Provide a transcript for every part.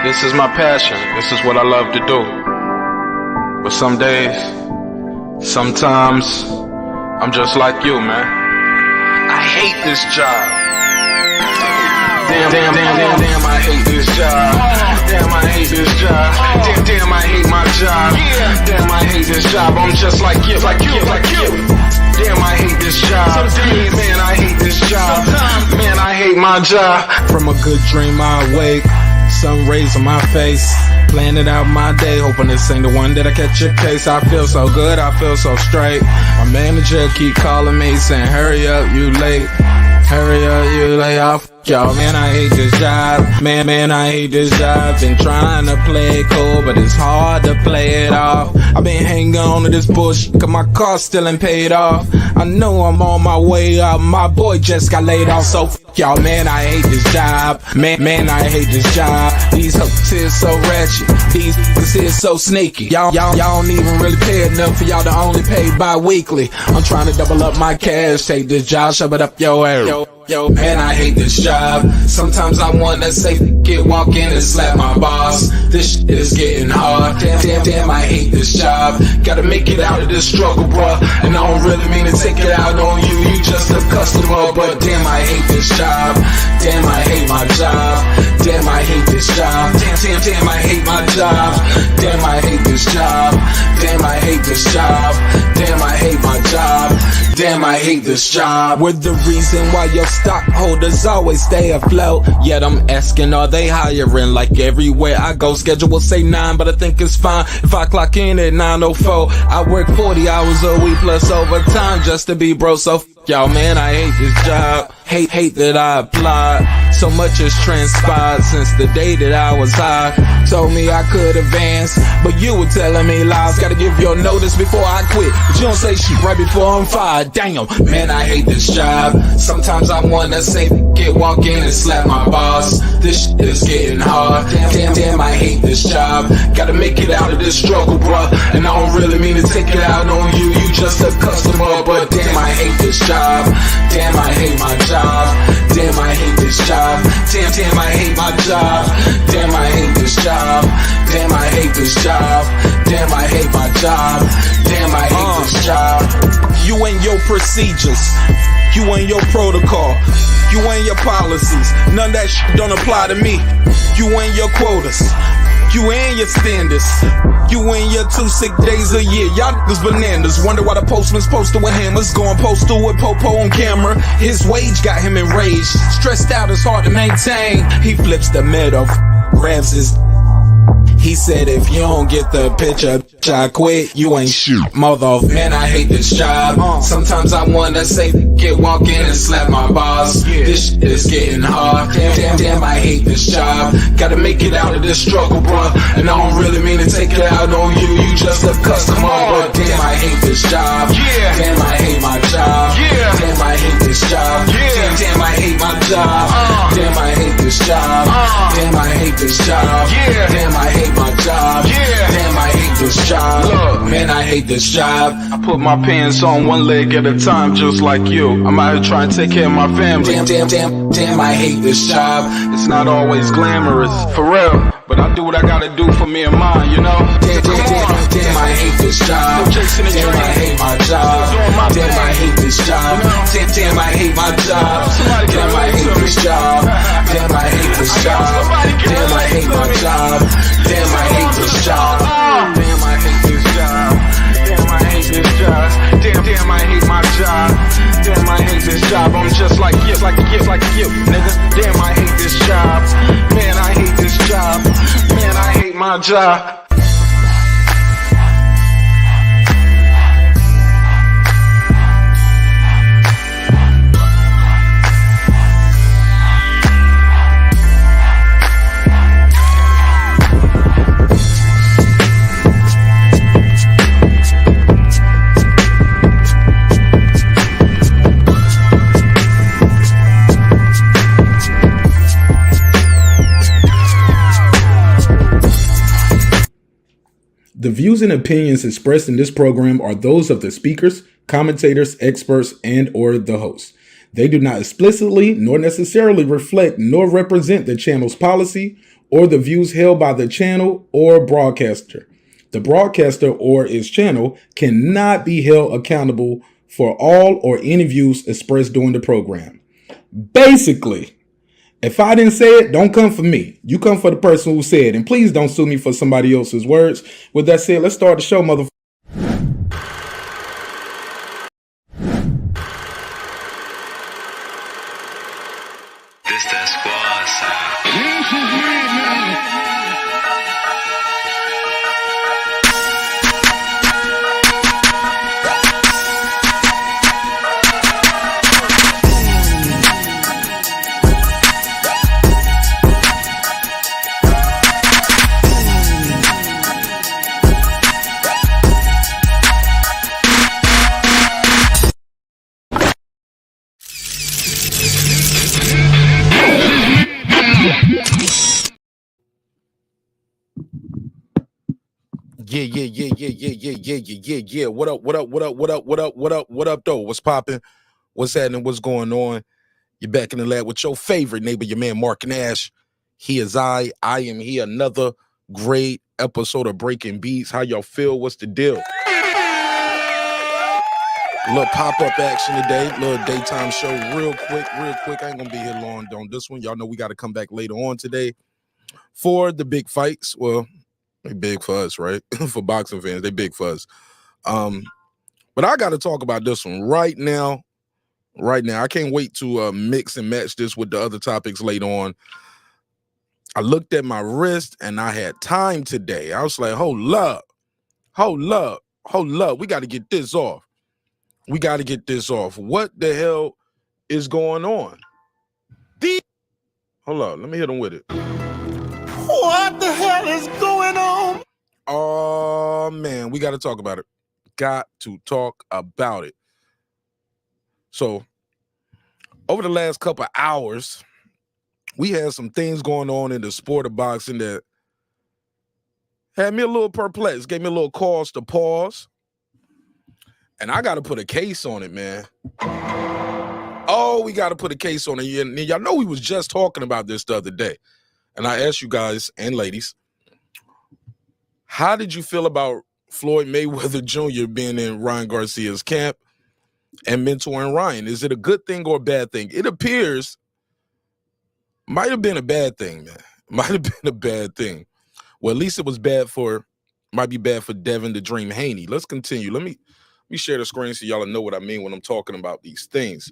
This is my passion. This is what I love to do. But some days, sometimes, I'm just like you, man. I hate this job. Damn, I hate this job. Damn, I hate this job. Damn, I hate my job. Damn, I hate this job. I'm just like you. Damn, I hate this job. Man, I hate this job. Man, I hate my job. From a good dream I awake, sun rays on my face, planning out my day, hoping this ain't the one that I catch a case. I feel so good, I feel so straight. My manager keep calling me saying, hurry up, you late. Hurry up, you lay off. Y'all, man, I hate this job. Man, I hate this job. Been trying to play it cool, but it's hard to play it off. I've been hanging on to this bullshit, cause my car still ain't paid off. I know I'm on my way up, my boy just got laid off, so y'all, man, I hate this job. Man, I hate this job. These hoes here so ratchet, these niggas here so sneaky. Y'all don't even really pay enough for y'all to only pay bi-weekly. I'm trying to double up my cash, take this job, shove it up your area. Yo, man, I hate this job. Sometimes I wanna say, walk in and slap my boss. This shit is getting hard. Damn, I hate this job. Gotta make it out of this struggle, bruh. And I don't really mean to take it out on you. You just a customer, but damn, I hate this job. Damn, I hate my job. Damn, I hate this job. Damn, I hate my job. Damn, I hate this job. Damn, I hate this job. Damn, I hate my job. Damn, I hate this job. We're the reason why your stockholders always stay afloat. Yet I'm asking, are they hiring? Like everywhere I go, schedule will say 9, but I think it's fine if I clock in at 9:04. I work 40 hours a week plus overtime just to be bro. So y'all, man, I hate this job. Hate that I applied. So much has transpired since the day that I was high. Told me I could advance, but you were telling me lies. Gotta give your notice before I quit, but you don't say shit right before I'm fired. Damn, man, I hate this job. Sometimes I wanna say, walk in and slap my boss. This shit is getting hard. Damn, I hate this job. Gotta make it out of this struggle, bruh. And I don't really mean to take it out on you. You just a customer, but damn, I hate this job. Damn, I hate my job. Damn, I hate this job. Damn, I hate my job. Damn, I hate this job. Damn, I hate this job. Damn, I hate my job. Damn, I hate this job. You and your procedures, you and your protocol, you and your policies, none of that shit don't apply to me. You and your quotas, you and your standards, you and your 2 sick days a year. Y'all niggas bananas. Wonder why the postman's posted with hammers, going postal with Popo on camera. His wage got him enraged, stressed out, it's hard to maintain. He flips the middle, grabs his. He said, if you don't get the picture, I quit, you ain't shit, mother. Man, I hate this job. Sometimes I wanna say, walk in and slap my boss. This shit is getting hard. Damn, I hate this job. Gotta make it out of this struggle, bruh. And I don't really mean to take it out on you. You just a customer, but damn, I hate this job. Damn, I hate my job. Damn, I hate this job. Damn, I hate my job. Damn, I hate this job. Damn, I hate this job. Damn, I hate my job. Damn, I hate this job. Look, man, I hate this job. I put my pants on one leg at a time, just like you. I'm out here trying to take care of my family. Damn, I hate this job. It's not always glamorous, for real, but I do what I gotta do for me and mine, you know? Damn, I hate this job. Damn, I hate my job. Damn, I hate this job. Damn, I hate my job. Damn, I hate this job. Damn, I hate this job. Damn, I hate my job. Damn, I hate this job. Damn, I hate this job. Damn, I hate this job. Damn, I hate my job. Damn, I hate this job. I'm just like you, nigga. Damn, I hate this job. Man, I hate this job. Man, I hate my job. The views and opinions expressed in this program are those of the speakers, commentators, experts, and/or the host. They do not explicitly nor necessarily reflect nor represent the channel's policy or the views held by the channel or broadcaster. The broadcaster or its channel cannot be held accountable for all or any views expressed during the program. Basically, if I didn't say it, don't come for me. You come for the person who said it. And please don't sue me for somebody else's words. With that said, let's start the show, motherfucker. This that squad side. Yeah. What up, though? What's popping? What's happening? What's going on? You're back in the lab with your favorite neighbor, your man, Mark Nash. He is I am he. Another great episode of Breaking Beats. How y'all feel? What's the deal? Little pop-up action today. Little daytime show. Real quick. I ain't gonna be here long on this one. Y'all know we got to come back later on today for the big fights. Well, they big for us, right? For boxing fans, they big for us. But I got to talk about this one right now. I can't wait to mix and match this with the other topics later on. I looked at my wrist and I had time today. I was like, hold up. We got to get this off. What the hell is going on? Hold up. Let me hit him with it. What the hell is going on? Oh, man, we got to talk about it. So, over the last couple hours, we had some things going on in the sport of boxing that had me a little perplexed, gave me a little cause to pause. And I got to put a case on it, man. Oh, we got to put a case on it. And y'all know we was just talking about this the other day. And I asked you guys and ladies, how did you feel about Floyd Mayweather Jr. being in Ryan Garcia's camp and mentoring Ryan? Is it a good thing or a bad thing? It appears might have been a bad thing, man. Well, at least it was might be bad for Devin the Dream Haney. Let's continue. Let me share the screen so y'all know what I mean when I'm talking about these things.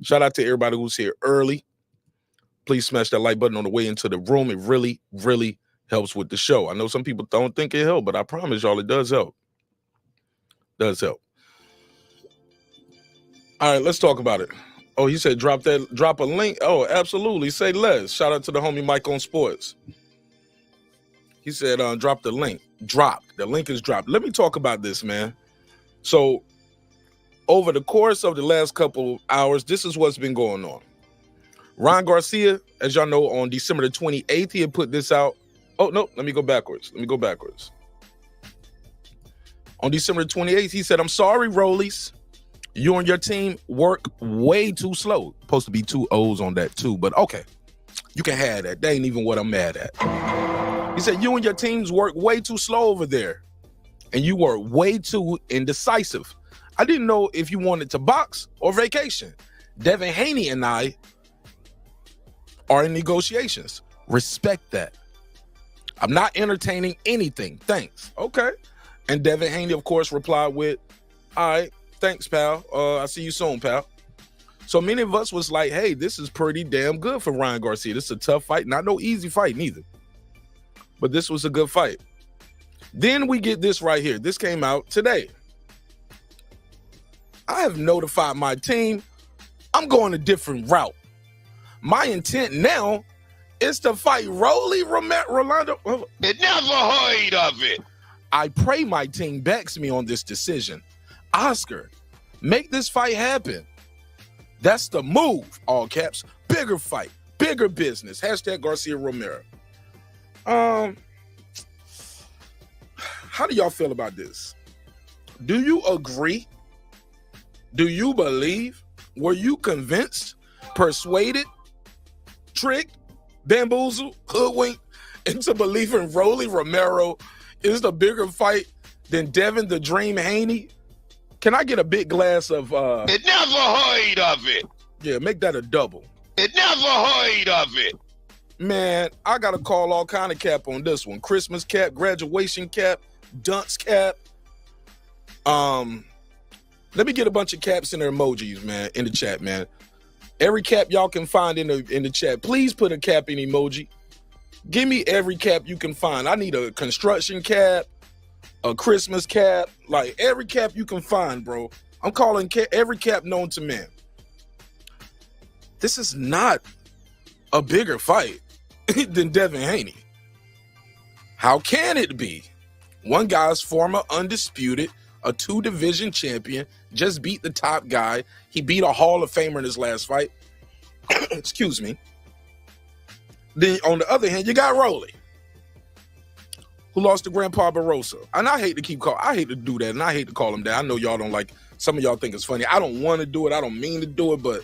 Shout out to everybody who's here early. Please smash that like button on the way into the room. It really, really helps with the show. I know some people don't think it helps, but I promise y'all it does help. All right, let's talk about it. Oh, he said drop a link. Oh, absolutely. Say less. Shout out to the homie Mike on Sports. He said drop the link. The link is dropped. Let me talk about this, man. So over the course of the last couple hours, this is what's been going on. Ryan Garcia, as y'all know, on December the 28th, he had put this out. Oh, no, let me go backwards. On December 28th, he said, I'm sorry, Rollies. You and your team work way too slow. Supposed to be 2 O's on that too, but okay. You can have that. That ain't even what I'm mad at. He said, you and your teams work way too slow over there. And you were way too indecisive. I didn't know if you wanted to box or vacation. Devin Haney and I are in negotiations. Respect that. I'm not entertaining anything. Thanks. Okay. And Devin Haney, of course, replied with, all right, thanks, pal. I'll see you soon, pal. So many of us was like, hey, this is pretty damn good for Ryan Garcia. This is a tough fight. Not no easy fight neither. But this was a good fight. Then we get this right here. This came out today. I have notified my team I'm going a different route. My intent now is to fight Rolando. It never heard of it. I pray my team backs me on this decision. Oscar, make this fight happen. That's the move, all caps. Bigger fight, bigger business. Hashtag Garcia Romero. How do y'all feel about this? Do you agree? Do you believe? Were you convinced, persuaded, tricked, bamboozled, hoodwinked, into believing Romero is the bigger fight than Devin the Dream Haney? Can I get a big glass of It never heard of it. Yeah, make that a double. It never heard of it. Man, I gotta call all kind of cap on this one. Christmas cap, graduation cap, dunce cap. Let me get a bunch of caps and their emojis, man, in the chat, man. Every cap y'all can find in the chat. Please put a cap in emoji. Give me every cap you can find. I need a construction cap, a Christmas cap, like every cap you can find, bro. I'm calling every cap known to man. This is not a bigger fight than Devin Haney. How can it be? One guy's former undisputed, a 2-division champion, just beat the top guy. He beat a Hall of Famer in his last fight. Excuse me. Then on the other hand, you got Rolly, who lost to Grandpa Barroso. And I hate to do that, and I hate to call him that. I know y'all don't like, some of y'all think it's funny. I don't want to do it. I don't mean to do it, but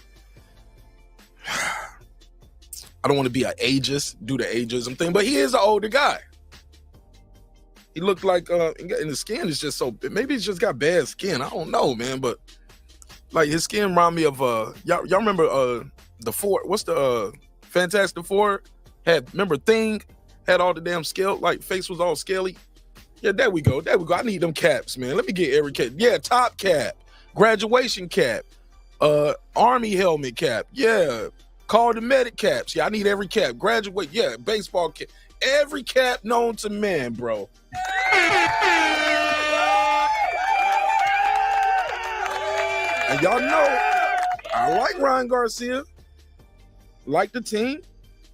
I don't want to be an ageist, do the ageism thing, but he is an older guy. He looked like, and the skin is just so, maybe he's just got bad skin. I don't know, man, but like his skin remind me of, y'all remember the Four, what's the Fantastic Four? Remember Thing? Had all the damn scale, like face was all scaly. Yeah, there we go. I need them caps, man. Let me get every cap. Yeah, top cap, graduation cap, army helmet cap. Yeah, call the medic caps. Yeah, I need every cap. Graduate, yeah, baseball cap. Every cap known to man, bro. And y'all know, I like Ryan Garcia. Like the team.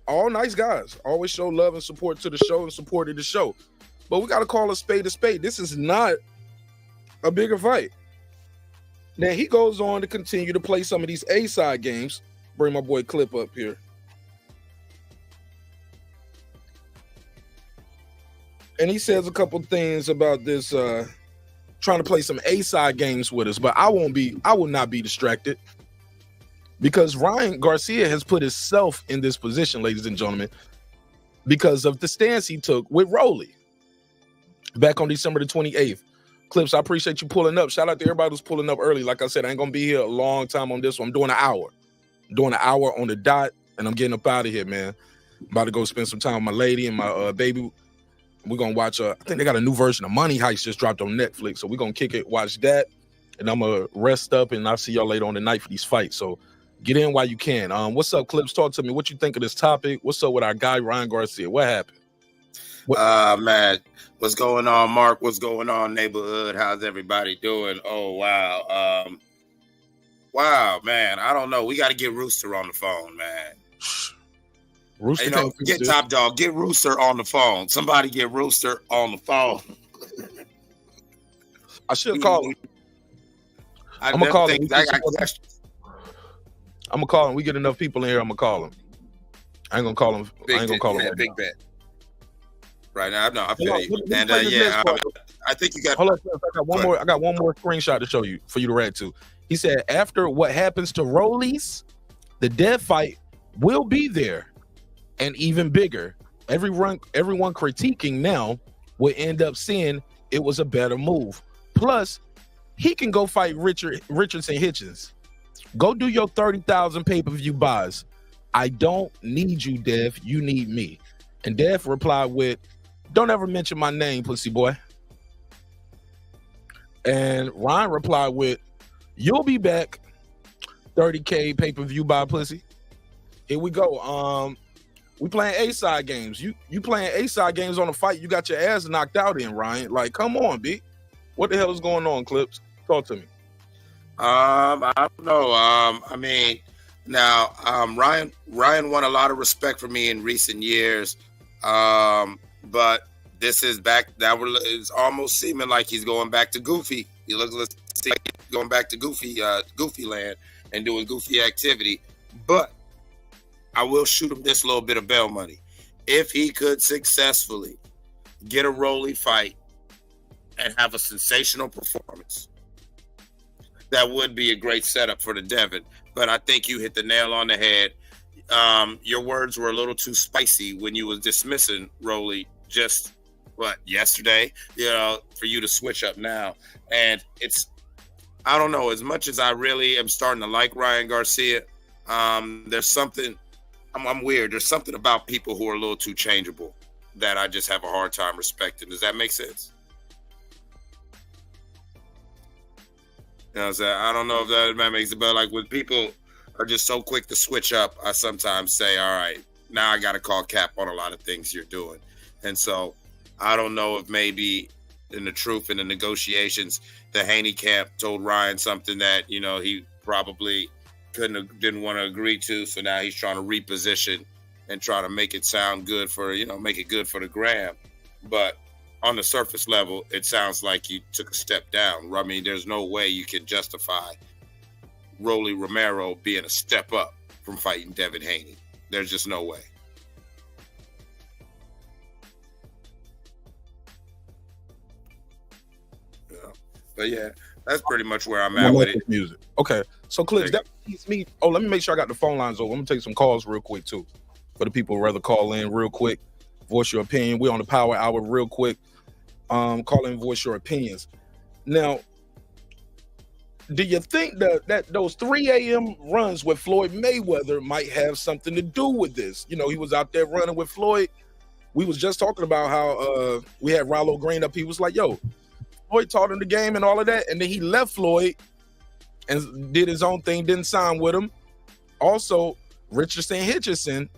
All nice guys. Always show love and support to the show and supported the show. But we got to call a spade a spade. This is not a bigger fight. Now, he goes on to continue to play some of these A-side games. Bring my boy Clip up here. And he says a couple things about this, trying to play some A-side games with us. But I will not be distracted. Because Ryan Garcia has put himself in this position, ladies and gentlemen, because of the stance he took with Rolly back on December the 28th. Clips, I appreciate you pulling up. Shout out to everybody who's pulling up early. Like I said, I ain't going to be here a long time on this one. I'm doing an hour. I'm doing an hour on the dot, and I'm getting up out of here, man. I'm about to go spend some time with my lady and my baby. We're going to watch, I think they got a new version of Money Heist just dropped on Netflix. So we're going to kick it, watch that, and I'm going to rest up, and I'll see y'all later on tonight for these fights. So get in while you can. What's up, Clips? Talk to me. What you think of this topic? What's up with our guy, Ryan Garcia? What happened? Man, what's going on, Mark? What's going on, neighborhood? How's everybody doing? Oh, wow. Wow, man. I don't know. We got to get Rooster on the phone, man. Rooster, get Top Dog. Get Rooster on the phone. Somebody get Rooster on the phone. I should call him. I'm going to call him. I'm gonna call him. We get enough people in here. I'm gonna call him. I ain't gonna call him. I ain't gonna call him. Right big bet. Right now, no, I feel you. And I think you got. Hold on, I got one more. I got one more screenshot to show you for you to react to. He said, after what happens to Rollies, the dead fight will be there, and even bigger. Everyone critiquing now will end up seeing it was a better move. Plus, he can go fight Richardson Hitchens. Go do your 30,000 pay-per-view buys. I don't need you, Dev. You need me. And Dev replied with, don't ever mention my name, pussy boy. And Ryan replied with, you'll be back. 30K pay-per-view buy, pussy. Here we go. We playing A-side games. You playing A-side games on a fight you got your ass knocked out in, Ryan. Like, come on, B. What the hell is going on, Clips? Talk to me. I don't know. I mean, now Ryan won a lot of respect for me in recent years. But this is back. That is almost seeming like he's going back to Goofy. He looks like going back to Goofy land and doing goofy activity. But I will shoot him this little bit of bail money. If he could successfully get a Rolly fight and have a sensational performance, that would be a great setup for the Devin. But I think you hit the nail on the head. your words were a little too spicy when you was dismissing Rolly just yesterday, for you to switch up now. And I don't know, as much as I really am starting to like Ryan Garcia, there's something, I'm weird. There's something about people who are a little too changeable that I just have a hard time respecting. Does that make sense? You know what I'm saying? I don't know if that makes it, but like when people are just so quick to switch up, I sometimes say, all right, now I got to call cap on a lot of things you're doing. And so I don't know if maybe in the truth in the negotiations, the Haney camp told Ryan something that, he probably didn't want to agree to. So now he's trying to reposition and try to make it sound good for, make it good for the gram. But on the surface level, it sounds like you took a step down. I mean, there's no way you can justify Rolly Romero being a step up from fighting Devin Haney. There's just no way. But yeah, that's pretty much where I'm at with it. Music. Okay, so Clips, that leads me. Oh, let me make sure I got the phone lines over. I'm gonna take some calls real quick too, for the people who rather call in real quick, voice your opinion. We're on the Power Hour real quick. Call in, voice your opinions. Now, do you think that those 3 a.m. runs with Floyd Mayweather might have something to do with this? He was out there running with Floyd. We was just talking about how we had Rollo Green up. He was like, yo, Floyd taught him the game and all of that. And then he left Floyd and did his own thing, didn't sign with him. Also, Richardson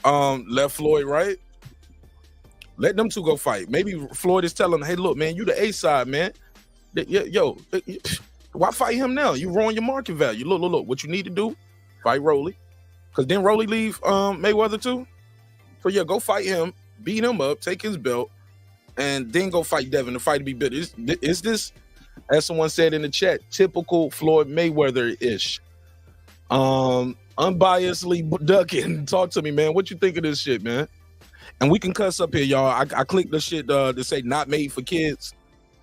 left Floyd, right? Let them two go fight. Maybe Floyd is telling him, hey, look, man, you the A side, man. Yo, why fight him now? You ruin your market value. Look, what you need to do, fight Rolly. Because then Rolly leave Mayweather too. So yeah, go fight him, beat him up, take his belt, and then go fight Devin. The fight to be bitter. Is this, as someone said in the chat, typical Floyd Mayweather-ish? Unbiasedly ducking. Talk to me, man. What you think of this shit, man? And we can cuss up here, y'all. I clicked the shit to say not made for kids.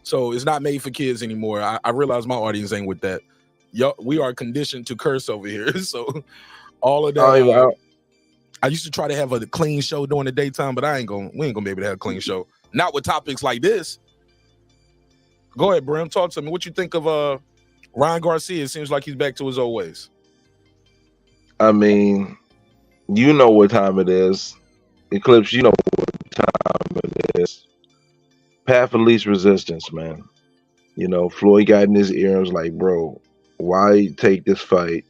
So it's not made for kids anymore. I realize my audience ain't with that. Y'all, we are conditioned to curse over here. So all of that. Oh, wow. I used to try to have a clean show during the daytime, but we ain't gonna be able to have a clean show. Not with topics like this. Go ahead, Brim. Talk to me. What you think of Ryan Garcia? It seems like he's back to his old ways. I mean, you know what time it is. Eclipse, you know what time it is. Path of least resistance, man. Floyd got in his ear and was like, bro, why take this fight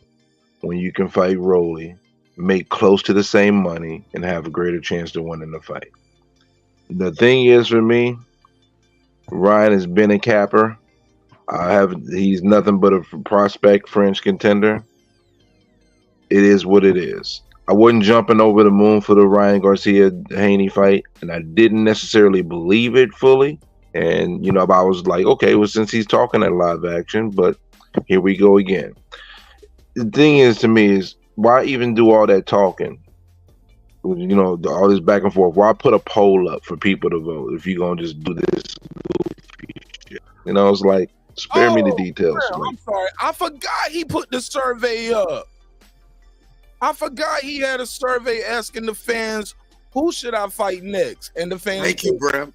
when you can fight Rolly, make close to the same money, and have a greater chance to win in the fight? The thing is, for me, Ryan has been a capper. He's nothing but a prospect French contender. It is what it is. I wasn't jumping over the moon for the Ryan Garcia Haney fight, and I didn't necessarily believe it fully. And I was like, okay, well, since he's talking at live action, but here we go again. The thing is, to me, is why even do all that talking? All this back and forth. Why put a poll up for people to vote if you're gonna just do this goofy shit? It's like, spare me the details. I'm sorry, I forgot he put the survey up. I forgot he had a survey asking the fans, who should I fight next? And the fans. Thank you, Bram.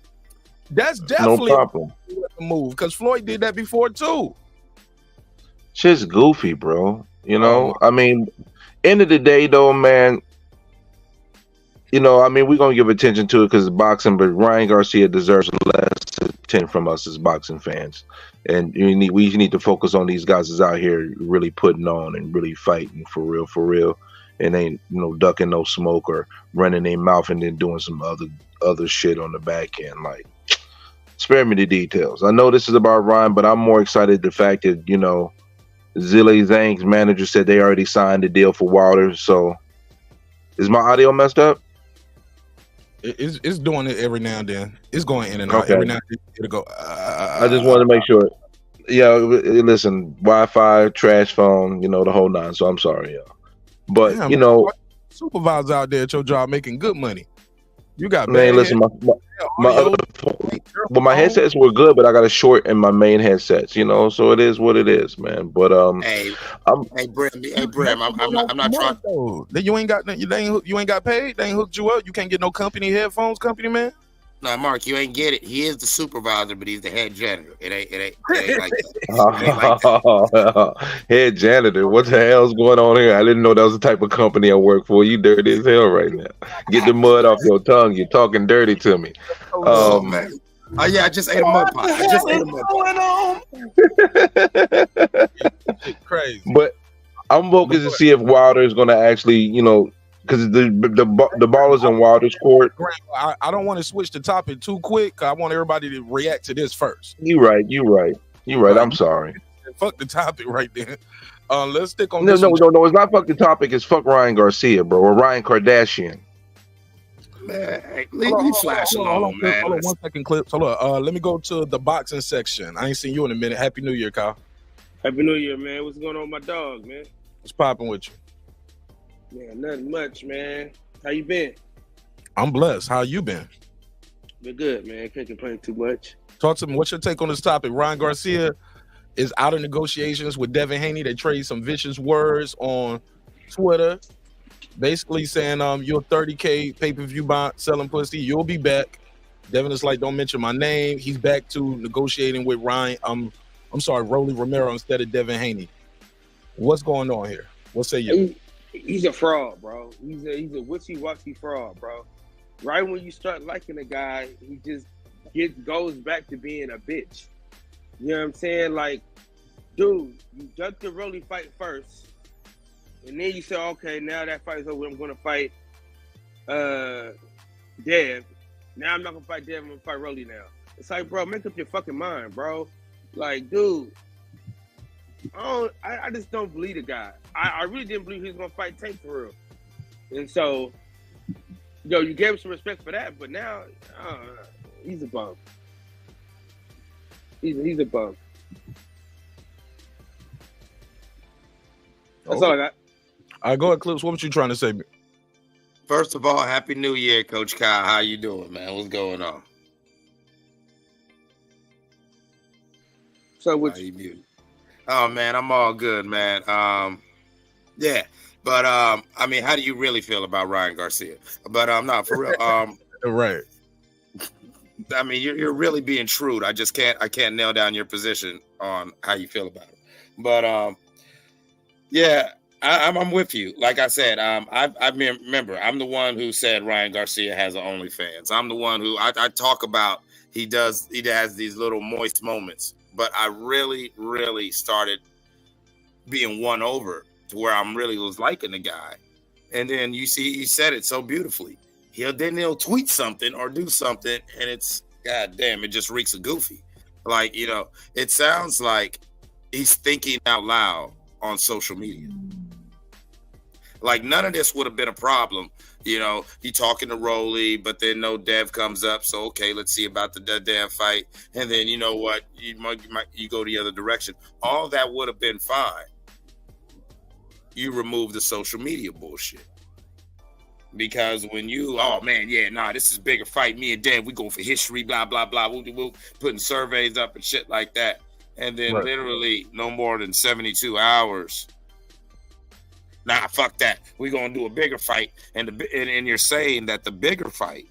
That's definitely no a move, because Floyd did that before too. Shit's goofy, bro. I mean, end of the day, though, man. We're gonna give attention to it because it's boxing, but Ryan Garcia deserves less attention from us as boxing fans. And we need to focus on these guys that's out here really putting on and really fighting for real, and ain't ducking no smoke or running their mouth and then doing some other shit on the back end. Like, spare me the details. I know this is about Ryan, but I'm more excited the fact that Zilly Zhang's manager said they already signed the deal for Wilder. So, is my audio messed up? It's doing it every now and then. It's going in and out. Okay. Every now and then it'll go. I just wanted to make sure. Yeah, listen, Wi-Fi, trash phone, the whole nine. So I'm sorry, y'all. But Damn, supervisors out there at your job making good money. You got Man, bad listen, my audio. well, my headsets were good, but I got a short in my main headsets, you know. So it is what it is, man. But Hey, I'm Brim, I'm not trying. Then you ain't got paid. They ain't hooked you up. You can't get no company headphones, company man. No, Mark, you ain't get it. He is the supervisor, but he's the head janitor. It ain't like that. It ain't like that. Head janitor. What the hell's going on here? I didn't know that was the type of company I work for. You dirty as hell right now. Get the mud off your tongue. You're talking dirty to me. Oh man. Oh yeah, I just ate a mud pie. Crazy. But I'm focused to see if Wilder is going to actually, you know, because the ball is in Wilder's court. I don't want to switch the topic too quick. I want everybody to react to this first. You right. I'm sorry. Fuck the topic right there. Let's stick on No, this. No. It's not fuck the topic. It's fuck Ryan Garcia, bro, or Ryan Kardashian. Man, hey, leave me flash alone, man. Hold on 1 second, Clips. Hold on. Let me go to the boxing section. I ain't seen you in a minute. Happy New Year, Kyle. Happy New Year, man. What's going on with my dog, man? What's popping with you? Yeah, nothing much, man. How you been? I'm blessed. How you been? Been good, man. Can't complain too much. Talk to me. What's your take on this topic? Ryan Garcia is out of negotiations with Devin Haney. They trade some vicious words on Twitter, basically saying you're 30K pay-per-view bond selling pussy. You'll be back. Devin is like, don't mention my name. He's back to negotiating with Ryan. Rolly Romero instead of Devin Haney. What's going on here? What say you? He's a fraud, bro. He's a wishy-washy fraud, bro. Right when you start liking a guy, he just goes back to being a bitch. You know what I'm saying? Like, dude, you ducked the Rolly fight first, and then you say, okay, now that fight's over, I'm going to fight Dev. Now I'm not going to fight Dev, I'm going to fight Rolly now. It's like, bro, make up your fucking mind, bro. Like, dude, I just don't believe the guy. I really didn't believe he was going to fight Tank for real. And so, you gave him some respect for that, but now he's a bum. He's a bum. That's all I got. All right, go ahead, Clips. What were you trying to say? First of all, Happy New Year, Coach Kyle. How you doing, man? What's going on? So what you? Oh man, I'm all good, man. Yeah, but I mean, how do you really feel about Ryan Garcia? But not for real. Right. I mean, you're really being shrewd. I can't nail down your position on how you feel about it. But yeah, I'm with you. Like I said, I remember I'm the one who said Ryan Garcia has an OnlyFans. I'm the one who I talk about. He has these little moist moments. But I really, really started being won over to where I'm really was liking the guy. And then you see, he said it so beautifully. He'll tweet something or do something, and it's, god damn, it just reeks of goofy. Like, it sounds like he's thinking out loud on social media. Like, none of this would have been a problem. You talking to Rolly, but then no Dev comes up. So, okay, let's see about the Dev fight. And then, you know what? You go the other direction. All that would have been fine. You remove the social media bullshit. Because when this is a bigger fight. Me and Dev, we going for history, blah, blah, blah. We'll putting surveys up and shit like that. And then literally no more than 72 hours. Nah, fuck that. We're going to do a bigger fight. And you're saying that the bigger fight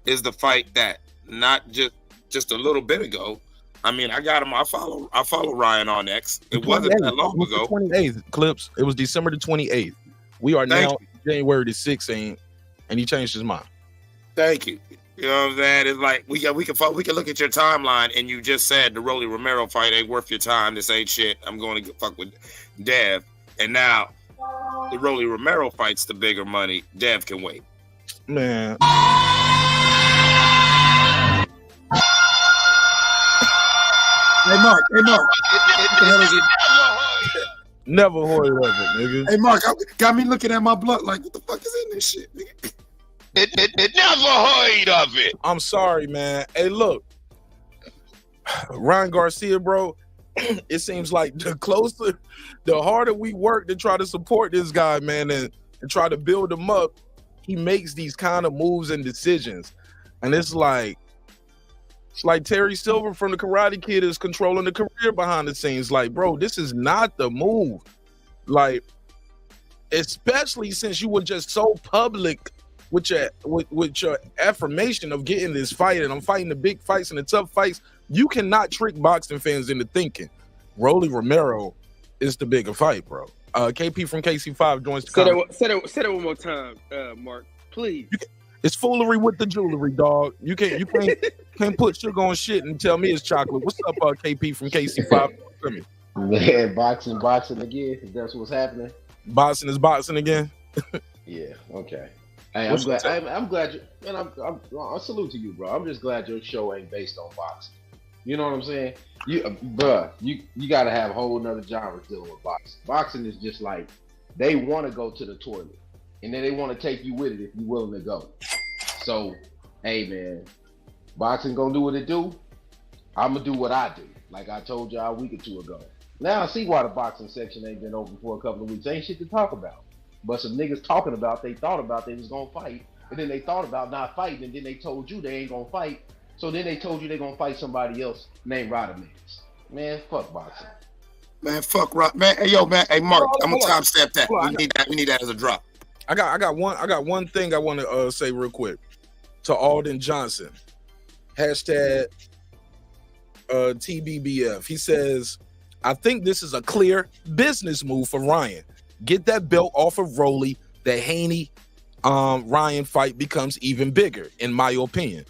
is the fight that not just a little bit ago. I mean, I got him. I follow Ryan on X. It wasn't that long ago. 28th, Clips. It was December the 28th. We are now January the 16th, and he changed his mind. Thank you. You know what I'm saying? It's like we can look at your timeline, and you just said the Rolly Romero fight ain't worth your time. This ain't shit. I'm going to fuck with Dev. And now the Rolly Romero fight's the bigger money. Dev can wait. Man. Hey, Mark. What the hell is it? Never heard of it, nigga. Hey, Mark, got me looking at my blood like, what the fuck is in this shit, nigga? Never heard of it. I'm sorry, man. Hey, look. Ryan Garcia, bro, it seems like the harder we work to try to support this guy, man, and try to build him up, he makes these kind of moves and decisions, and it's like Terry Silver from the Karate Kid is controlling the career behind the scenes. Like, bro, this is not the move. Like, especially since you were just so public with your affirmation of getting this fight, and I'm fighting the big fights and the tough fights. You cannot trick boxing fans into thinking Rolly Romero is the bigger fight, bro. KP from KC5 joins the comment. Say that one more time, Mark, please. It's foolery with the jewelry, dog. You can't put sugar on shit and tell me it's chocolate. What's up, KP from KC5? Man, boxing again. If that's what's happening. Boxing is boxing again. Yeah. Okay. Hey, I'm glad. I'm glad you. And I salute to you, bro. I'm just glad your show ain't based on boxing. You know what I'm saying? You got to have a whole nother genre dealing with boxing. Boxing is just like they want to go to the toilet, and then they want to take you with it if you're willing to go. So, hey, man, boxing gonna do what it do. I'm gonna do what I do. Like I told y'all a week or two ago. Now I see why the boxing section ain't been open for a couple of weeks. Ain't shit to talk about. But some niggas talking about they thought about they was gonna fight, and then they thought about not fighting, and then they told you they ain't gonna fight. So then they told you they're gonna fight somebody else named Rodamans. Man, fuck boxing. Man, fuck rock. Man, hey yo, man, hey Mark, I'm gonna time step that. We need that as a drop. I got one thing I want to say real quick to Alden Johnson. Hashtag TBBF. He says, I think this is a clear business move for Ryan. Get that belt off of Rolly. The Haney Ryan fight becomes even bigger, in my opinion.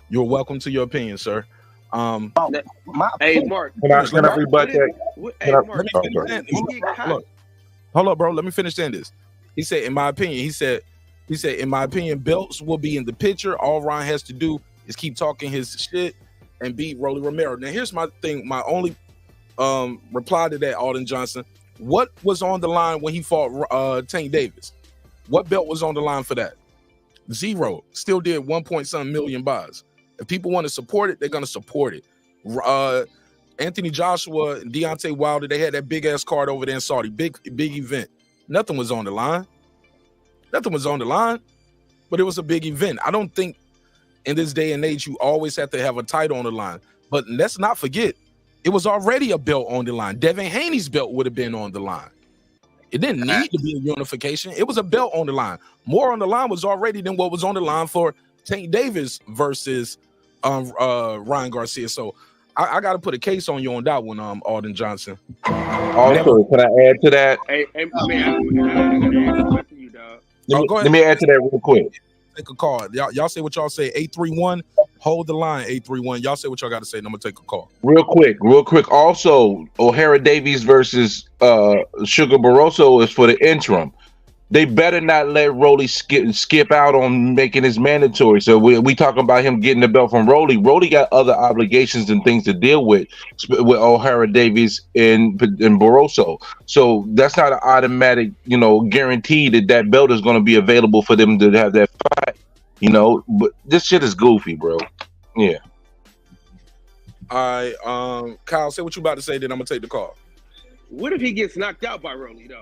You're welcome to your opinion, sir. Hey, Mark. Can I rebut that? Hey, Mark. Hold up, bro. Let me finish saying this. He said, in my opinion, he said, in my opinion, belts will be in the picture. All Ryan has to do is keep talking his shit and beat Rolly Romero. Now, here's my thing. My only reply to that, Alden Johnson. What was on the line when he fought Tank Davis? What belt was on the line for that? 0. Still did 1.something million buys. If people want to support it, they're going to support it. AnthonyJoshua and Deontay Wilder, they had that big-ass card over there in Saudi. Big event. Nothing was on the line. Nothing was on the line, but it was a big event. I don't think in this day and age you always have to have a title on the line. But let's not forget, it was already a belt on the line. Devin Haney's belt would have been on the line. It didn't need to be a unification. It was a belt on the line. More on the line was already than what was on the line for Tank Davis versus Ryan Garcia. So I got to put a case on you on that one, Alden Johnson. Also, can I add to that? Hey, man, I gotta answer you, dog. Let me add to that real quick. Take a call. Y'all say what y'all say. 831. Hold the line. 831. Y'all say what y'all got to say. And I'm gonna take a call. Real quick. Also, O'Hara Davies versus Sugar Barroso is for the interim. They better not let Rolly skip out on making his mandatory. So we talking about him getting the belt from Rolly. Rolly got other obligations and things to deal with O'Hara Davies and Barroso. So that's not an automatic, guarantee that belt is going to be available for them to have that fight. But this shit is goofy, bro. Yeah. All right, Kyle, say what you about to say. Then I'm gonna take the call. What if he gets knocked out by Rolly though?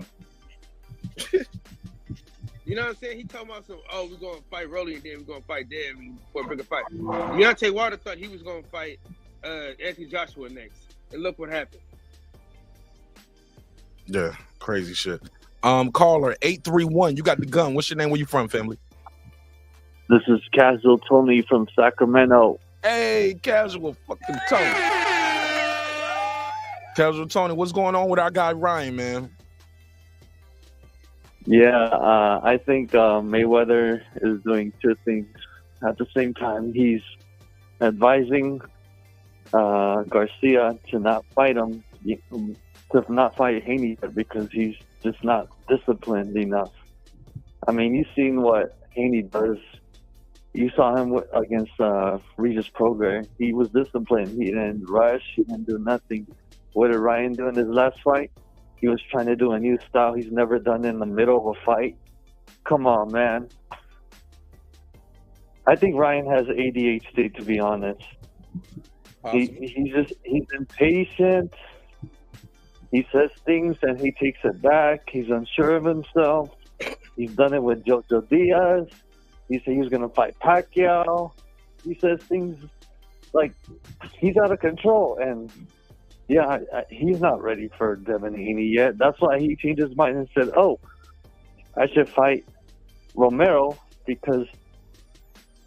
You know what I'm saying? He talking about we're going to fight Rolly and then we're going to fight Devin for a bigger fight. Deontay Wilder thought he was going to fight AnthonyJoshua next. And look what happened. Yeah, crazy shit. Caller, 831, you got the gun. What's your name? Where you from, family? This is Casual Tony from Sacramento. Hey, Casual fucking Tony. Casual Tony, what's going on with our guy Ryan, man? Yeah, I think Mayweather is doing two things at the same time. He's advising Garcia to not fight him, to not fight Haney because he's just not disciplined enough. I mean, you've seen what Haney does. You saw him against Regis Prograis. He was disciplined. He didn't rush. He didn't do nothing. What did Ryan do in his last fight? He was trying to do a new style he's never done in the middle of a fight. Come on, man. I think Ryan has ADHD, to be honest. He's impatient. He says things and he takes it back. He's unsure of himself. He's done it with Jojo Diaz. He said he was gonna fight Pacquiao. He says things like he's out of control, and yeah, he's not ready for Devin Haney yet. That's why he changed his mind and said, "Oh, I should fight Romero because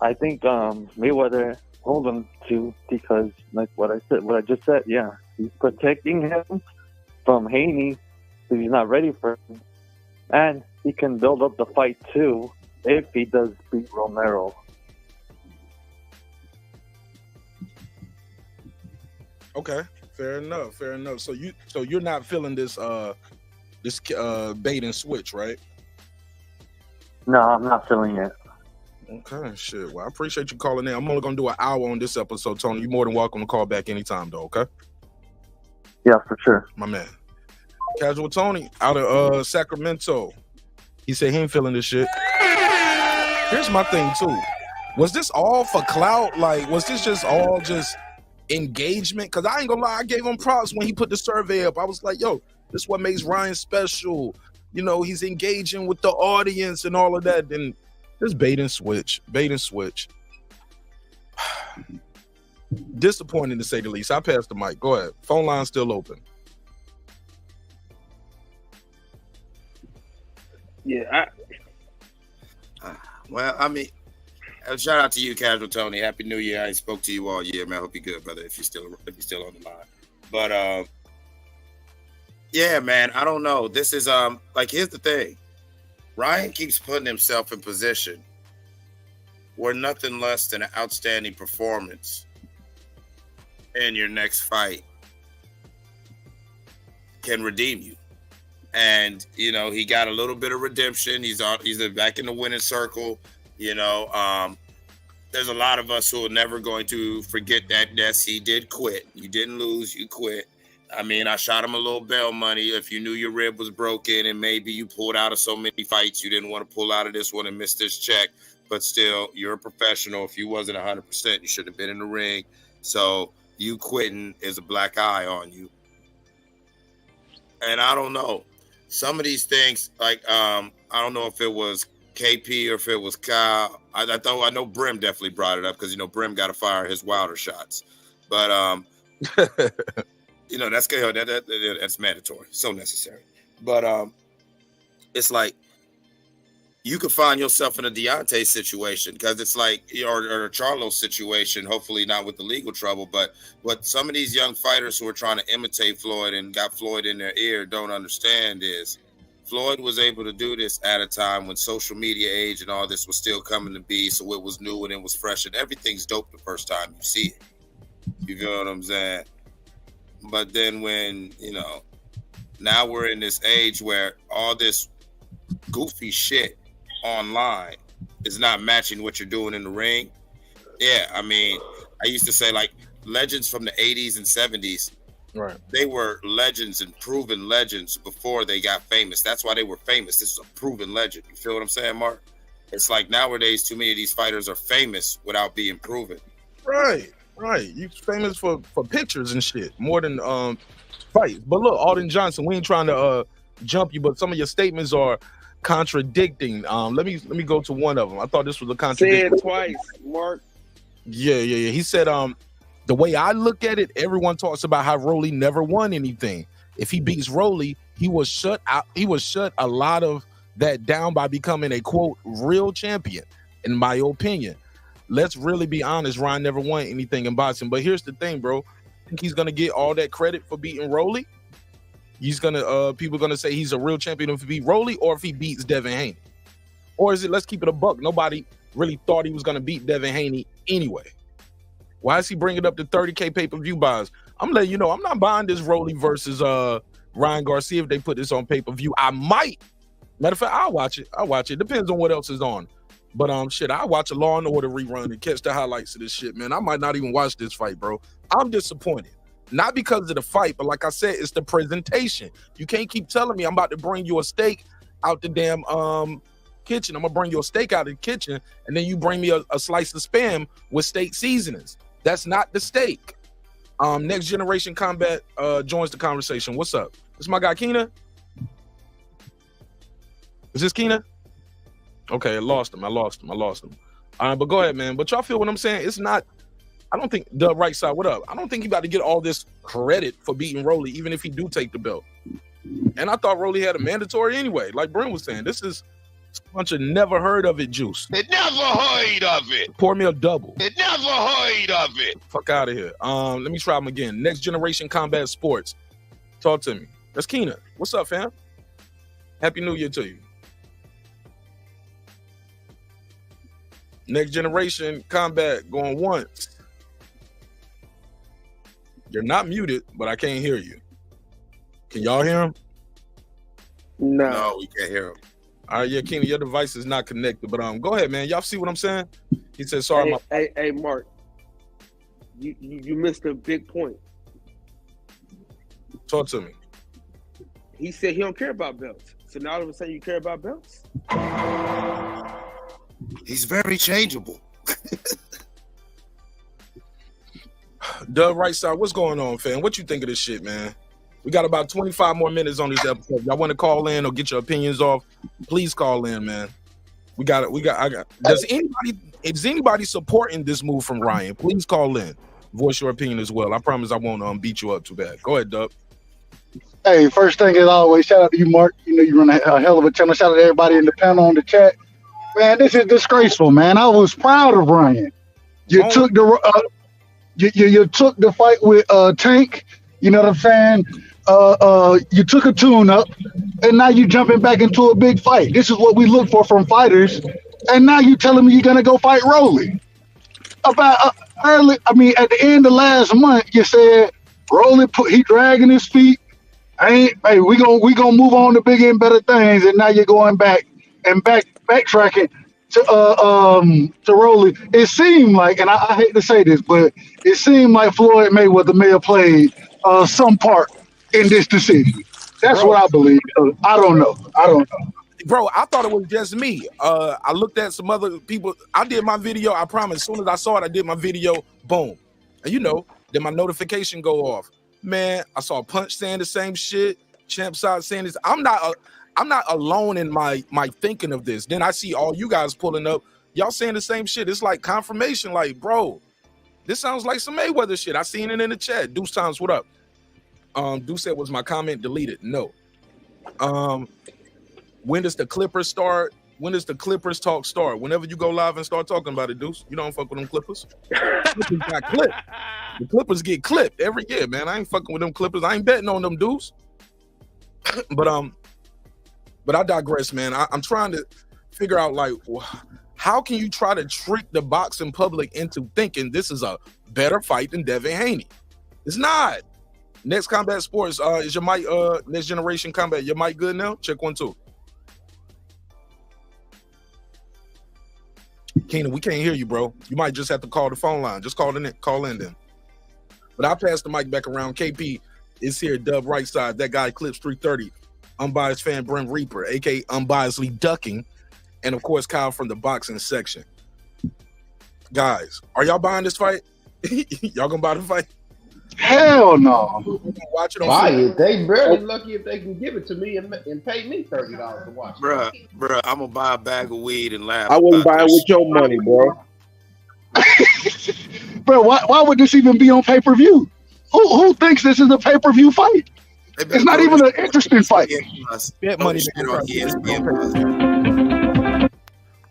I think Mayweather told him to, because like what I just said, yeah, he's protecting him from Haney because he's not ready for him, and he can build up the fight too if he does beat Romero." Okay, fair enough. So you're not feeling this bait and switch, right? No, I'm not feeling it. Okay, shit. Well, I appreciate you calling in. I'm only gonna do an hour on this episode, Tony. You're more than welcome to call back anytime, though. Okay. Yeah, for sure. My man, Casual Tony out of Sacramento. He said he ain't feeling this shit. Here's my thing too. Was this all for clout? Like, was this just all just engagement? Because I ain't gonna lie, I gave him props when he put the survey up. I was like, yo, this is what makes Ryan special. You know, he's engaging with the audience and all of that. Then this bait and switch. Disappointing to say the least. I passed the mic. Go ahead. Phone line's still open. Yeah. Well, I mean, shout out to you, Casual Tony. Happy New Year. I spoke to you all year, man. I hope you're good, brother. If you're still on the line. But yeah, man. I don't know. This is like, here's the thing. Ryan keeps putting himself in position where nothing less than an outstanding performance in your next fight can redeem you. And, you know, he got a little bit of redemption. He's back in the winning circle. You know, there's a lot of us who are never going to forget that. Yes, he did quit. You didn't lose. You quit. I mean, I shot him a little bail money. If you knew your rib was broken and maybe you pulled out of so many fights, you didn't want to pull out of this one and miss this check. But still, you're a professional. If you wasn't 100%, you shouldn't have been in the ring. So you quitting is a black eye on you. And I don't know. Some of these things, like, I don't know if it was KP or if it was Kyle. I know Brim definitely brought it up because, you know, Brim got to fire his Wilder shots. But, you know, that's good. That's mandatory. So necessary. But it's like you could find yourself in a Deontay situation because it's like, or a Charlo situation, hopefully not with the legal trouble. But what some of these young fighters who are trying to imitate Floyd and got Floyd in their ear don't understand is Floyd was able to do this at a time when social media age and all this was still coming to be. So it was new and it was fresh and everything's dope the first time you see it. You feel what I'm saying? But then when, you know, now we're in this age where all this goofy shit online is not matching what you're doing in the ring. Yeah, I mean, I used to say like legends from the 80s and 70s, right? They were legends and proven legends before they got famous. That's why they were famous. This is a proven legend. You feel what I'm saying, Mark? It's like nowadays too many of these fighters are famous without being proven. Right. You famous for pictures and shit more than fights. But look, Alden Johnson, we ain't trying to jump you, but some of your statements are contradicting. Let me go to one of them. I thought this was a contradiction. Say it twice, Mark. Yeah. He said, the way I look at it, everyone talks about how Rolly never won anything. If he beats Rolly, he was shut out. He was shut a lot of that down by becoming a quote real champion, in my opinion. Let's really be honest. Ryan never won anything in boxing. But here's the thing, bro. I think he's gonna get all that credit for beating Rolly. He's gonna people are gonna say he's a real champion if he beat Rolly or if he beats Devin Haney. Or is it, let's keep it a buck, nobody really thought he was gonna beat Devin Haney anyway. Why is he bringing up the 30K pay-per-view buys? I'm letting you know I'm not buying this Rolly versus Ryan Garcia if they put this on pay-per-view. I might. Matter of fact, I'll watch it. Depends on what else is on. But shit, I watch a Law and Order rerun and catch the highlights of this shit, man. I might not even watch this fight, bro. I'm disappointed. Not because of the fight, but like I said, it's the presentation. You can't keep telling me I'm about to bring you a steak out the damn kitchen. I'm gonna bring you a steak out of the kitchen, and then you bring me a slice of Spam with steak seasonings. That's not the steak. Next Generation Combat joins the conversation. What's up? This is my guy Keena. Is this Keena? Okay, I lost him. But go ahead, man. But y'all feel what I'm saying? It's not. I don't think the right side. What up? I don't think he about to get all this credit for beating Rolly, even if he do take the belt. And I thought Rolly had a mandatory anyway. Like Brent was saying, this is a bunch of never heard of it juice. It never heard of it. Pour me a double. It never heard of it. Fuck out of here. Let me try him again. Next Generation Combat Sports. Talk to me. That's Keena. What's up, fam? Happy New Year to you. Next Generation Combat going once. You're not muted, but I can't hear you. Can y'all hear him? No, we can't hear him. All right, yeah, Keena, your device is not connected, but go ahead, man. Y'all see what I'm saying? He said, "Sorry, hey, Mark, you missed a big point. Talk to me." He said he don't care about belts. So now all of a sudden you care about belts? He's very changeable. Doug Right Side, what's going on, fam? What you think of this shit, man? We got about 25 more minutes on this episode. Y'all want to call in or get your opinions off? Please call in, man. Is anybody supporting this move from Ryan? Please call in. Voice your opinion as well. I promise I won't beat you up too bad. Go ahead, Doug. Hey, first thing as always, shout out to you, Mark. You know you run a hell of a channel. Shout out to everybody in the panel on the chat. Man, this is disgraceful, man. I was proud of Ryan. You took the fight with Tank. You know what I'm saying? You took a tune-up, and now you jumping back into a big fight. This is what we look for from fighters, and now you telling me you're gonna go fight Rolly. About early, I mean, at the end of last month, you said Rolly he dragging his feet. Hey, we gonna move on to bigger and better things, and now you're going back and backtracking to Rolly. It seemed like, and I hate to say this, but it seemed like Floyd Mayweather may have played some part in this decision. That's what I believe. I don't know. Bro, I thought it was just me. I looked at some other people. I did my video. I promise. As soon as I saw it, I did my video. Boom. And then my notification go off. Man, I saw Punch saying the same shit. Champ Side saying this. I'm not alone in my thinking of this. Then I see all you guys pulling up. Y'all saying the same shit. It's like confirmation. Like, bro, this sounds like some Mayweather shit. I seen it in the chat. Deuce Times, what up? Deuce said, was my comment deleted? No. When does the Clippers start? When does the Clippers talk start? Whenever you go live and start talking about it, Deuce. You don't fuck with them Clippers. Clippers got clipped. The Clippers get clipped every year, man. I ain't fucking with them Clippers. I ain't betting on them Deuce. But I digress, man. I'm trying to figure out, like, how can you try to trick the boxing public into thinking this is a better fight than Devin Haney? It's not. Next Combat Sports, is your mic, Next Generation Combat, your mic good now? Check 1 2. Keenan, we can't hear you, bro. You might just have to call the phone line. Just call in then. But I'll pass the mic back around. KP is here, Dub Right Side. That guy Clips 330. Unbiased fan Brent Reaper, aka Unbiasedly Ducking. And of course, Kyle from the boxing section. Guys, are y'all buying this fight? Y'all gonna buy the fight? Hell no. Watch it on buy it. They barely lucky if they can give it to me and pay me $30 to watch it. Bruh, I'm gonna buy a bag of weed and laugh. I wouldn't buy it with your money, bro. Bro, why would this even be on pay-per-view? Who thinks this is a pay-per-view fight? It's not even an interesting fight. Bet money.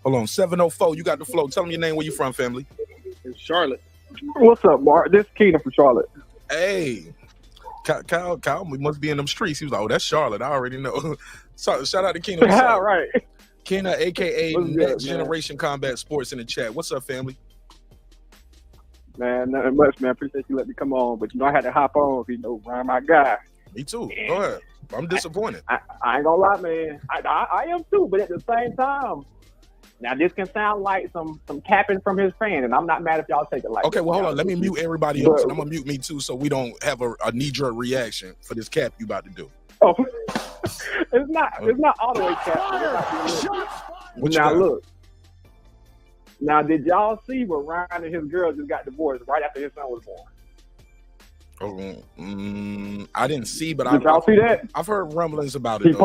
Hold on, 704. You got the flow. Tell them your name. Where you from, family? In Charlotte. What's up, Mark? This is Keena from Charlotte. Hey, Kyle, we must be in them streets. He was like, "Oh, that's Charlotte. I already know." So, shout out to Keena. All right. Keena, aka What's Next good, Generation Combat Sports, in the chat. What's up, family? Man, nothing much, man. Appreciate you letting me come on, but I had to hop on. Ryan, my guy. Me too. Go ahead. I'm disappointed. I ain't gonna lie, man. I am too, but at the same time, now this can sound like some capping from his fan, and I'm not mad if y'all take it like okay, this. well, hold on. Let me mute everybody else, and I'm gonna mute me too, so we don't have a knee-jerk reaction for this cap you about to do. Oh, it's not all the way cap. Now look. Now, did y'all see where Ryan and his girl just got divorced right after his son was born? I didn't see, but did y'all see that? I've heard rumblings about it.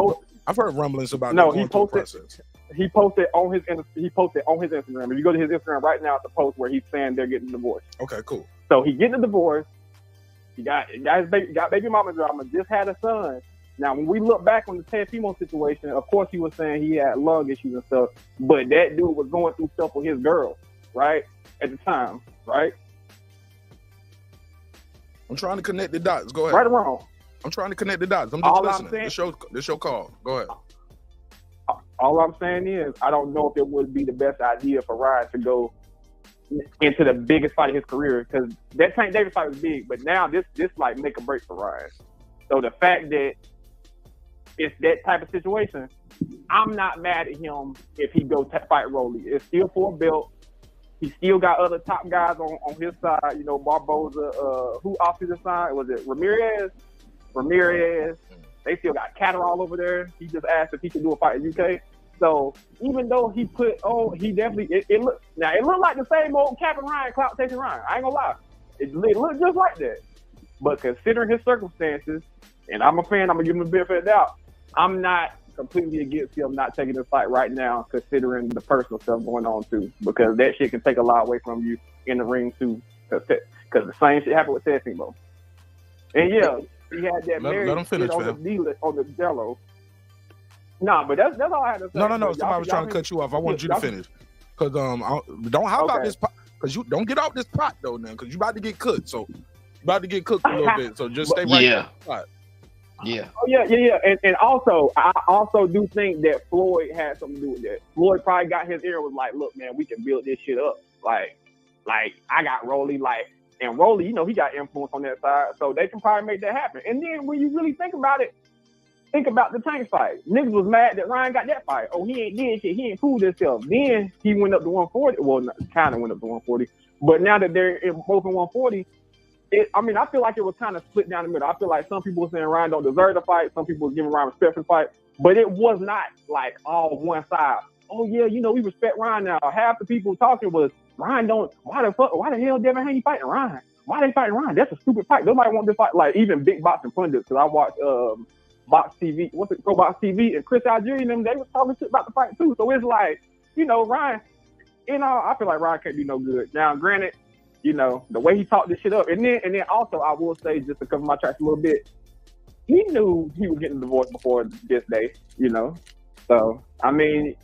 I've heard rumblings about no, he posted. he posted on his Instagram. If you go to his Instagram right now, it's a post where he's saying they're getting divorced. Okay, cool. So he getting a divorce. He got baby mama drama. Just had a son. Now, when we look back on the Teofimo situation, of course he was saying he had lung issues and stuff, but that dude was going through stuff with his girl, right, at the time, right? I'm trying to connect the dots. Go ahead. Right or wrong? I'm trying to connect the dots. I'm just All listening. I'm saying, This your call. Go ahead. All I'm saying is, I don't know if it would be the best idea for Ryan to go into the biggest fight of his career, because that Tank Davis fight was big, but now this like make a break for Ryan. So the fact that it's that type of situation, I'm not mad at him if he go fight Rolly. It's still for a belt. He still got other top guys on his side. You know, Barboza. Who off his side? Was it Ramirez? They still got Katt all over there. He just asked if he could do a fight in UK. So even though he put he definitely it looked like the same old Captain Ryan, clout chasing Ryan. I ain't gonna lie, it looked just like that. But considering his circumstances, and I'm a fan, I'm gonna give him a benefit of the doubt. I'm not completely against him not taking this fight right now, considering the personal stuff going on too, because that shit can take a lot away from you in the ring too. Because the same shit happened with Teofimo. And yeah, he had that marriage let him finish, on the Jello. Nah, but that's all I had to say. No. Somebody was trying to cut you off. I wanted you to finish. Because how about this pot? Because you don't get off this pot though now, because you about to get cooked. So you about to get cooked a little bit. So just stay right there. Yeah. Oh yeah. And also, I also do think that Floyd had something to do with that. Floyd probably got his ear, was like, look, man, we can build this shit up. Like I got Rolly, and Rolly, you know, he got influence on that side, so they can probably make that happen. And then when you really think about it, think about the Tank fight. Niggas was mad that Ryan got that fight. Oh, he ain't did shit. He ain't proved himself. Then he went up to 140. Well, kind of went up to 140. But now that they're both in 140, I feel like it was kind of split down the middle. I feel like some people were saying Ryan don't deserve the fight. Some people were giving Ryan respect for the fight. But it was not like all one side. Oh, yeah, you know, we respect Ryan now. Half the people talking was, Ryan don't, why the hell Devin Haney fighting Ryan? Why they fighting Ryan? That's a stupid fight. Nobody want this fight. Like, even big boxing pundits, because I watched Box TV, Pro Box TV, and Chris Algieri and them, they was talking shit about the fight too. So it's like, you know, Ryan, you know, I feel like Ryan can't do no good. Now, granted, you know, the way he talked this shit up, and then also I will say, just to cover my tracks a little bit, he knew he was getting divorced before this day, you know. So I mean,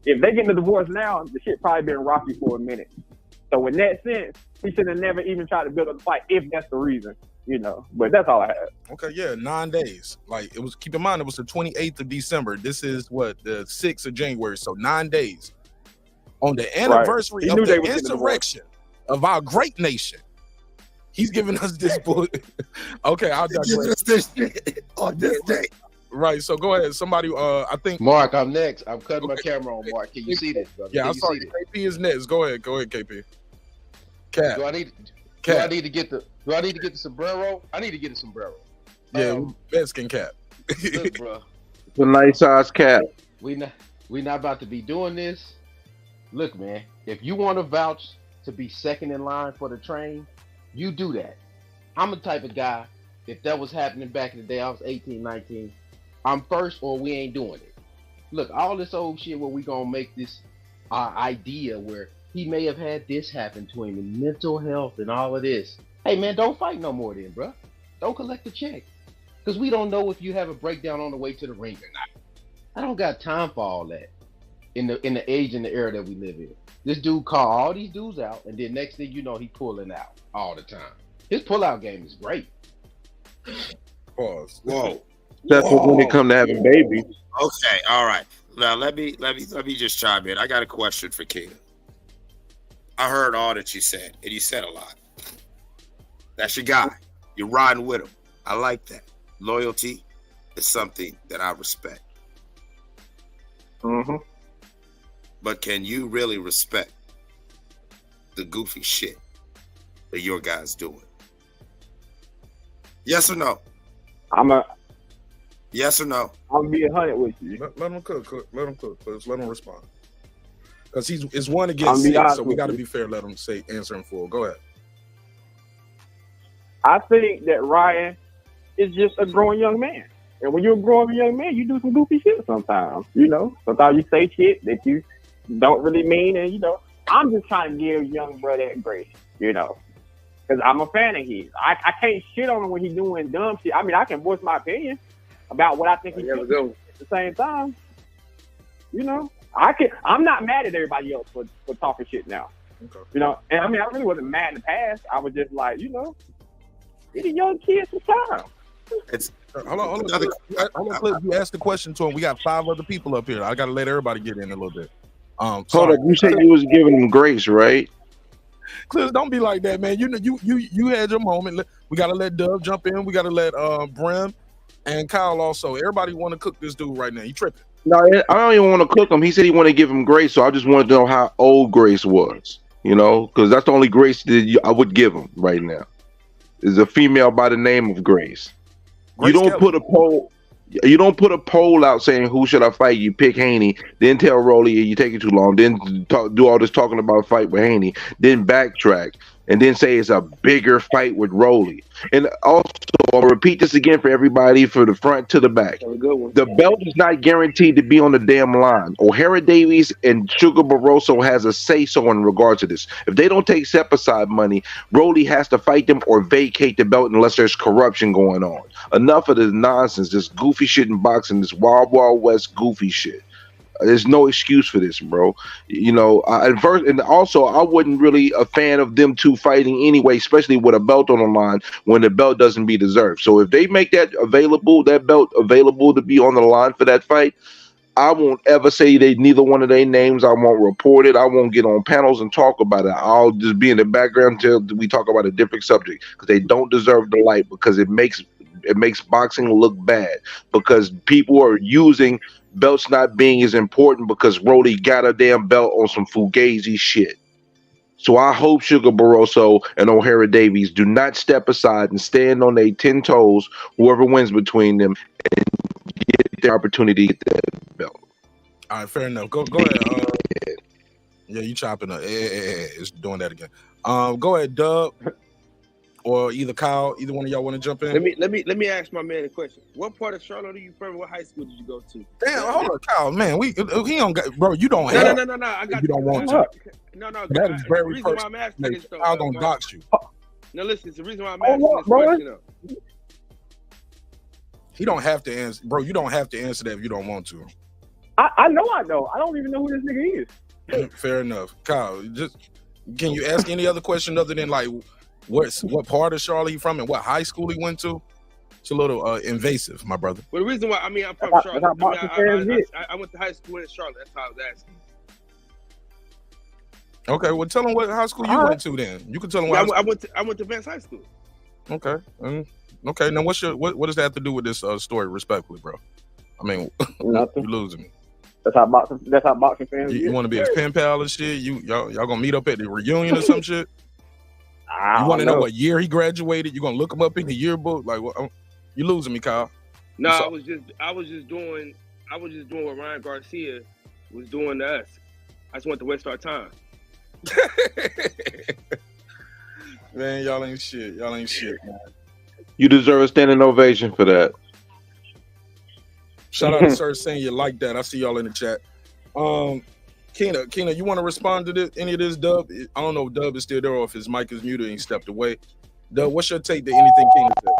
if they get the divorce now, the shit probably been rocky for a minute. So in that sense, he should have never even tried to build up the fight, if that's the reason. You know, but that's all I had. Okay, yeah, 9 days. Like, it was, keep in mind, it was the 28th of December. This is what, the 6th of January. So 9 days. On the anniversary of the insurrection of our great nation, he's giving us this book. Okay, I'll digress. This shit on this day. Right, so go ahead. Somebody, I think. Mark, I'm next. I'm cutting my camera on, Mark. Can you see this, brother? Yeah, I'm sorry. KP is next. Go ahead, KP. Katt. Do I need to get the sombrero? I need to get a sombrero. Yeah, Mexican cap. Look, bro. It's a nice size cap. We not about to be doing this. Look, man, if you want to vouch to be second in line for the train, you do that. I'm the type of guy, if that was happening back in the day, I was 18, 19, I'm first or we ain't doing it. Look, all this old shit where we gonna make this idea where he may have had this happen to him in mental health and all of this. Hey, man, don't fight no more then, bro. Don't collect the check. Because we don't know if you have a breakdown on the way to the ring or not. I don't got time for all that in the age and the era that we live in. This dude called all these dudes out, and then next thing you know, he pulling out all the time. His pullout game is great. Pause. Whoa. That's when it come to having babies. Okay, all right. Now let me just chime in. I got a question for King. I heard all that you said, and you said a lot. That's your guy. You're riding with him. I like that. Loyalty is something that I respect. Mm-hmm. But can you really respect the goofy shit that your guy's doing? Yes or no? Yes or no? I'm be 100 with you. Let him cook. Let him cook. Let him respond. Because it's one against six, so we got to be fair. Let him answer in full. Go ahead. I think that Ryan is just a growing young man. And when you're a growing young man, you do some goofy shit sometimes. You know, sometimes you say shit that you don't really mean, and you know, I'm just trying to give young brother that grace. You know, because I'm a fan of his. I can't shit on him when he's doing dumb shit. I mean, I can voice my opinion about what I think he should do. At the same time, you know, I'm not mad at everybody else for talking shit now. Okay. You know, and I mean, I really wasn't mad in the past. I was just like, you know, give the young kids some time. Hold on, Cliff. You asked the question to him. We got 5 other people up here. I got to let everybody get in a little bit. Hold up, you said you was giving them grace, right? Cliff, don't be like that, man. You know, you had your moment. We got to let Dub jump in. We got to let Brim and Kyle also. Everybody want to cook this dude right now. You tripping? No, I don't even want to cook him. He said he wanted to give him grace, so I just wanted to know how old Grace was. You know, because that's the only grace that I would give him right now. Is a female by the name of Grace. You don't put a poll. You don't put a poll out saying who should I fight. You pick Haney, then tell Rolly you take it too long, then do all this talking about a fight with Haney, then backtrack, and then say it's a bigger fight with Rolly. And also, I'll repeat this again for everybody, from the front to the back. The belt is not guaranteed to be on the damn line. O'Hara Davies and Sugar Barroso has a say-so in regards to this. If they don't take step-aside money, Rolly has to fight them or vacate the belt unless there's corruption going on. Enough of this nonsense, this goofy shit in boxing, this Wild Wild West goofy shit. There's no excuse for this, bro. You know, and also, I wasn't really a fan of them two fighting anyway, especially with a belt on the line when the belt doesn't be deserved. So if they make that belt available to be on the line for that fight, I won't ever say neither one of their names. I won't report it. I won't get on panels and talk about it. I'll just be in the background until we talk about a different subject, because they don't deserve the light, because it makes boxing look bad, because people are using belts not being as important because Rolly got a damn belt on some fugazi shit. So I hope Sugar Barroso and O'Hara Davies do not step aside and stand on their 10 toes, whoever wins between them, and get the opportunity to get that belt. All right, fair enough. Go ahead. Yeah, you chopping up. It's doing that again. Go ahead, Dub, or either Kyle. Either one of y'all want to jump in? Let me ask my man a question. What part of Charlotte are you from? What high school did you go to? Damn, hold on, Kyle. Man, he don't got, bro. You don't have. No. I got you don't want to. No. That is very the reason why I'm asking this, though. I'm gonna dox you. No, listen. It's the reason why I'm asking this question, though. He don't have to answer, bro. You don't have to answer that if you don't want to. I know. I don't even know who this nigga is. Fair enough, Kyle. Just can you ask any other question other than like what part of Charlotte he from and what high school he went to? It's a little invasive, my brother. Well, the reason why I'm from Charlotte. I went to high school in Charlotte. That's how I was asking. Okay, well, tell him what high school you went to. Then you can tell him. I went to Vance High School. Okay. Okay. Now, what does that have to do with this story? Respectfully, bro. I mean, nothing. You losing me. That's how boxing fans. You want to be his pen pal and shit? Y'all gonna meet up at the reunion or some shit? You want to know what year he graduated? You gonna look him up in the yearbook? Like, you losing me, Kyle? No, I was just doing what Ryan Garcia was doing to us. I just want to waste our time. Man, y'all ain't shit, man. You deserve a standing ovation for that. Shout out to Sir saying you like that. I see y'all in the chat. Keena, you want to respond to any of this, Dub? I don't know if Dub is still there or if his mic is muted and he stepped away. Dub, what's your take to anything Keena said?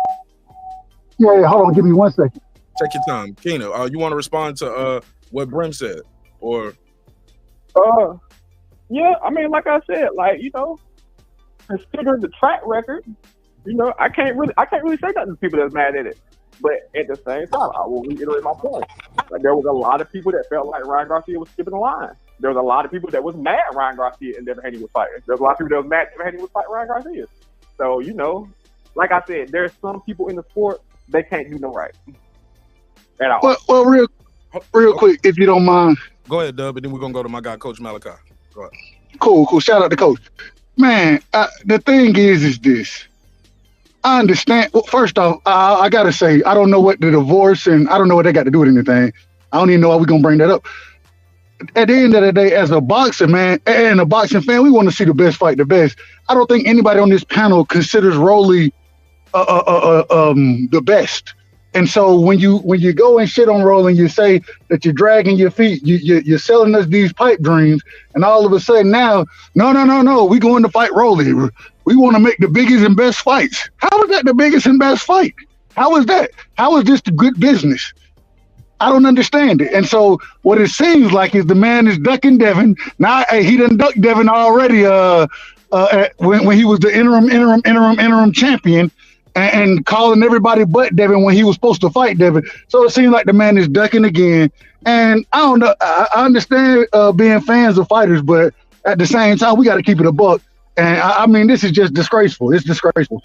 Yeah, hold on, give me 1 second. Take your time. Keena, you want to respond to what Brim said? Or yeah, I mean, like I said, like, you know, consider the track record, you know, I can't really say nothing to people that's mad at it. But at the same time, I will reiterate my point. Like, there was a lot of people that felt like Ryan Garcia was skipping the line. There was a lot of people that was mad Ryan Garcia and Devin Haney was fighting. There was a lot of people that was mad Devin Haney was fighting Ryan Garcia. So, you know, like I said, there's some people in the sport, they can't do no right at all. Well, real quick, if you don't mind. Go ahead, Dub, and then we're going to go to my guy, Coach Malachi. Go ahead. Cool. Shout out to Coach. Man, the thing is this. I understand. Well, first off, I got to say, I don't know what the divorce and I don't know what they got to do with anything. I don't even know why we're going to bring that up. At the end of the day, as a boxer, man, and a boxing fan, we want to see the best fight the best. I don't think anybody on this panel considers Rolly the best. And so when you go and shit on Rolling, you say that you're dragging your feet, you're selling us these pipe dreams, and all of a sudden now, no, we going to fight Rolling. We want to make the biggest and best fights. How is that the biggest and best fight? How is that? How is this the good business? I don't understand it. And so what it seems like is the man is ducking Devin. Now he done ducked Devin already when he was the interim champion. And calling everybody but Devin when he was supposed to fight Devin. So it seems like the man is ducking again. And I don't know. I understand being fans of fighters, but at the same time, we got to keep it a buck. And I mean, this is just disgraceful. It's disgraceful.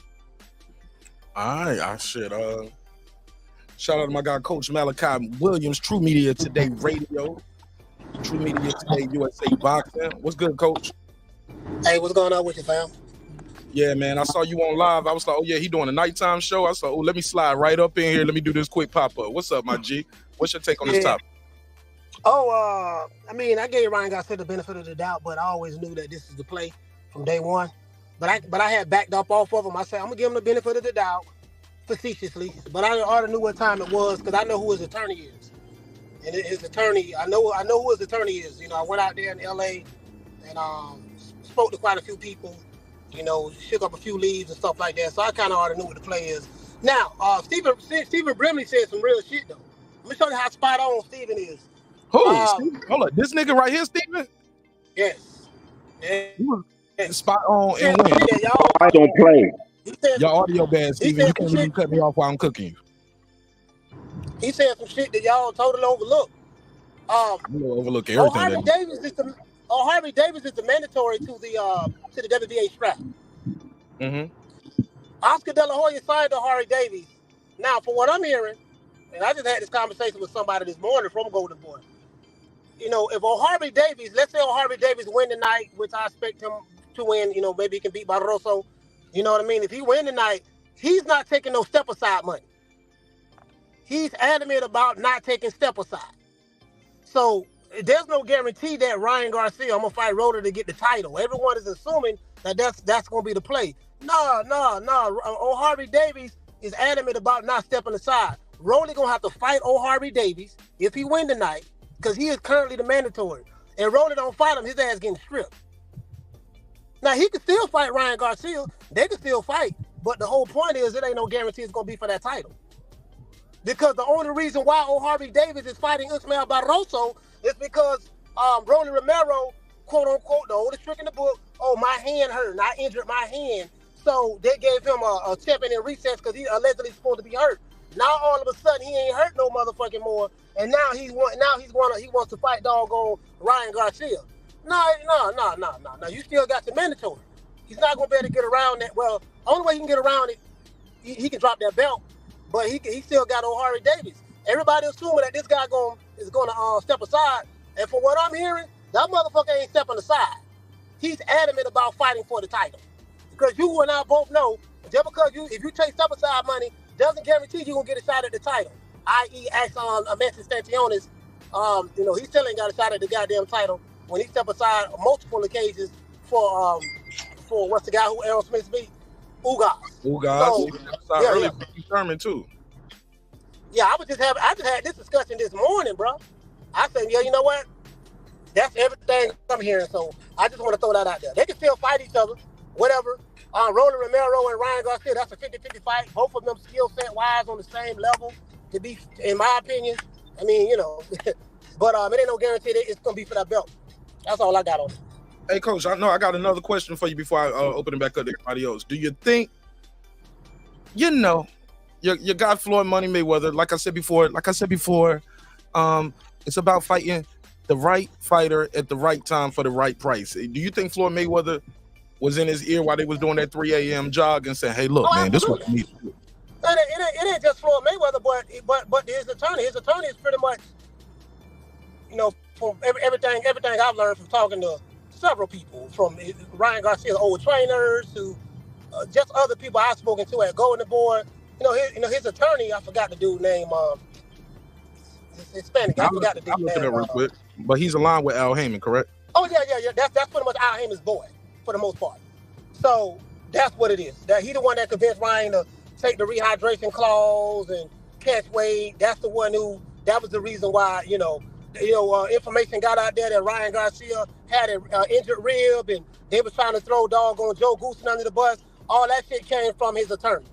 All right, shit. Shout out to my guy, Coach Malachi Williams, True Media Today Radio, True Media Today USA Boxing. What's good, Coach? Hey, what's going on with you, fam? Yeah, man, I saw you on live. I was like, oh, yeah, he doing a nighttime show. I said, oh, let me slide right up in here. Let me do this quick pop-up. What's up, my G? What's your take on this topic? Oh, I mean, I gave Ryan Garcia the benefit of the doubt, but I always knew that this is the play from day one. But I had backed up off of him. I said, I'm going to give him the benefit of the doubt, facetiously. But I already knew what time it was because I know who his attorney is. And his attorney, I know who his attorney is. You know, I went out there in L.A. and spoke to quite a few people. You know, shook up a few leaves and stuff like that. So I kind of already knew what the play is. Now, Stephen Brimley said some real shit, though. Let me show you how spot on Stephen is. Who? Hold up. This nigga right here, Stephen? Yes. Yeah. Spot on and win. I don't play. Your audio bad, Stephen. You can't even cut me off while I'm cooking. He said some shit that y'all totally overlooked. I'm gonna overlook everything. Harvey Davis is the mandatory to the WBA strap. Mm-hmm. Oscar De La Hoya signed to Harvey Davis. Now, from what I'm hearing, and I just had this conversation with somebody this morning from Golden Boy. You know, if Harvey Davis, let's say Harvey Davis win tonight, which I expect him to win, you know, maybe he can beat Barroso. You know what I mean? If he win tonight, he's not taking no step aside money. He's adamant about not taking step aside. So there's no guarantee that Ryan Garcia, I'm gonna fight Roder to get the title. Everyone is assuming that that's gonna be the play. No. Harvey Davis is adamant about not stepping aside. Rolly gonna have to fight Harvey Davis if he win tonight, because he is currently the mandatory. And Rolly don't fight him, his ass getting stripped. Now he can still fight Ryan Garcia. They can still fight, but the whole point is it ain't no guarantee it's gonna be for that title. Because the only reason why Harvey Davis is fighting Ismael Barroso is because Rolly Romero, quote unquote, the oldest trick in the book, my hand hurt and I injured my hand. So they gave him a champion in recess because he allegedly supposed to be hurt. Now all of a sudden he ain't hurt no motherfucking more, and now he wants to fight doggone Ryan Garcia. No. You still got the mandatory. He's not gonna be able to get around that. Well, only way he can get around it, he can drop that belt, but he still got Harvey Davis. Everybody assuming that this guy is gonna step aside, and from what I'm hearing, that motherfucker ain't stepping aside. He's adamant about fighting for the title, because you and I both know just because if you take step aside money doesn't guarantee you're gonna get a shot at the title. I.e., ask Messi Stantionis, he still ain't got a shot at the goddamn title when he stepped aside on multiple occasions for what's the guy who Errol Smith beat? Ugas. So, early Sherman too. Yeah, I just had this discussion this morning, bro. I said, yeah, you know what? That's everything I'm hearing. So I just want to throw that out there. They can still fight each other, whatever. Rolly Romero and Ryan Garcia, that's a 50-50 fight. Both of them skill set wise on the same level to be, in my opinion. I mean, but it ain't no guarantee that it's gonna be for that belt. That's all I got on it. Hey, Coach, I know I got another question for you before I open it back up to everybody else. Do you think, your guy Floyd Money Mayweather, like I said before, it's about fighting the right fighter at the right time for the right price. Do you think Floyd Mayweather was in his ear while they was doing that 3 a.m. jog and said, hey, look, man, this is what we need to do? It ain't just Floyd Mayweather, but his attorney. His attorney is pretty much, from everything I've learned from talking to several people, from Ryan Garcia's old trainers to just other people I've spoken to at Golden Boy. His attorney, I forgot the dude's name. Hispanic. I forgot the dude's name. Real quick, but he's aligned with Al Heyman, correct? Oh yeah. That's pretty much Al Heyman's boy for the most part. So that's what it is. That he the one that convinced Ryan to take the rehydration clause and catch Wade. That's the one that was the reason why, information got out there that Ryan Garcia had an injured rib, and they was trying to throw doggone Joe Goosen under the bus. All that shit came from his attorney.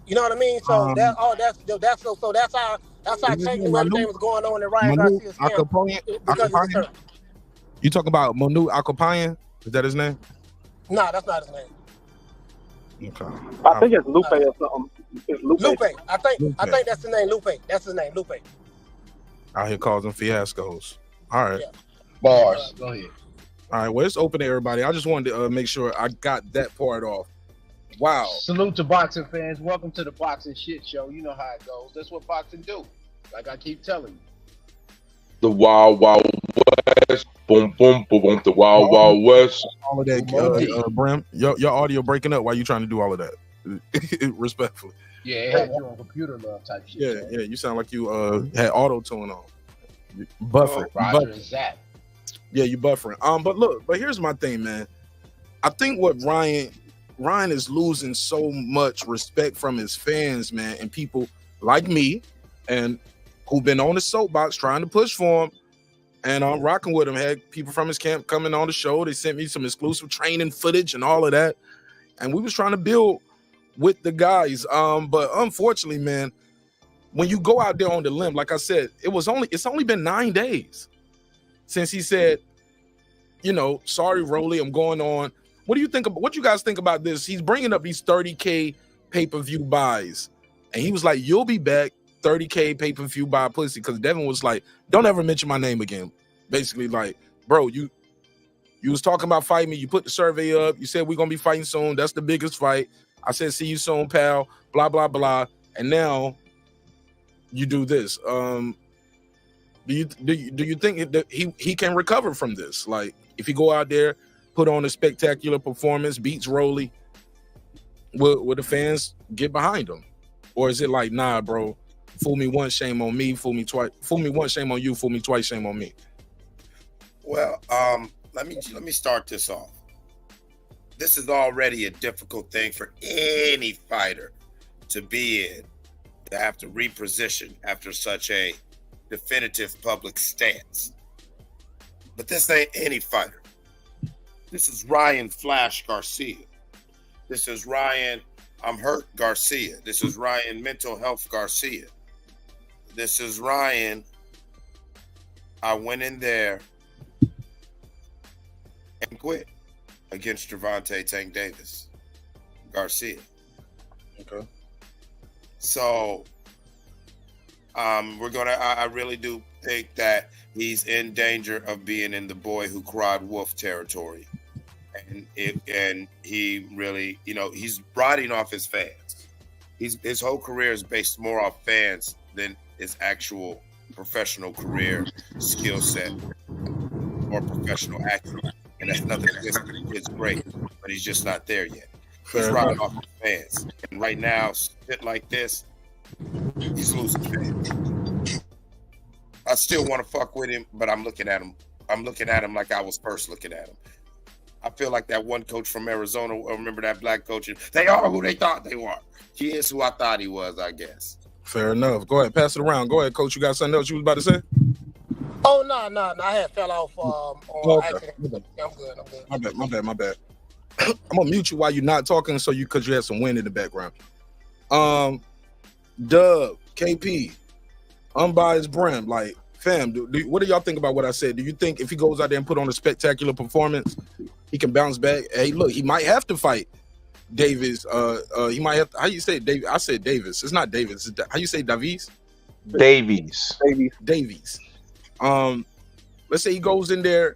You know what I mean? So that's how technically everything was going on in Ryan Garcia's camp because of his attorney. You talking about Manu Akapayan? Is that his name? Nah, that's not his name. Okay. I think it's Lupe or something. It's Lupe. I think that's the name. Lupe. That's his name. Lupe. Out here causing fiascos. All right. Yeah. Bars. Go ahead. All right. Well, it's open to everybody. I just wanted to make sure I got that part off. Wow. Salute to boxing fans. Welcome to the boxing shit show. You know how it goes. That's what boxing do. Like I keep telling you. The Wild Wild West. Boom, boom, boom, boom. The Wild Wild West. All of that, Brim. Your audio breaking up while you trying to do all of that. Respectfully. Yeah, it had you on computer love type shit. Yeah. You sound like you had auto tune on. Buffering. Roger and Zach. Yeah, you buffering. But here's my thing, man. I think what Ryan is losing so much respect from his fans, man, and people like me, and who've been on the soapbox trying to push for him, and I'm rocking with him. Had people from his camp coming on the show. They sent me some exclusive training footage and all of that, and we was trying to build with the guys. But unfortunately, man, when you go out there on the limb, like I said, it's only been 9 days since he said, sorry, Rolly, I'm going on. What do you think about? What you guys think about this? He's bringing up these 30K pay-per-view buys, and he was like, "You'll be back." 30K pay-per-view buy pussy, because Devin was like, "Don't ever mention my name again." Basically, like, bro, you was talking about fighting me. You put the survey up. You said we're gonna be fighting soon. That's the biggest fight. I said, "See you soon, pal." Blah blah blah. And now you do this. Do you think that he can recover from this? Like, if he go out there, put on a spectacular performance, beats Rolly, will the fans get behind him, or is it like, nah, bro? Fool me once, shame on me. Fool me twice. Fool me once, shame on you. Fool me twice, shame on me. Well, let me start this off. This is already a difficult thing for any fighter to be in, to have to reposition after such a definitive public stance. But this ain't any fighter. This is Ryan Flash Garcia. This is Ryan I'm hurt Garcia. This is Ryan Mental Health Garcia. This is Ryan. I went in there and quit against Gervonta Tank Davis Garcia. Okay. So I really do think that he's in danger of being in the boy who cried wolf territory. And he really, he's riding off his fans. His whole career is based more off fans than his actual professional career skill set or professional acumen. And that's nothing against him. It's great, but he's just not there yet. He's riding off his fans. And right now, shit like this, he's losing fans. I still want to fuck with him, but I'm looking at him. I'm looking at him like I was first looking at him. I feel like that one coach from Arizona, remember that black coach? They are who they thought they were. He is who I thought he was, I guess. Fair enough. Go ahead, pass it around. Go ahead, Coach. You got something else you was about to say? Oh, no. I had fell off on accident. Yeah, I'm good. My bad. I'm gonna mute you while you're not talking, because you had some wind in the background. Dub, KP, unbiased Brim, like, fam, what do y'all think about what I said? Do you think if he goes out there and put on a spectacular performance, he can bounce back? Hey, look, he might have to fight Davis. He might have to, how you say Davis? I said Davis. It's not Davis. How you say Davies? Davies. Let's say he goes in there,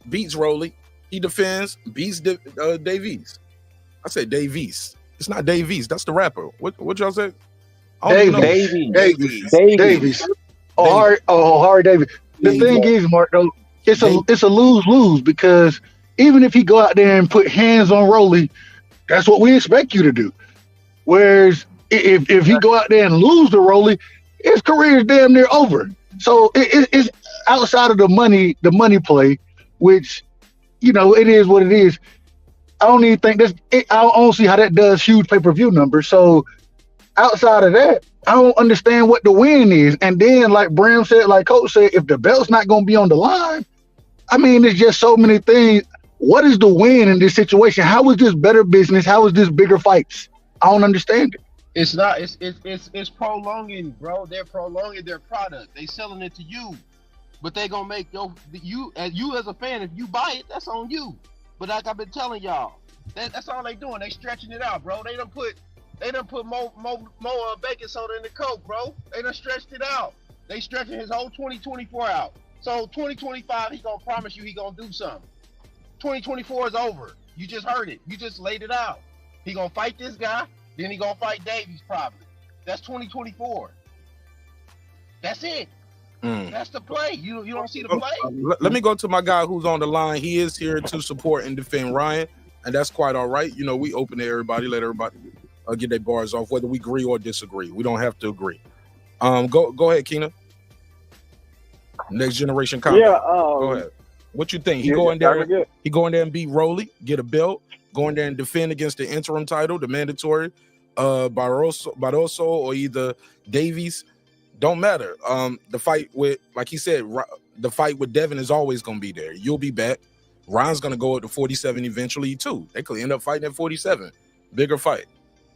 beats Rolly, he defends, beats Davies. I said Davies. It's not Davies. That's the rapper. What y'all say? Davies. Harvey Davis. The thing is, Mark, though, it's a lose-lose, because even if he go out there and put hands on Rolly, that's what we expect you to do. Whereas if he go out there and lose to Rolly, his career is damn near over. So it's outside of the money play, which, it is what it is. I don't even think I don't see how that does huge pay-per-view numbers. So outside of that, I don't understand what the win is. And then, like Bram said, like Coach said, if the belt's not going to be on the line, I mean, there's just so many things. What is the win in this situation? How is this better business? How is this bigger fights? I don't understand it. It's not. It's prolonging, bro. They're prolonging their product. They selling it to you, but they gonna make you as a fan. If you buy it, that's on you. But like I've been telling y'all, that's all they doing. They stretching it out, bro. They done put more baking soda in the Coke, bro. They done stretched it out. They stretching his whole 2024 out. So 2025, he gonna promise you he gonna do something. 2024 is over. You just heard it. You just laid it out. He gonna fight this guy, then he gonna fight Davies probably. That's 2024. That's it. That's the play. You don't see the play. Let me go to my guy who's on the line. He is here to support and defend Ryan, and that's quite all right. You know, we open to everybody, let everybody get their bars off, whether we agree or disagree. We don't have to agree. Go ahead, Keena. Next generation comment. Yeah. Go ahead. What you think? He go in there and beat Rolly, get a belt, go in there and defend against the interim title, the mandatory Barroso or either Davies. Don't matter. The fight with, like he said, the fight with Devin is always going to be there. You'll be back. Ryan's going to go up to 47 eventually too. They could end up fighting at 47. Bigger fight.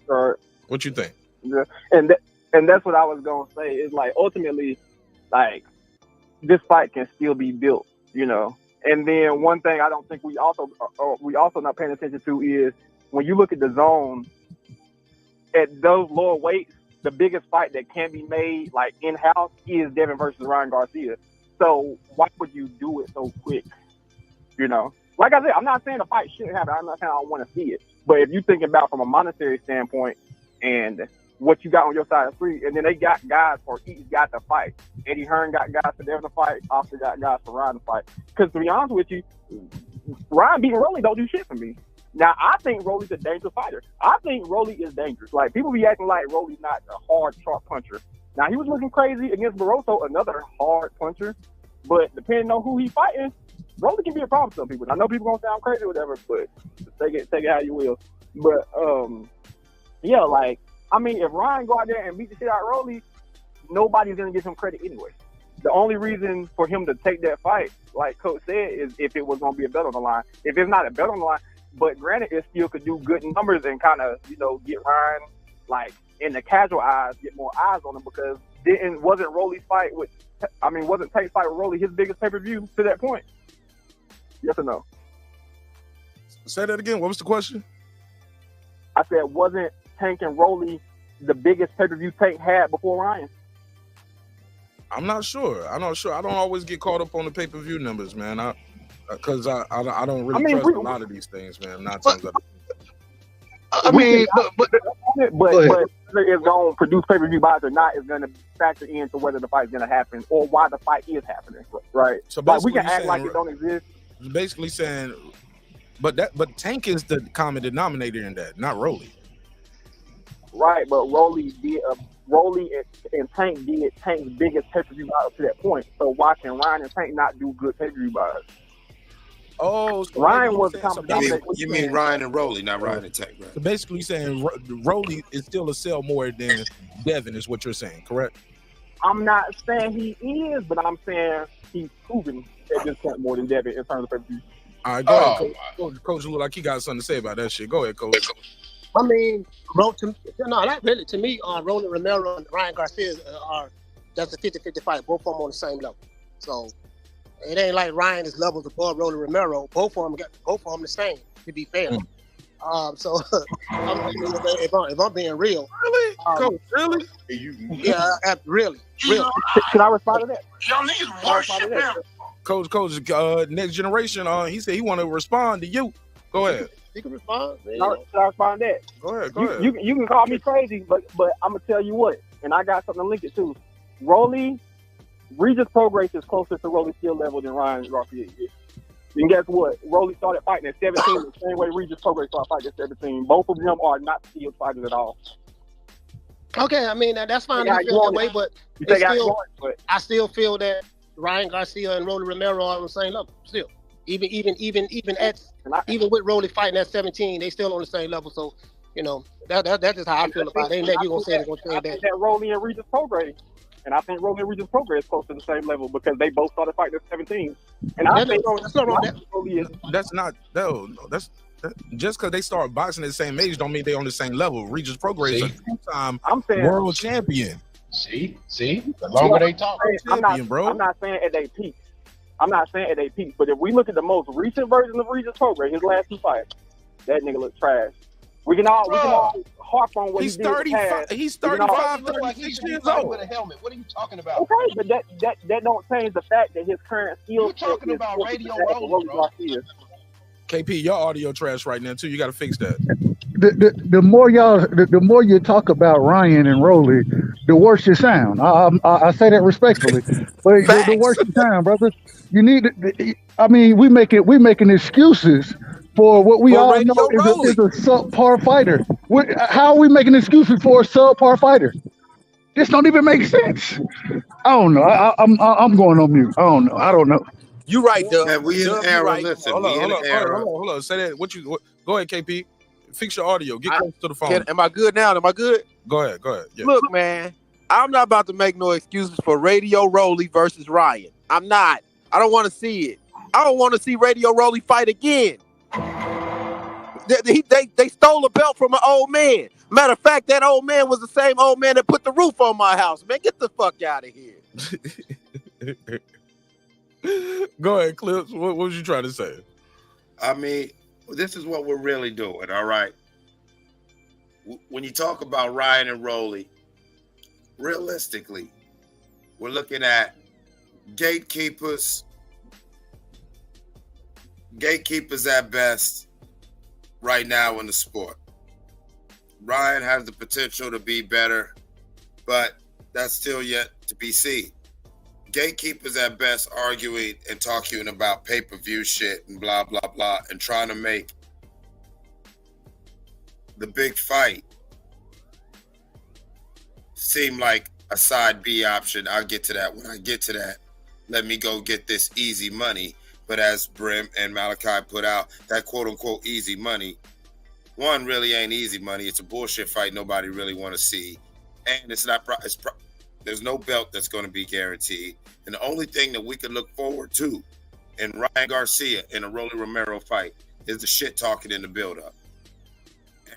Right. What you think? Yeah. And that's what I was going to say. Is like ultimately, like this fight can still be built, you know. And then one thing I don't think we also not paying attention to is when you look at the zone at those lower weights, the biggest fight that can be made like in-house is Devin versus Ryan Garcia. So why would you do it so quick? You know, like I said, I'm not saying the fight shouldn't happen. I'm not saying I don't want to see it. But if you think about from a monetary standpoint and what you got on your side of the street, and then they got guys for each guy to fight. Eddie Hearn got guys for Devin to fight. Oscar got guys for Ryan to fight. Because to be honest with you, Ryan beating Rolly don't do shit for me. Now, I think Rolly's a dangerous fighter. I think Rolly is dangerous. Like, people be acting like Rolly's not a hard, sharp puncher. Now, he was looking crazy against Barroso, another hard puncher. But depending on who he's fighting, Rolly can be a problem to some people. I know people gonna sound crazy or whatever, but take it how you will. But, yeah, like, I mean, if Ryan go out there and beat the shit out of Rolly, nobody's going to give him credit anyway. The only reason for him to take that fight, like Coach said, is if it was going to be a bet on the line. If it's not a bet on the line, but granted, it still could do good numbers and kind of, you know, get Ryan, like, in the casual eyes, get more eyes on him because wasn't Rolly's fight with, wasn't Tank's fight with Rolly his biggest pay-per-view to that point? Yes or no? Say that again. What was the question? I said, wasn't Tank and Rolly the biggest pay-per-view Tank had before Ryan? I'm not sure. I don't always get caught up on the pay-per-view numbers, man. Because I don't really trust a lot of these things, man. But whether it's going to produce pay-per-view buys or not is going to factor into whether the fight is going to happen or why the fight is happening, right? So like, we can act like it don't exist. Basically saying, but Tank is the common denominator in that, not Rolly. Right, but Rolly and Tank did Tank's biggest pay-per-view buy up to that point. So why can Ryan and Tank not do good pay-per-view buys? Oh, so Ryan was the common. You mean Ryan and Rolly, not Ryan and Tank, right? So basically saying Rolly is still a sell more than Devin is what you're saying, correct? I'm not saying he is, but I'm saying he's proven at this point more than Devin in terms of pay-per-view. All right, go ahead, Coach. Look like he got something to say about that shit. Go ahead, Coach. I mean, not really. To me, Rolly Romero and Ryan Garcia that's a 50-50 fight. Both of them on the same level. So it ain't like Ryan is levels above Rolly Romero. Both of them the same. To be fair. So if I'm being real, really, Coach, really, yeah, really. Can I respond to that? Y'all niggas worship him. Coach, next generation. He said he want to respond to you. Go ahead. You can respond. Should I respond to that? Go ahead. You can call me crazy, but I'm gonna tell you what, and I got something to link it to. Rolly, Regis Prograis is closer to Rolly's skill level than Ryan Garcia is. And guess what? Rolly started fighting at 17 the same way Regis Prograis started fighting at 17. Both of them are not skilled fighters at all. Okay, I mean that's fine to feel that way, but I still feel that Ryan Garcia and Rolly Romero are on the same level. Still, even with Rolly fighting at 17, they still on the same level. So That's just how I feel about it. Ain't that you gonna say they're gonna change that? That Rolly and Regis Prograis, and I think Rolly and Regis Prograis is close to the same level because they both started fighting at 17. And I think that's not wrong. That's not that's just because they start boxing at the same age don't mean they on the same level. Regis Prograis is a two-time world champion. See, the longer they talk, I'm not saying at their peak. But if we look at the most recent version of Regis Prograis, his last 2 fights, that nigga look trash. We can all harp on what he's he did 35. He's 35, 36 years old with a helmet. What are you talking about? Okay, but that don't change the fact that his current skill. You're talking about Radio Rolling, bro. KP, your audio trash right now too. You got to fix that. The more you talk about Ryan and Rolly, the worse you sound. I say that respectfully, but the worse you sound, brother. You need. I mean, we making excuses for what we all know is a subpar fighter. How are we making excuses for a subpar fighter? This don't even make sense. I don't know. I'm going on mute. I don't know. You right, Doug. Man, we in the era. Listen, hold on. Say that. Go ahead, KP. Fix your audio. Get close to the phone. Am I good now? Am I good? Go ahead. Yeah. Look, man, I'm not about to make no excuses for Radio Rolly versus Ryan. I'm not. I don't want to see it. I don't want to see Radio Rolly fight again. They stole a belt from an old man. Matter of fact, that old man was the same old man that put the roof on my house. Man, get the fuck out of here. Go ahead, Clips. What was you trying to say? I mean, this is what we're really doing, all right? When you talk about Ryan and Rolly, realistically, we're looking at gatekeepers at best right now in the sport. Ryan has the potential to be better, but that's still yet to be seen. Gatekeepers at best arguing and talking about pay-per-view shit and blah, blah, blah, and trying to make the big fight seem like a side B option. I'll get to that. When I get to that, let me go get this easy money. But as Brim and Malachi put out, that quote-unquote easy money, one, really ain't easy money. It's a bullshit fight nobody really want to see. And it's not there's no belt that's going to be guaranteed. And the only thing that we can look forward to in Ryan Garcia in a Rolly Romero fight is the shit talking in the build-up.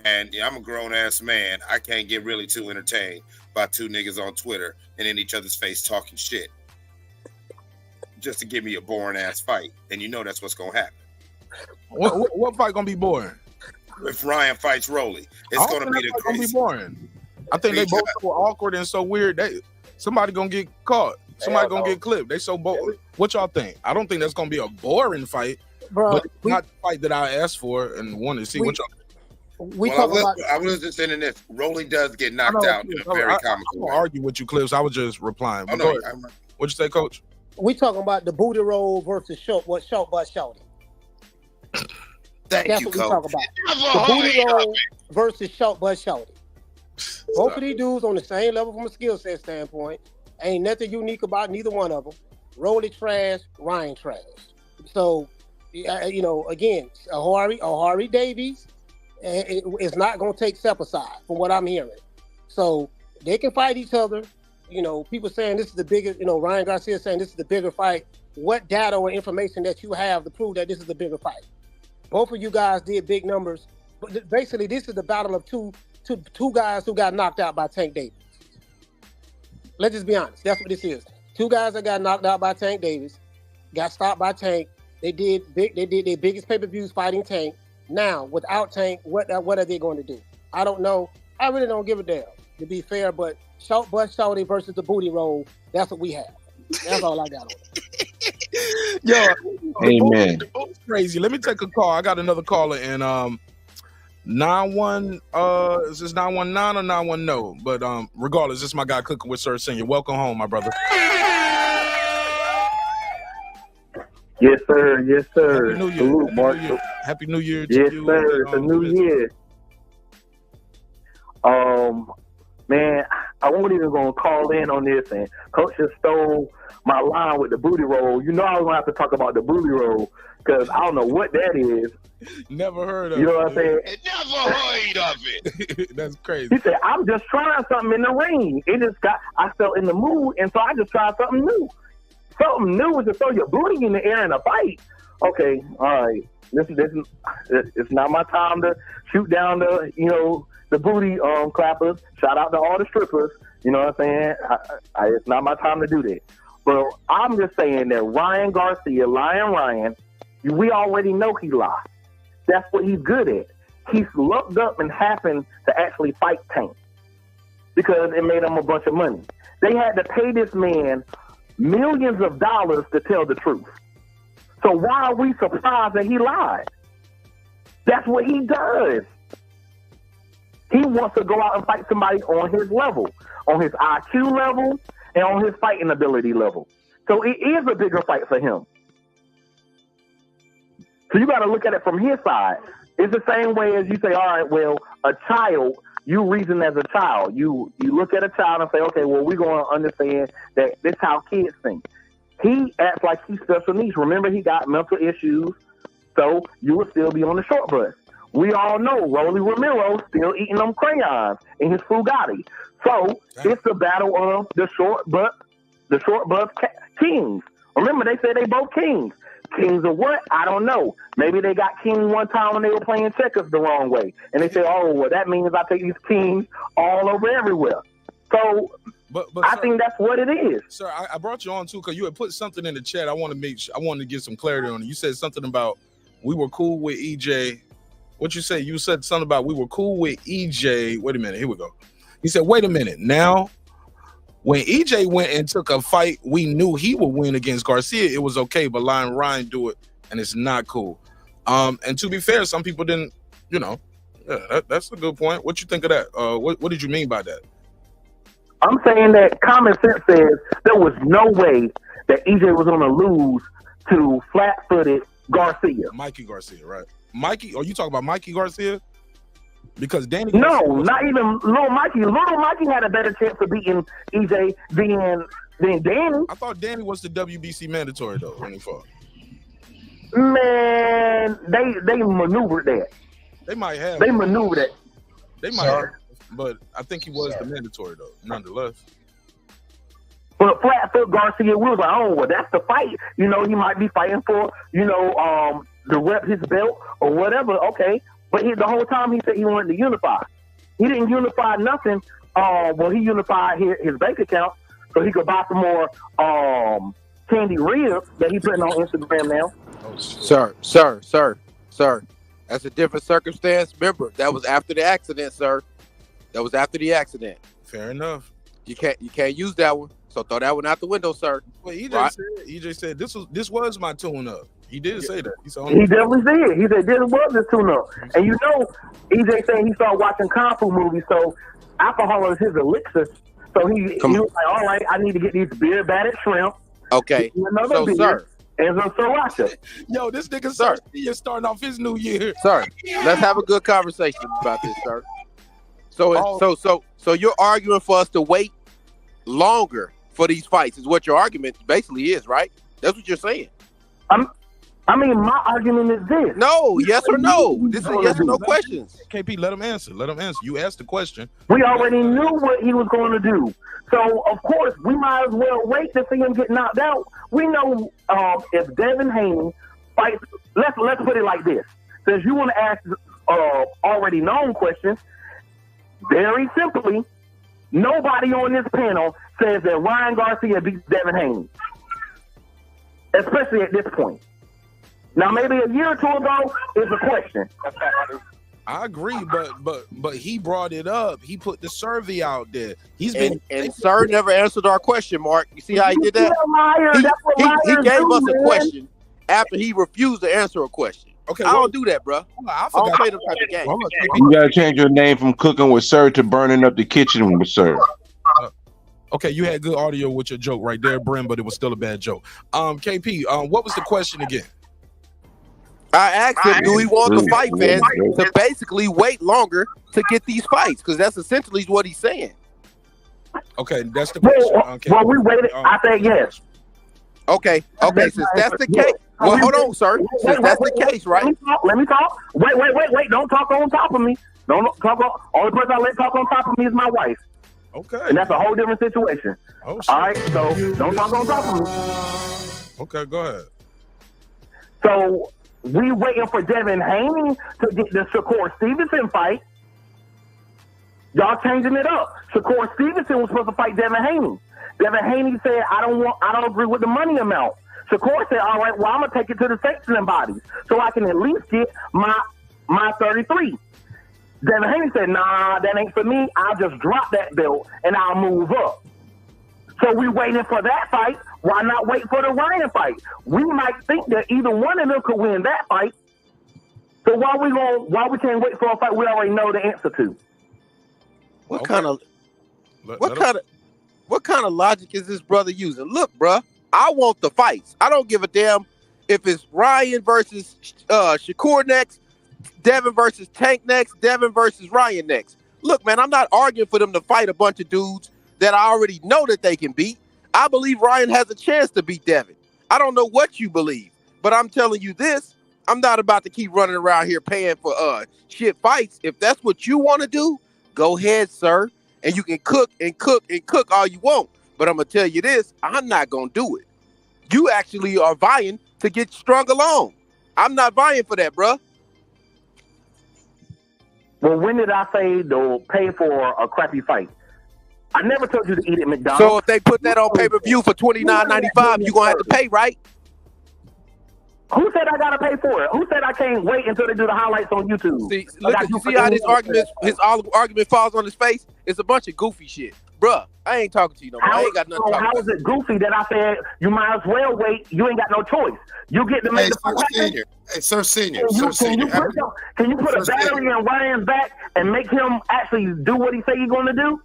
And yeah, I'm a grown-ass man. I can't get really too entertained by two niggas on Twitter and in each other's face talking shit just to give me a boring-ass fight. And you know that's what's going to happen. What fight going to be boring? If Ryan fights Rolly, it's going to be the crazy. Gonna be boring. I think they both so awkward and so weird that somebody gonna get caught. Somebody gonna get clipped. They so bored. What y'all think? I don't think that's gonna be a boring fight, but it's not the fight that I asked for and wanted to see. What y'all? I was just saying this. Rolly does get knocked out in a very comical way. I argue with you, Clips. I was just replying. Oh, no, what'd you say, Coach? We talking about the booty roll versus short butt shouting. That's what we talk about. The booty roll versus short butt shouting. Both of these dudes on the same level from a skill set standpoint. Ain't nothing unique about neither one of them. Rolly trash, Ryan trash. So, again, a Harvey Davies is not going to take step aside from what I'm hearing. So they can fight each other. People saying this is the biggest, Ryan Garcia saying this is the bigger fight. What data or information that you have to prove that this is the bigger fight? Both of you guys did big numbers. But basically, this is the battle of two guys who got knocked out by Tank Davis. Let's just be honest. That's what this is. Two guys that got knocked out by Tank Davis, got stopped by Tank. They did their biggest pay-per-views fighting Tank. Now, without Tank, what are they going to do? I don't know. I really don't give a damn, to be fair, but short butt shouty versus the booty roll, that's what we have. That's all I got on it. Yo, Amen. It's crazy. Let me take a call. I got another caller in 91 is this 919 or 91 no? But regardless, this is my guy Cooking with Sir Senior. Welcome home, my brother. Yes, sir. Yes, sir. Happy New Year. Salute, Mark. Happy New Year to yes, you. Sir. It's a new year. Man, I wasn't even gonna call in on this, and Coach just stole my line with the booty roll. You know I was gonna have to talk about the booty roll because I don't know what that is. Never heard of it. You know what I'm saying? Never heard of it. That's crazy. He said, I'm just trying something in the ring. I felt in the mood, and so I just tried something new. Something new is to throw your booty in the air in a fight. Okay, all right. It's not my time to shoot down the booty clappers. Shout out to all the strippers. You know what I'm saying? It's not my time to do that. But I'm just saying that Ryan Garcia, Lion Ryan, we already know he lied. That's what he's good at. He's looked up and happened to actually fight Tank because it made him a bunch of money. They had to pay this man millions of dollars to tell the truth. So why are we surprised that he lied? That's what he does. He wants to go out and fight somebody on his level, on his IQ level, and on his fighting ability level. So it is a bigger fight for him. So you got to look at it from his side. It's the same way as you say, all right, well, a child, you reason as a child. You look at a child and say, okay, well, we're going to understand that this is how kids think. He acts like he's special needs. Remember, he got mental issues, so you will still be on the short bus. We all know Rolly Romero still eating them crayons in his Fugatti. So it's the battle of the short bus kings. Remember, they said they both kings. Kings of what? I don't know. Maybe they got king one time when they were playing checkers the wrong way. And they say, oh, well, that means I take these kings all over everywhere. So but I sir, think that's what it is. Sir, I brought you on too because you had put something in the chat. I wanted to get some clarity on it. You said something about we were cool with EJ. What you say? You said something about we were cool with EJ. Wait a minute. Here we go. He said, wait a minute. Now, when EJ went and took a fight, we knew he would win against Garcia. It was okay, but Lion Ryan do it, and it's not cool. And to be fair, some people didn't, that's a good point. What you think of that? What did you mean by that? I'm saying that common sense says there was no way that EJ was going to lose to flat-footed Garcia. Mikey Garcia, right? Mikey, are you talking about Mikey Garcia? Because Danny. No, not even Little Mikey. Little Mikey had a better chance of beating EJ than Danny. I thought Danny was the WBC mandatory though when he fought. Man, they maneuvered that. They might have. They maneuvered it. They might have, but I think he was the mandatory though, nonetheless. But flat-foot Garcia, we was like, oh, well, that's the fight. He might be fighting for, to rep his belt or whatever. Okay. But the whole time he said he wanted to unify. He didn't unify nothing. He unified his bank account so he could buy some more candy ribs that he putting on Instagram now. Sir. That's a different circumstance. Remember, that was after the accident, sir. That was after the accident. Fair enough. You can't use that one. So throw that one out the window, sir. Well, EJ said this was my tune-up. He did say that. He definitely did. He said this was his tune-up. And EJ saying he started watching Kung Fu movies, so alcohol is his elixir. So he was like, all right, I need to get these beer-batted shrimp. Okay. So, sir. And some sriracha. Yo, this nigga, sir, he is starting off his new year. Sir, let's have a good conversation about this, sir. So you're arguing for us to wait longer for these fights is what your argument basically is, right? That's what you're saying. My argument is this. No, yes or no. This is yes or no questions. KP, let him answer. You asked the question. We already knew what he was going to do. So, of course, we might as well wait to see him get knocked out. We know if Devin Haney fights, let's put it like this. Since you want to ask already known questions, very simply, nobody on this panel says that Ryan Garcia beats Devin Haney, especially at this point. Now, maybe a year or two ago is a question. I agree, but he brought it up. He put the survey out there. And sir never answered our question, Mark. You see how he did that? He gave us a question after he refused to answer a question. Okay, I don't do that, bro. I don't play them type of game. You gotta change your name from cooking with sir to burning up the kitchen with sir. Okay, you had good audio with your joke right there, Brim, but it was still a bad joke. KP, what was the question again? I asked him, do he want the fight fans to basically wait longer to get these fights? Because that's essentially what he's saying. Okay, that's the question. Well, we waited. I said yes. Okay. Since that's the case, well, hold on, sir. Since that's the case, right? Let me talk. Wait. Don't talk on top of me. Don't talk on. Only person I let talk on top of me is my wife. Okay. And that's a whole different situation. Oh, shit. All right. So don't talk on top of me. Okay, go ahead. So we waiting for Devin Haney to get the Shakur Stevenson fight. Y'all changing it up. Shakur Stevenson was supposed to fight Devin Haney. Devin Haney said, I don't agree with the money amount. Shakur said, all right, well, I'm gonna take it to the sanctioning bodies so I can at least get my 33. Devin Haney said, nah, that ain't for me. I'll just drop that belt and I'll move up. So we waiting for that fight. Why not wait for the Ryan fight? We might think that either one of them could win that fight. So why we can't wait for a fight we already know the answer to? What kind of logic is this brother using? Look, bruh, I want the fights. I don't give a damn if it's Ryan versus Shakur next, Devin versus Tank next, Devin versus Ryan next. Look, man, I'm not arguing for them to fight a bunch of dudes that I already know that they can beat. I believe Ryan has a chance to beat Devin. I don't know what you believe, but I'm telling you this. I'm not about to keep running around here paying for shit fights. If that's what you want to do, go ahead, sir. And you can cook and cook and cook all you want. But I'm going to tell you this, I'm not going to do it. You actually are vying to get strung along. I'm not vying for that, bruh. Well, when did I say they'll pay for a crappy fight? I never told you to eat at McDonald's. So if they put that on pay-per-view for $29.95, you're going to have to pay, right? Who said I gotta pay for it? Who said I can't wait until they do the highlights on YouTube? See, look, you see how his argument falls on his face? It's a bunch of goofy shit. Bruh, I ain't talking to you no more. I ain't got nothing to talk about. How is it goofy that I said you might as well wait? You ain't got no choice. You get to make the fight. Hey, Sir Senior. Can you put a battery in Ryan's back and make him actually do what he say he's going to do?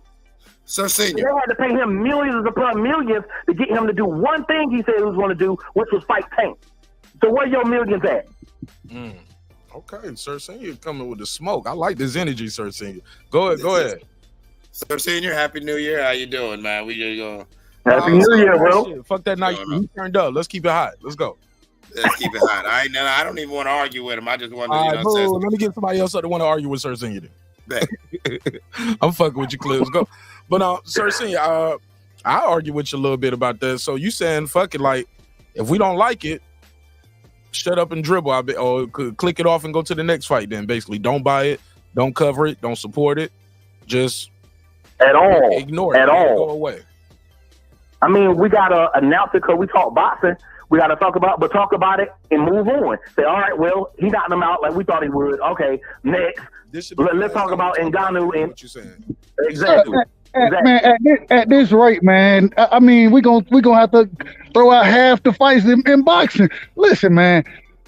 Sir Senior. They had to pay him millions upon millions to get him to do one thing he said he was going to do, which was fight Tank. So where your millions at? Okay, Sir Senior coming with the smoke. I like this energy, Sir Senior. Go ahead. Sir Senior, Happy New Year. How you doing, man? We just going. Happy New Year, bro. Fuck that night. You turned up. Let's keep it hot. Let's go. Let's keep it hot. I don't even want to argue with him. I just want to, let me get somebody else that want to argue with Sir Senior. I'm fucking with you, Clips. Go. But Sir Senior, I argue with you a little bit about that. So you saying fuck it, like if we don't like it, shut up and dribble. Or click it off and go to the next fight. Then basically, don't buy it, don't cover it, don't support it, just at all, ignore it, at all, go away. I mean, we gotta announce it because we talk boxing. We gotta talk about it and move on. Say, all right, well, he got them out like we thought he would. Okay, next, let's talk about Ngannou and what you saying. Exactly. Man, at this rate, man, I mean, we gonna have to throw out half the fights in boxing. Listen, man,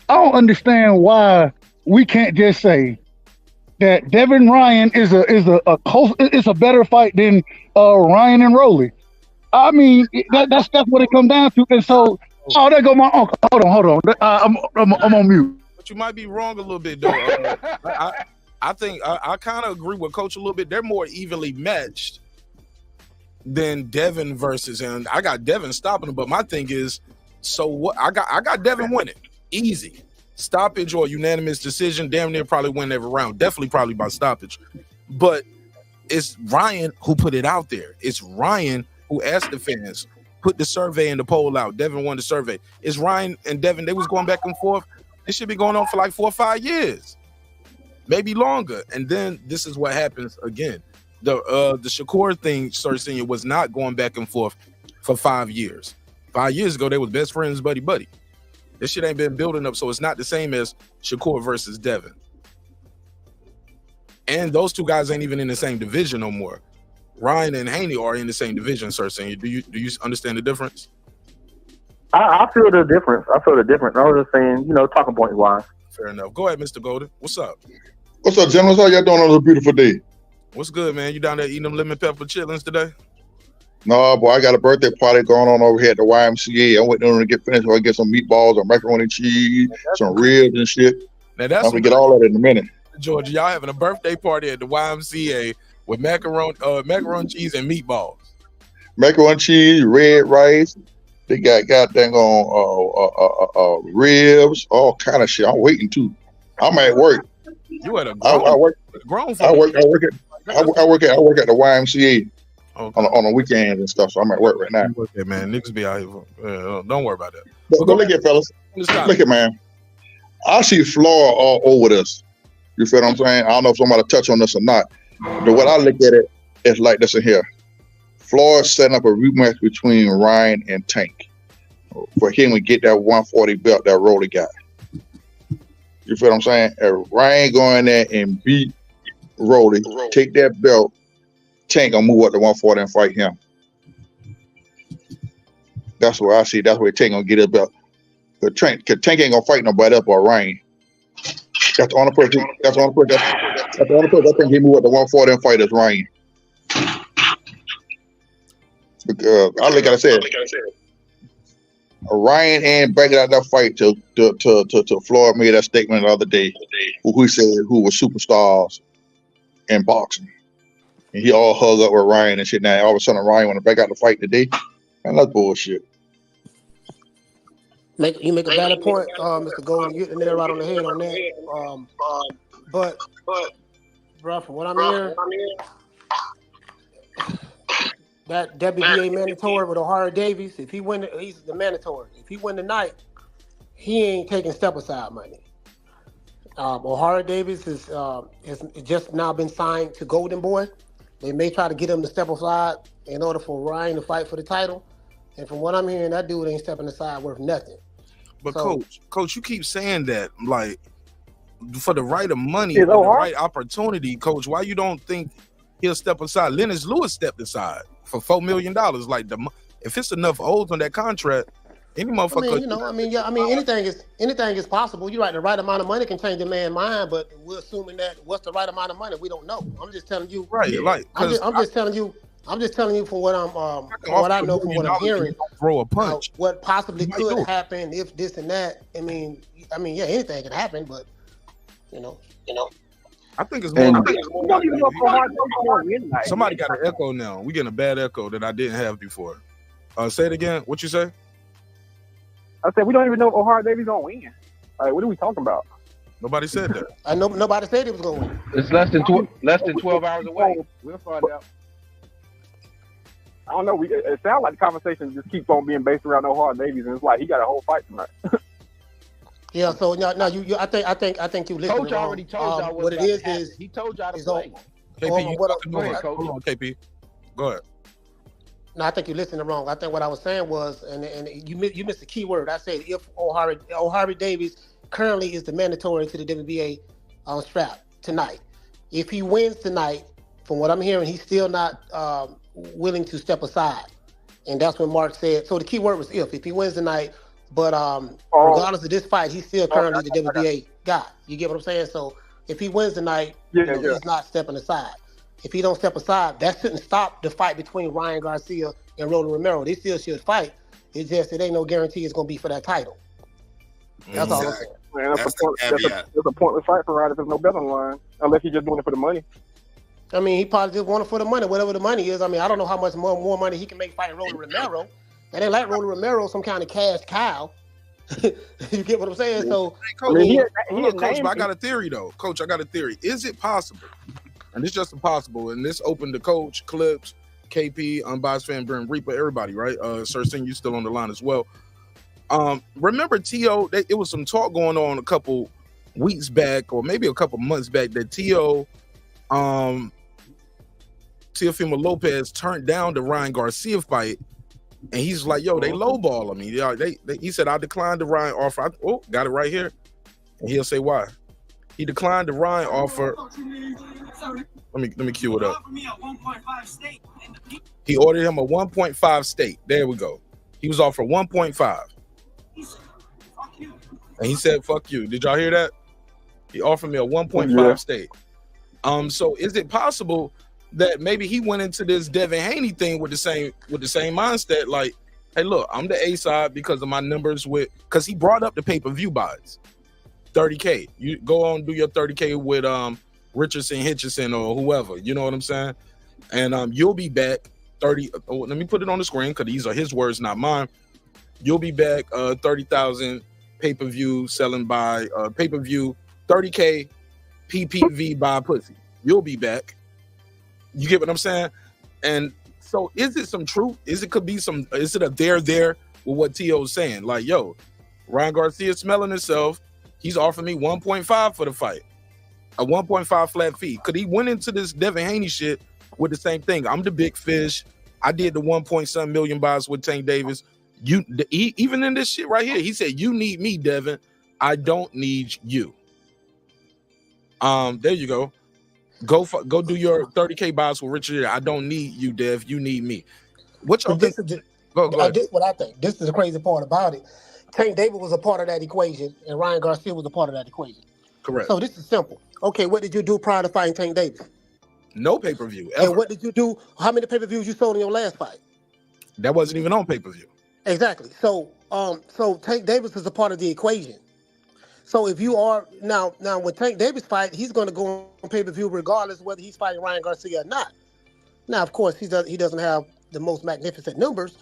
I don't understand why we can't just say that Devin Ryan is a better fight than Ryan and Rolly. I mean, that's what it comes down to. And so, there go my uncle. Hold on. I'm on mute. But you might be wrong a little bit, though. I think I kind of agree with Coach a little bit. They're more evenly matched than Devin versus, and I got Devin stopping him. But my thing is, so what? I got Devin winning easy, stoppage or unanimous decision. Damn near probably win every round. Definitely probably by stoppage. But it's Ryan who put it out there. It's Ryan who asked the fans, put the survey and the poll out. Devin won the survey. It's Ryan and Devin. They was going back and forth. It should be going on for like 4 or 5 years, maybe longer. And then this is what happens again. The Shakur thing, Sir Senior, was not going back and forth for 5 years. 5 years ago, they was best friends, buddy. This shit ain't been building up, so it's not the same as Shakur versus Devin. And those two guys ain't even in the same division no more. Ryan and Haney are in the same division, Sir Senior. Do you understand the difference? I feel the difference. I was just saying, talking point wise. Fair enough. Go ahead, Mr. Golden. What's up? What's up, gentlemen? How y'all doing on a beautiful day? What's good, man? You down there eating them lemon pepper chitlins today? No, boy, I got a birthday party going on over here at the YMCA. I went down to get finished. I get some meatballs or macaroni and cheese, some ribs and shit. Now that's I'm gonna get all that in a minute. Georgia, y'all having a birthday party at the YMCA with macaroni cheese and meatballs. macaroni and cheese, red rice. They got goddamn on ribs, all kind of shit. I'm waiting too. I'm at work. You at a I work at the YMCA on the weekends and stuff. So I'm at work right now. Okay, man. Niggas be out here. Don't worry about that. But look at fellas. Look at man. I see Floyd all over this. You feel what I'm saying? I don't know if somebody touch on this or not. But what I look at it is like this in here. Floyd setting up a rematch between Ryan and Tank for him to get that 140 belt that Rolly got. You feel what I'm saying? If Ryan go in there and beat Rolly, take that belt, Tank gonna move up to 140 and fight him. That's what I see. That's where Tank gonna get his belt. Cause Tank ain't gonna fight nobody up or Ryan. That's the only person. That's the only person. That's the only person I think he move up to 140 and fight is Ryan. Because I look at it, Ryan and backing out that fight to Floyd made that statement the other day, who he said who was superstars in boxing, and he all hugged up with Ryan and shit. Now all of a sudden Ryan want to back out the fight today, and that's bullshit. You make a valid point, Mr. Golden. You hit the nail right on the head on that. But bro, from what I'm hearing, that WBA mandatory with O'Hara Davies, if he win, he's the mandatory. If he win tonight, he ain't taking step aside money. O'Hara Davies has just now been signed to Golden Boy. They may try to get him to step aside in order for Ryan to fight for the title. And from what I'm hearing, that dude ain't stepping aside worth nothing. But so, coach, you keep saying that, like, for the right of money, for the right opportunity, coach, why you don't think he'll step aside? Lennox Lewis stepped aside for $4 million. Like, if it's enough odds on that contract, any motherfucker. Anything is possible. You're right. The right amount of money can change a man's mind, but we're assuming that what's the right amount of money, we don't know. I'm just telling you. Right. Like, I'm just telling you from what what I know from what I'm hearing. Throw a punch. What possibly could happen if this and that. I mean, yeah, anything can happen, but you know. I think it's more. Somebody got an echo now. We getting a bad echo that I didn't have before. Say it again. What you say? I said we don't even know if O'Hara Davies gonna win. Like, what are we talking about? Nobody said that. I know nobody said he was gonna win. It's less than 12 hours away. We'll find out. I don't know. It sounds like the conversation just keeps on being based around O'Hara Davies, and it's like he got a whole fight tonight. Yeah, so now I think you listen. Coach already told y'all what it is. He told y'all to play. KP, go ahead, KP. Go ahead. No, I think you listened wrong. I think what I was saying was, and you missed a key word. I said if O'Hara Davies currently is the mandatory to the WBA strap tonight. If he wins tonight, from what I'm hearing, he's still not willing to step aside, and that's what Mark said. So the key word was if he wins tonight. But regardless of this fight, he's still currently the WBA guy. You get what I'm saying? So if he wins tonight, he's not stepping aside. If he don't step aside, that shouldn't stop the fight between Ryan Garcia and Rolly Romero. They still should fight. It's just it ain't no guarantee it's going to be for that title. That's all I'm saying. Man, that's a pointless fight for Ryan if there's no bet on the line, unless he's just doing it for the money. I mean, he probably just want it for the money, whatever the money is. I mean, I don't know how much more money he can make fighting Rolly Romero. And they like Rolly Romero some kind of cash cow. You get what I'm saying? So, Coach, but I got a theory though. Coach, I got a theory. Is it possible? And it's just impossible. And this open to Coach, Clips, KP, Unbiased Fan, Brent Reaper, everybody, right? Sir Singh, you still on the line as well. Remember T.O., it was some talk going on a couple weeks back, or maybe a couple months back, that Teofimo Lopez turned down the Ryan Garcia fight. And he's like, yo, they lowballing me. Yeah, he said, I declined the Ryan offer. Got it right here. And he'll say why. He declined the Ryan offer. Let me cue it up. He ordered him a 1.5 steak. There we go. He was offered 1.5. And he said, fuck you. Did y'all hear that? He offered me a 1.5 steak. So is it possible that maybe he went into this Devin Haney thing with the same mindset, like, hey, look, I'm the A side because of my numbers because he brought up the pay-per-view buys, 30K. You go on, do your 30K with Richardson, Hitchison, or whoever, you know what I'm saying? And you'll be back 30. Oh, let me put it on the screen because these are his words, not mine. You'll be back 30,000 pay-per-view selling by pay-per-view 30K PPV by pussy. You'll be back. You get what I'm saying? And so is it some truth? Is it a there with what T.O. is saying? Like, yo, Ryan Garcia smelling himself. He's offering me 1.5 for the fight. A 1.5 flat fee. Could he went into this Devin Haney shit with the same thing? I'm the big fish. I did the 1.7 million buys with Tank Davis. Even in this shit right here, he said, you need me, Devin. I don't need you. There you go. Go do your 30K buys with Richard. I don't need you, Dev. You need me. What y'all think? Go ahead. This is what I think. This is the crazy part about it. Tank Davis was a part of that equation, and Ryan Garcia was a part of that equation. Correct. So this is simple. Okay, what did you do prior to fighting Tank Davis? No pay-per-view. Ever. And what did you do? How many pay-per-views you sold in your last fight? That wasn't even on pay-per-view. Exactly. So Tank Davis is a part of the equation. So if you are now when Tank Davis fight, he's going to go on pay-per-view regardless whether he's fighting Ryan Garcia or not. Now, of course, he doesn't have the most magnificent numbers,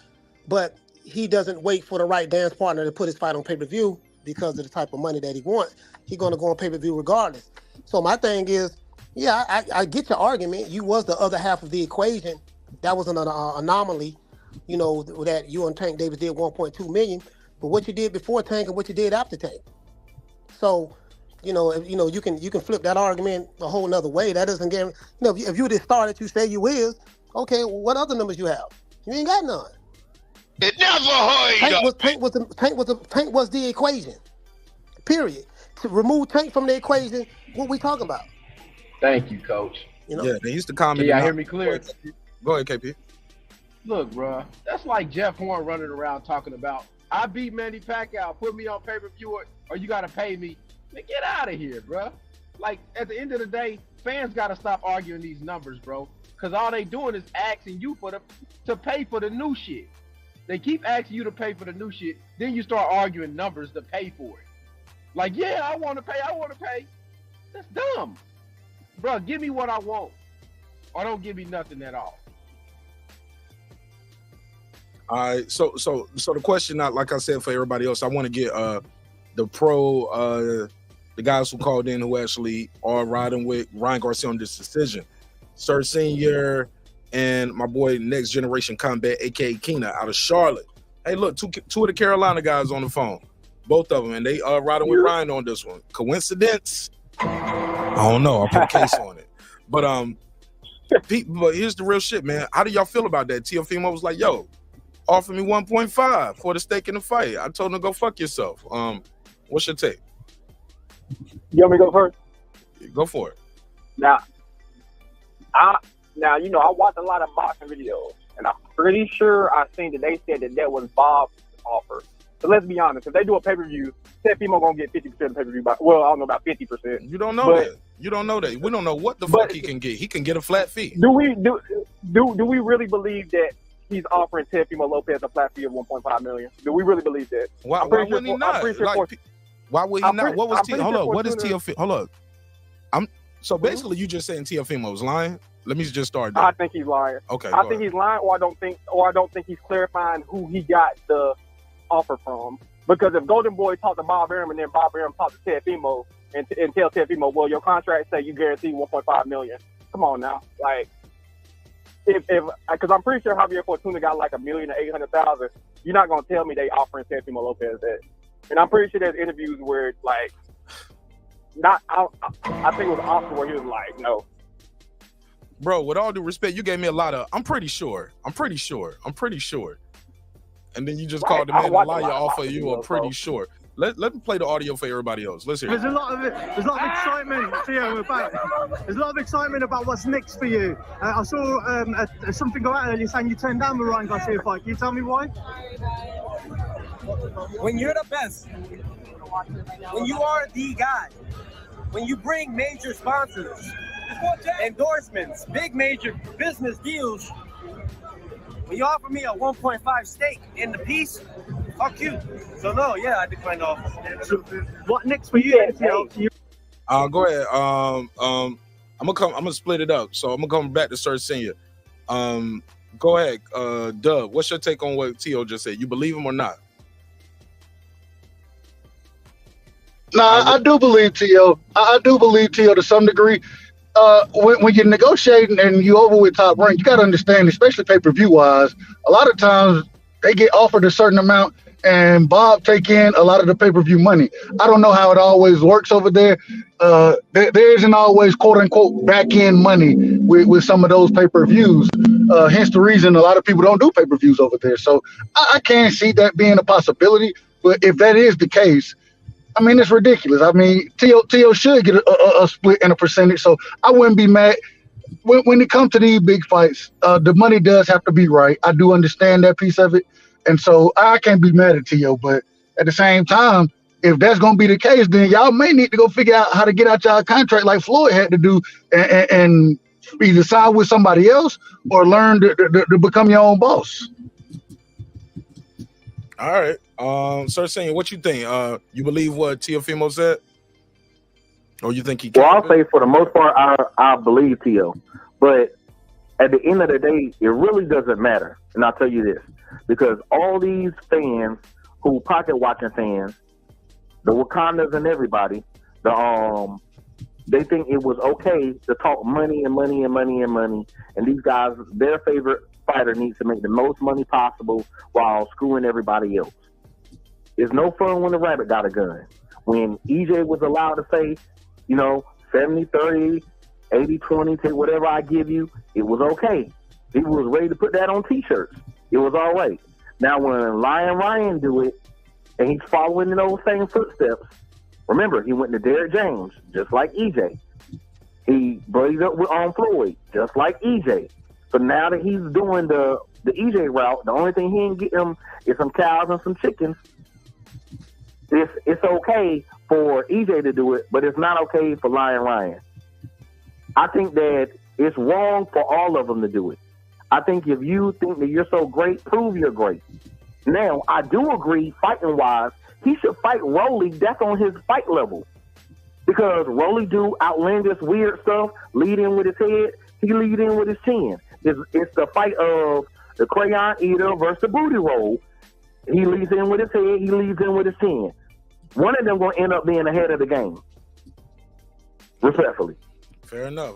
but he doesn't wait for the right dance partner to put his fight on pay-per-view because of the type of money that he wants. He's going to go on pay-per-view regardless. So my thing is, yeah, I get your argument. You was the other half of the equation. That was an anomaly, you know, that you and Tank Davis did 1.2 million. But what you did before Tank and what you did after Tank. So, you can flip that argument a whole nother way. That doesn't guarantee. If you the star that you say you is, okay, well, what other numbers you have? You ain't got none. It never heard. Tank was the equation. Period. To remove Tank from the equation, what we talking about? Thank you, Coach. Yeah, they used to comment. Can y'all hear me clear? Go ahead, KP. Look, bro, that's like Jeff Horn running around talking about, I beat Manny Pacquiao, put me on pay-per-view, or you got to pay me. Man, get out of here, bro. Like, at the end of the day, fans got to stop arguing these numbers, bro, because all they doing is asking you to pay for the new shit. They keep asking you to pay for the new shit, then you start arguing numbers to pay for it. Like, yeah, I want to pay. That's dumb. Bro, give me what I want, or don't give me nothing at all. All right, so the question, like I said, for everybody else, I want to get the guys who called in who actually are riding with Ryan Garcia on this decision. Sir Senior and my boy Next Generation Combat, aka Keena, out of Charlotte. Hey, look, two of the Carolina guys on the phone, both of them, and they are riding with Ryan on this one. Coincidence? I don't know. I'll put a case on it. But but here's the real shit, man. How do y'all feel about that? Teofimo was like, yo, offer me 1.5 for the stake in the fight. I told him to go fuck yourself. What's your take? You want me to go first? Go for it. Now, I watch a lot of boxing videos, and I'm pretty sure I seen that they said that was Bob's offer. So let's be honest, if they do a pay-per-view, Teofimo gonna get 50% of the pay-per-view. Well, I don't know about 50%. You don't know that. You don't know that. We don't know what the fuck he can get. He can get a flat fee. Do we really believe that he's offering Teofimo Lopez a flat fee of 1.5 million? Do we really believe that? Why would he not? Why would he not? What was hold up? What is Teofimo? Hold up. So basically, you just saying Teofimo was lying. Let me just start there. I think he's lying. Okay. I think he's lying, or I don't think he's clarifying who he got the offer from. Because if Golden Boy talked to Bob Arum and then Bob Arum talked to Teofimo and tell Teofimo, well, your contract say you guarantee 1.5 million. Come on now, like because I'm pretty sure Javier Fortuna got like $1,800,000. You're not gonna tell me they offering Teofimo Lopez that. And I'm pretty sure there's interviews where like, I think it was Oscar where he was like, no. Bro, with all due respect, you gave me a lot of, I'm pretty sure. And then you just called the man a liar off of you are pretty sure. Let me play the audio for everybody else. Let's hear it. There's a lot of excitement, Theo, there's a lot of excitement about what's next for you. I saw something go out earlier saying you turned down the Ryan Garcia fight. Can you tell me why? When you're the best, when you are the guy, when you bring major sponsors, endorsements, big major business deals, when you offer me a 1.5 stake in the piece, fuck you. So no, yeah, I declined the offer. So, what next for you? Go ahead. I'm gonna split it up. So I'm gonna come back to Sir Senior. Go ahead, Dub. What's your take on what T.O. just said? You believe him or not? No, I do believe T.O. I do believe T.O. to some degree. When you're negotiating and you over with Top Rank, you got to understand, especially pay-per-view wise, a lot of times they get offered a certain amount and Bob take in a lot of the pay-per-view money. I don't know how it always works over there. There isn't always quote-unquote back-end money with some of those pay-per-views. Hence the reason a lot of people don't do pay-per-views over there. So I can't see that being a possibility. But if that is the case, I mean, it's ridiculous. I mean, T.O. should get a split and a percentage. So I wouldn't be mad. When it comes to these big fights, the money does have to be right. I do understand that piece of it. And so I can't be mad at T.O. But at the same time, if that's going to be the case, then y'all may need to go figure out how to get out y'all contract like Floyd had to do and either sign with somebody else or learn to become your own boss. All right. Sir Senior, what you think? You believe what Teofimo said? Or you think he Well, I'll say for the most part, I believe T.O. But at the end of the day, it really doesn't matter. And I'll tell you this. Because all these fans who pocket watching fans, the Wakandas and everybody, they think it was okay to talk money and money and money and money. And these guys, their favorite fighter needs to make the most money possible while screwing everybody else. It's no fun when the rabbit got a gun. When EJ was allowed to say, 70-30, 80-20, take whatever I give you, it was okay. He was ready to put that on T-shirts. It was all right. Now, when Lion Ryan do it, and he's following in those same footsteps, remember, he went to Derrick James, just like EJ. He buddied up with Floyd, just like EJ. So now that he's doing the EJ route, the only thing he ain't get him is some cows and some chickens. It's okay for EJ to do it, but it's not okay for Lion Ryan. I think that it's wrong for all of them to do it. I think if you think that you're so great, prove you're great. Now, I do agree, fighting-wise, he should fight Rolly. That's on his fight level. Because Rolly do outlandish, weird stuff, lead in with his head, he lead in with his chin. It's the fight of the crayon eater versus the booty roll. He leads in with his head, he leads in with his chin. One of them going to end up being ahead of the game. Respectfully. Fair enough.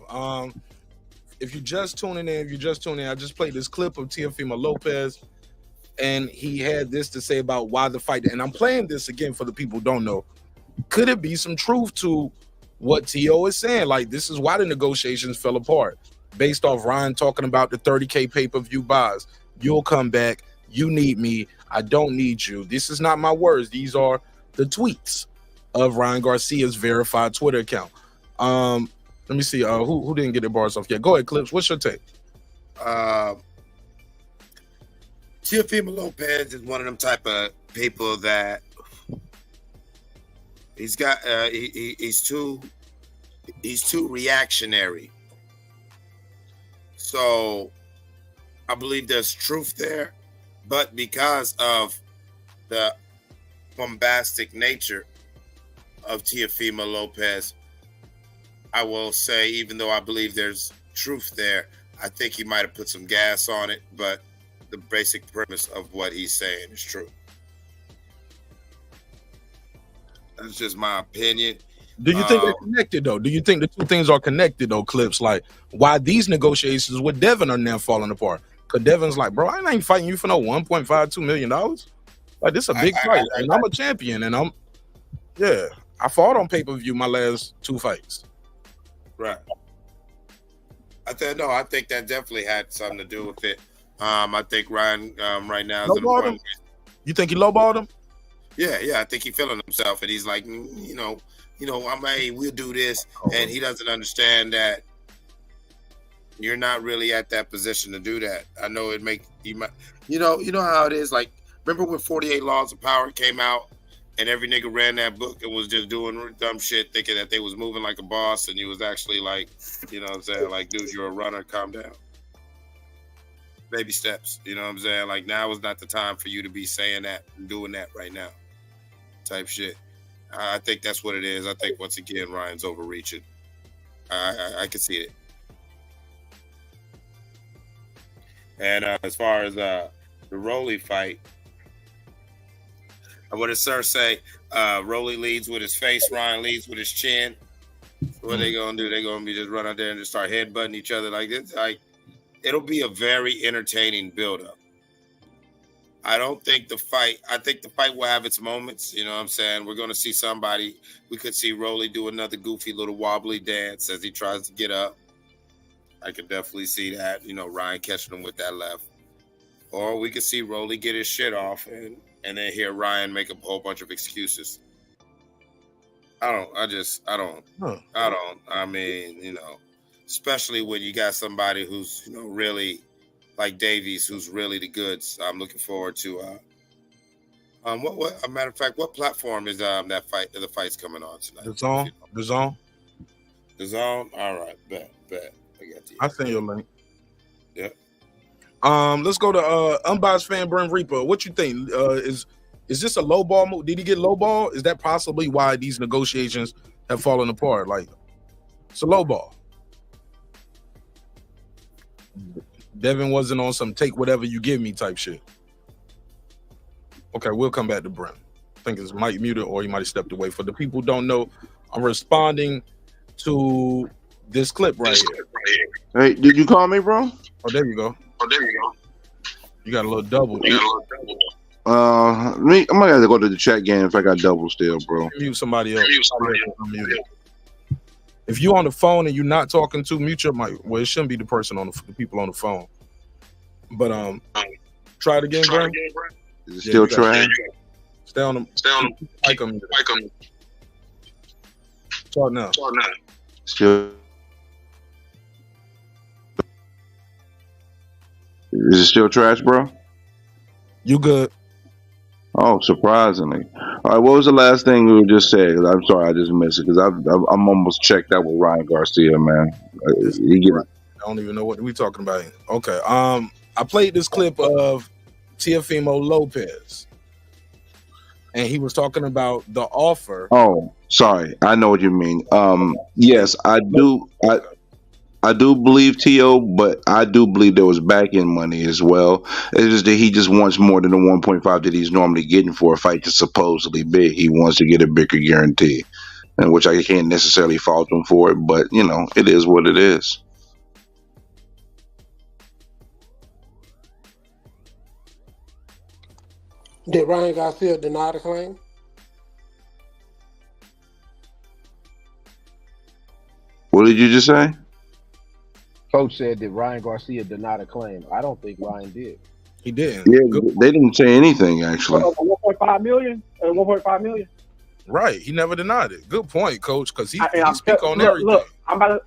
If you're just tuning in, I just played this clip of Teofimo Lopez, and he had this to say about why the fight. And I'm playing this again for the people who don't know. Could it be some truth to what T.O. is saying? Like, this is why the negotiations fell apart, based off Ryan talking about the 30K pay-per-view buys. You'll come back. You need me. I don't need you. This is not my words. These are the tweets of Ryan Garcia's verified Twitter account. Let me see. Who didn't get their bars off yet? Go ahead, Clips. What's your take? Teofimo Lopez is one of them type of people that he's got. He's too reactionary. So I believe there's truth there, but because of the bombastic nature of Teofimo Lopez, I will say, even though I believe there's truth there, I think he might have put some gas on it, but the basic premise of what he's saying is true. That's just my opinion. Do you think they're connected, though? Do you think the two things are connected, though, Clips? Like, why these negotiations with Devin are now falling apart? Because Devin's like, bro, I ain't fighting you for no $1.52 million. Like, this is a big fight, and I'm a champion, and I fought on pay-per-view my last two fights. Right. I think that definitely had something to do with it. I think Ryan right now is in a point. You think he lowballed him? Yeah. I think he's feeling himself, and he's like, we'll do this, and he doesn't understand that you're not really at that position to do that. I know it make you might, you know how it is. Like, remember when 48 Laws of Power came out, and every nigga ran that book and was just doing dumb shit, thinking that they was moving like a boss, and he was actually like, you know what I'm saying? Like, dude, you're a runner, calm down. Baby steps, you know what I'm saying? Like, now is not the time for you to be saying that and doing that right now type shit. I think that's what it is. I think, once again, Ryan's overreaching. I can see it. And as far as the Rolly fight, what did Sir say? Rolly leads with his face, Ryan leads with his chin. So what they gonna do? They're gonna be just run out there and just start headbutting each other like this. Like, it'll be a very entertaining build-up. I think the fight will have its moments. You know what I'm saying? We're gonna see somebody. We could see Rolly do another goofy little wobbly dance as he tries to get up. I could definitely see that. You know, Ryan catching him with that left. Or we could see Rolly get his shit off and then hear Ryan make a whole bunch of excuses. I mean, you know, especially when you got somebody who's, you know, really like Davies, who's really the goods. I'm looking forward to what a matter of fact, what platform is the fight's coming on tonight? The Zone. All right, bet. I got you. I send you a link. Yeah. Let's go to unbiased fan Brim Reaper. What you think? Is this a low ball move? Did he get low ball? Is that possibly why these negotiations have fallen apart? Like, it's a low ball. Devin wasn't on some take whatever you give me type shit. Okay, we'll come back to Brim. I think it's Mike muted or he might have stepped away. For the people who don't know, I'm responding to this clip right here. Hey, did you call me, bro? Oh, there you go. You got a little double. I might have to go to the chat game if I got double still, bro. Mute somebody else. If you on the phone and you're not talking to, mute your mic. Well, it shouldn't be the person on the people on the phone. But try it again, bro. Is it still trying? Stay on them. Mic on. Talk now. Still. Is it still trash, bro? You good? Oh, surprisingly. All right, what was the last thing we just said? I'm sorry, I just missed it because I'm almost checked out with Ryan Garcia, man. I don't even know what we're talking about. Okay. I played this clip of Teofimo Lopez, and he was talking about the offer. Oh, sorry. I know what you mean. Yes, I do. I do believe T.O., but I do believe there was back-end money as well. It's just that he just wants more than the 1.5 that he's normally getting for a fight that's supposedly big. He wants to get a bigger guarantee, and which I can't necessarily fault him for it, but, you know, it is what it is. Did Ryan Garcia deny the claim? What did you just say? Coach said that Ryan Garcia denied a claim. I don't think Ryan did. He didn't. Yeah, they didn't say anything, actually. 1.5 million? 1.5 million? Right. He never denied it. Good point, Coach, because he speak on everything. Look, I'm on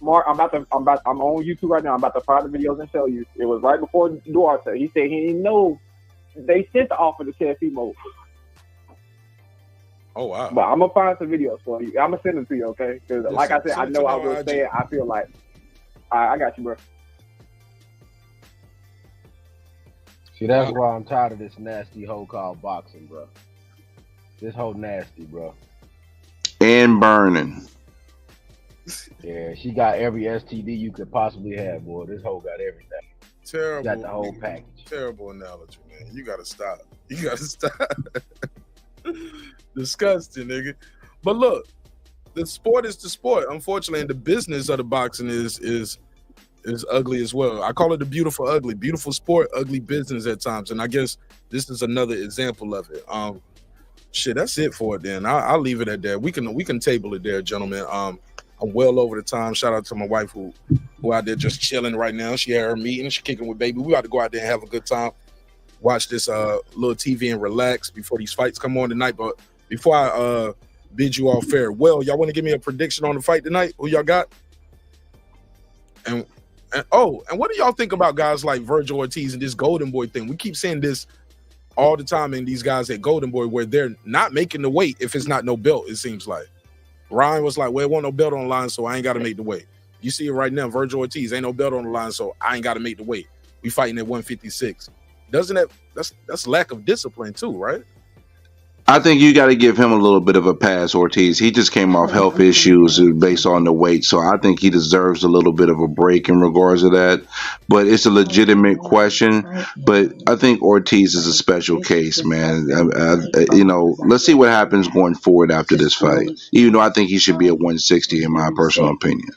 YouTube right now. I'm about to find the videos and show you. It was right before Duarte. He said he didn't know they sent the offer to Teofimo. Oh, wow. But I'm going to find some videos for you. I'm going to send them to you, okay? Because like I said, I know I will say it. I feel like, I got you, bro. See, that's why I'm tired of this nasty hoe called boxing, bro. This hoe nasty, bro. And burning. Yeah, she got every STD you could possibly have, boy. This hoe got everything. Terrible. Got the whole package. Terrible analogy, man. You gotta stop. Disgusting, nigga. But look, the sport is the sport. Unfortunately, and the business of the boxing is ugly as well. I call it the beautiful ugly. Beautiful sport, ugly business at times. And I guess this is another example of it. Shit, that's it for it then. I'll leave it at that. We can table it there, gentlemen. I'm well over the time. Shout out to my wife who out there just chilling right now. She had her meeting. She kicking with baby. We about to go out there and have a good time. Watch this little TV and relax before these fights come on tonight. But before I bid you all farewell, y'all want to give me a prediction on the fight tonight? Who y'all got? And what do y'all think about guys like Virgil Ortiz and this Golden Boy thing? We keep saying this all the time in these guys at Golden Boy where they're not making the weight if it's not no belt, it seems like. Ryan was like, well, it wasn't no belt on the line, so I ain't got to make the weight. You see it right now, Virgil Ortiz, ain't no belt on the line, so I ain't got to make the weight. We fighting at 156. Doesn't that's lack of discipline too, right? I think you got to give him a little bit of a pass, Ortiz. He just came off health issues based on the weight, so I think he deserves a little bit of a break in regards to that. But it's a legitimate question. But I think Ortiz is a special case, man. Let's see what happens going forward after this fight. Even though I think he should be at 160, in my personal opinion.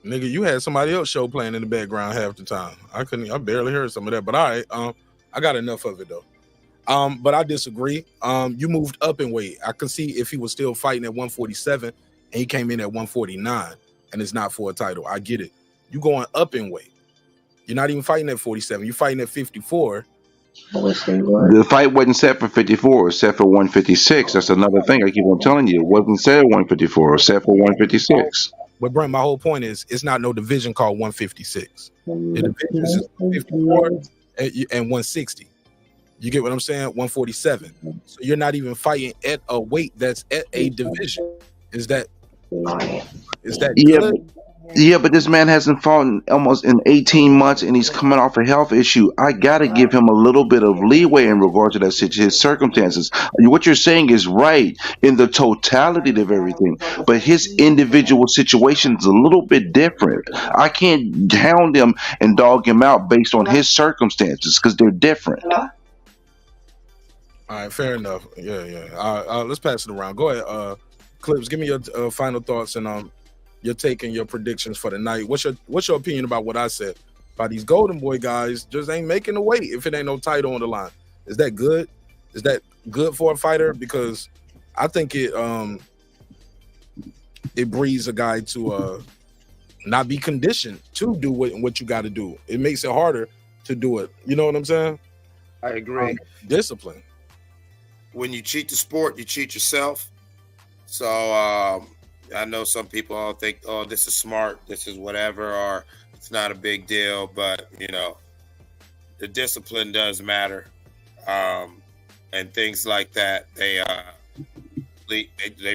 Nigga, you had somebody else show playing in the background half the time. I barely heard some of that, but all right. I got enough of it though. But I disagree. You moved up in weight. I can see if he was still fighting at 147 and he came in at 149 and it's not for a title. I get it. You going up in weight. You're not even fighting at 47. You're fighting at 54. The fight wasn't set for 54. It was set for 156. That's another thing I keep on telling you. It wasn't set at 154. It was set for 156. But Brent, my whole point is it's not no division called 156. The division is 54 and 160. You get what I'm saying? 147. So you're not even fighting at a weight that's at a division. Is that good? Yeah, but this man hasn't fought almost in 18 months, and he's coming off a health issue. I got to give him a little bit of leeway in regard to that his circumstances. What you're saying is right in the totality of everything, but his individual situation is a little bit different. I can't hound him and dog him out based on his circumstances because they're different. All right, fair enough. Yeah. Let's pass it around. Go ahead, Clips. Give me your final thoughts and your take and your predictions for the night. What's your opinion about what I said about these Golden Boy guys just ain't making the weight if it ain't no title on the line? Is that good? Is that good for a fighter? Because I think it breeds a guy to not be conditioned to do what you got to do. It makes it harder to do it. You know what I'm saying? I agree. Discipline. When you cheat the sport, you cheat yourself. So I know some people think, oh, this is smart, this is whatever, or it's not a big deal. But, the discipline does matter. And things like that, they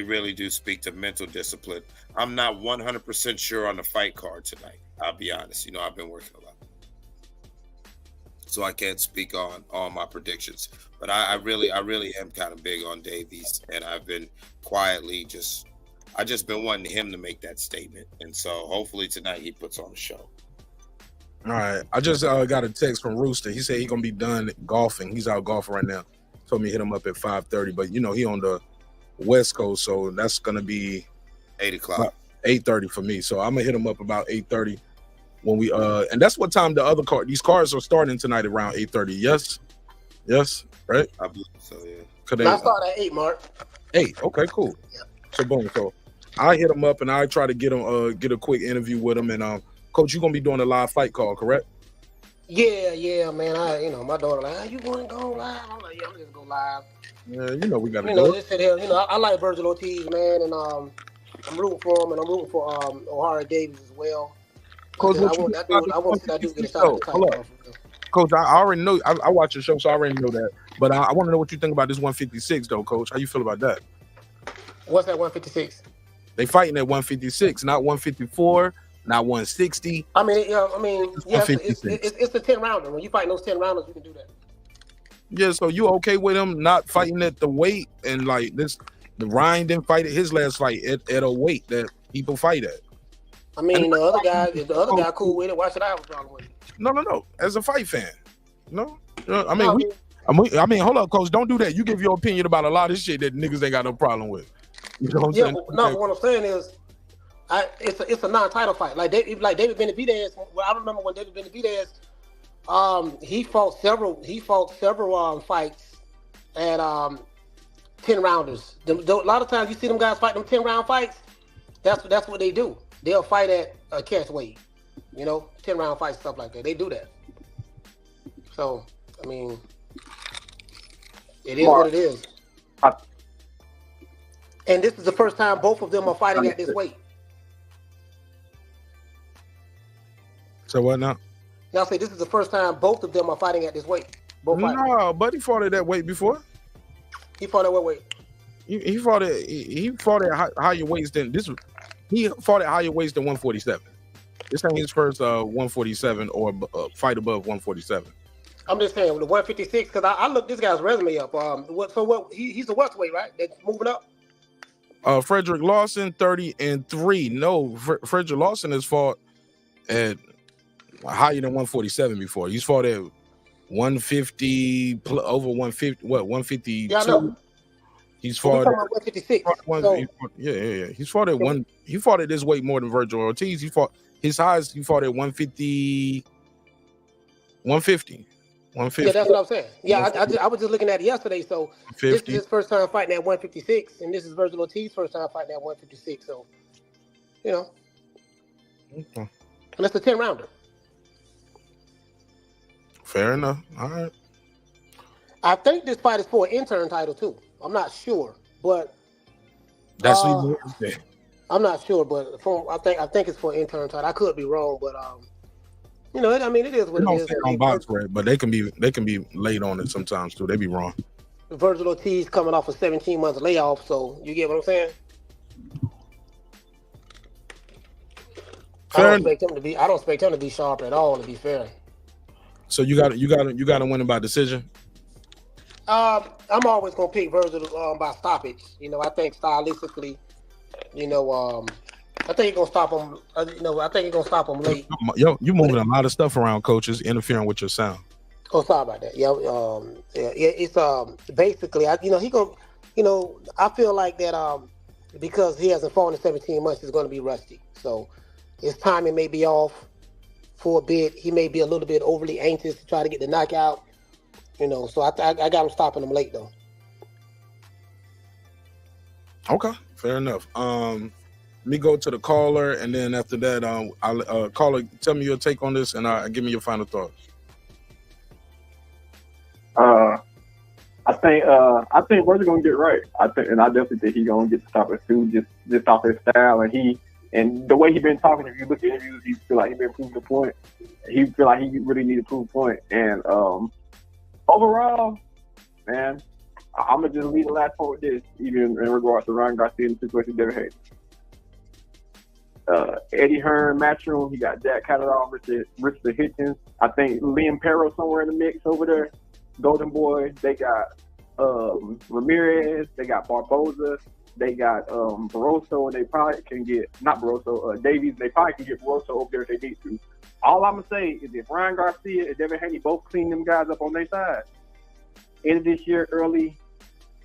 really do speak to mental discipline. I'm not 100% sure on the fight card tonight. I'll be honest. I've been working a lot, so I can't speak on all my predictions. But I really am kind of big on Davies, and I've been quietly I just been wanting him to make that statement. And so hopefully tonight he puts on a show. All right. I just got a text from Rooster. He said he's going to be done golfing. He's out golfing right now. Told me hit him up at 5:30, but he on the West Coast, so that's going to be 8 o'clock. 8:30 for me. So I'm going to hit him up about 8:30 when we and that's what time these cars are starting tonight around 8:30. Yes, right? I believe so, yeah. I start at 8, Mark. 8. Okay, cool. Yeah. So boom. So I hit him up and I try to get a quick interview with him. And Coach, you're gonna be doing a live fight call, correct? Yeah, man. My daughter like, you want to go live? I'm like, yeah, I'm just go live. Yeah, we gotta do it. Just sit here. I like Virgil Ortiz, man, and I'm rooting for him, and I'm rooting for Harvey Davies as well. Coach, I want to see that dude get a shot at the title. Coach, I already know. I watch your show, so I already know that. But I want to know what you think about this 156, though, Coach. How you feel about that? What's that 156? They fighting at 156, not 154, not 160. I mean, it's a 10 rounder. When you fight those 10 rounders, you can do that. Yeah, so you okay with him not fighting at the weight and like this? The Ryan didn't fight at his last fight at a weight that people fight at. I mean, the other guy cool with it. Why should I have a problem with it? No. As a fight fan, no. I mean, hold up, Coach. Don't do that. You give your opinion about a lot of shit that niggas ain't got no problem with. You know what I'm saying? What I'm saying is, it's a non-title fight. Like David Benavidez. Well, I remember when David Benavidez, he fought several fights at 10 rounders. A lot of times you see them guys fight them 10-round fights. That's what they do. They'll fight at a catch weight. 10-round fights, stuff like that. They do that. So, I mean, it is what it is. And this is the first time both of them are fighting at this weight. So what now? Now, say this is the first time both of them are fighting at this weight. No, Buddy fought at that weight before. He fought at what weight? He fought at higher weights than this. He fought at higher weights than 147. This ain't his first 147 or fight above 147. I'm just saying, the 156, because I looked this guy's resume up. He's a welterweight, right? That's moving up? Frederick Lawson, 30-3. No, Frederick Lawson has fought at higher than 147 before. He's fought at 150, over 150, 152? Yeah, I know. He's fought at 156. Yeah. He's fought at he fought at this weight more than Virgil Ortiz. He fought his highest, he fought at 150. 150. Yeah, that's what I'm saying. Yeah, I was just looking at it yesterday. So this is his first time fighting at 156, and this is Virgil Ortiz's first time fighting at 156. So, Okay. And it's a 10-rounder. Fair enough. All right. I think this fight is for an intern title too. I'm not sure, but that's I'm not sure, but I think it's for an intern title. I could be wrong, but it is what it is. On box rate, but they can be late on it sometimes too. They be wrong. Virgil Ortiz coming off a 17 month layoff, so you get what I'm saying? I don't expect him to be sharp at all, to be fair. So you got to win it by decision. I'm always gonna pick Virgil by stoppage. I think stylistically, I think he's gonna stop him. I think he's gonna stop him late. Yo, you moving a lot of stuff around, coaches, interfering with your sound. Oh, sorry about that. Yeah, it's basically, he gonna, I feel like that because he hasn't fought in 17 months, he's gonna be rusty. So his timing may be off for a bit. He may be a little bit overly anxious to try to get the knockout. So I got him stopping him late though. Okay, fair enough. Let me go to the caller, and then after that, I'll caller, tell me your take on this, and give me your final thoughts. I think Virgil gonna get right. I definitely think he's gonna get the stoppers too, just off his style and the way he been talking. If you look at interviews, he feel like he been proving the point. He feel like he really need to prove a point. And overall, man, I'm gonna just leave the last point with this, even in regards to Ryan Garcia and the situation with Devin Haney. Eddie Hearn, matchroom, he got Jack Catadall, Richard Hitchens. I think Liam Perro somewhere in the mix over there. Golden Boy, they got Ramirez, they got Barboza, they got Barroso, and they probably can get, not Barroso, Davies, they probably can get Barroso over there if they need to. All I'm going to say is if Ryan Garcia and Devin Haney both clean them guys up on their side, end of this year, early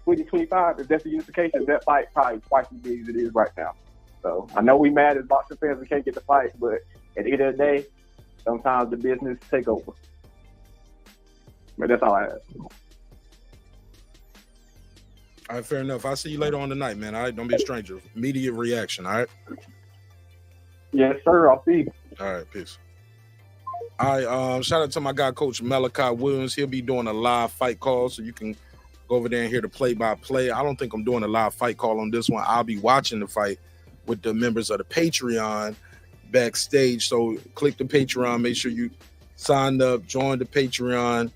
2025, if that's the unification, that fight probably twice as big as it is right now. So I know we mad as boxing fans we can't get the fight, but at the end of the day, sometimes the business take over. But that's all I have. All right, fair enough. I'll see you later on tonight, man. All right, don't be a stranger. Immediate reaction, all right? Yes, sir. I'll see you. All right, peace. All right, shout out to my guy, Coach Malachi Williams. He'll be doing a live fight call, so you can go over there and hear the play-by-play. I don't think I'm doing a live fight call on this one. I'll be watching the fight with the members of the Patreon backstage. So click the Patreon. Make sure you sign up, join the Patreon.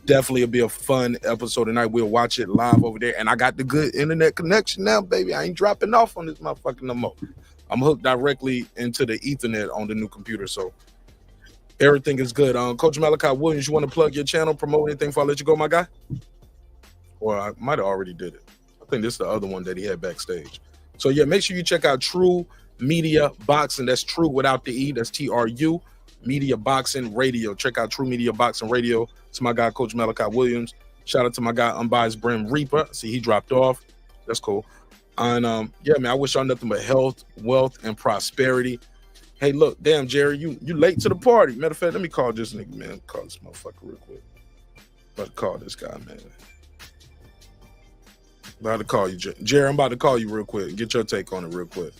Definitely it'll be a fun episode tonight. We'll watch it live over there. And I got the good internet connection now, baby. I ain't dropping off on this motherfucker no more. I'm hooked directly into the Ethernet on the new computer. So everything is good. Coach Malachi Williams, you want to plug your channel, promote anything before I let you go, my guy? Or I might have already did it. I think this is the other one that he had backstage. So yeah, make sure you check out True Media Boxing. That's True without the E. That's TRU Media Boxing Radio. Check out True Media Boxing Radio. It's my guy, Coach Malachi Williams. Shout out to my guy, Unbiased Brim Reaper. See, he dropped off. That's cool. And yeah, man, I wish y'all nothing but health, wealth, and prosperity. Hey, look, damn, Jerry, you late to the party. Matter of fact, let me call this nigga, man. Call this motherfucker real quick. About to call this guy, man. About to call you, Jerry. I'm about to call you real quick. Get your take on it real quick.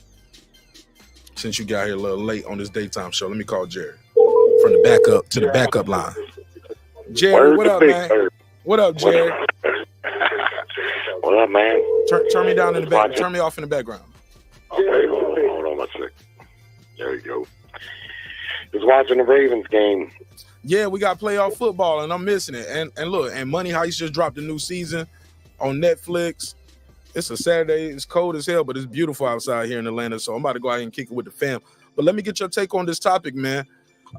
Since you got here a little late on this daytime show, let me call Jerry from the backup to the backup line. Jerry, what up, man? What up, Jerry? What up, man? Turn me down in the back. Turn me off in the background. Okay, hold on a second. There you go. Just watching the Ravens game. Yeah, we got playoff football, and I'm missing it. And look, and Money Heist just dropped a new season on Netflix. It's a Saturday. It's cold as hell, but it's beautiful outside here in Atlanta. So I'm about to go out and kick it with the fam. But let me get your take on this topic, man.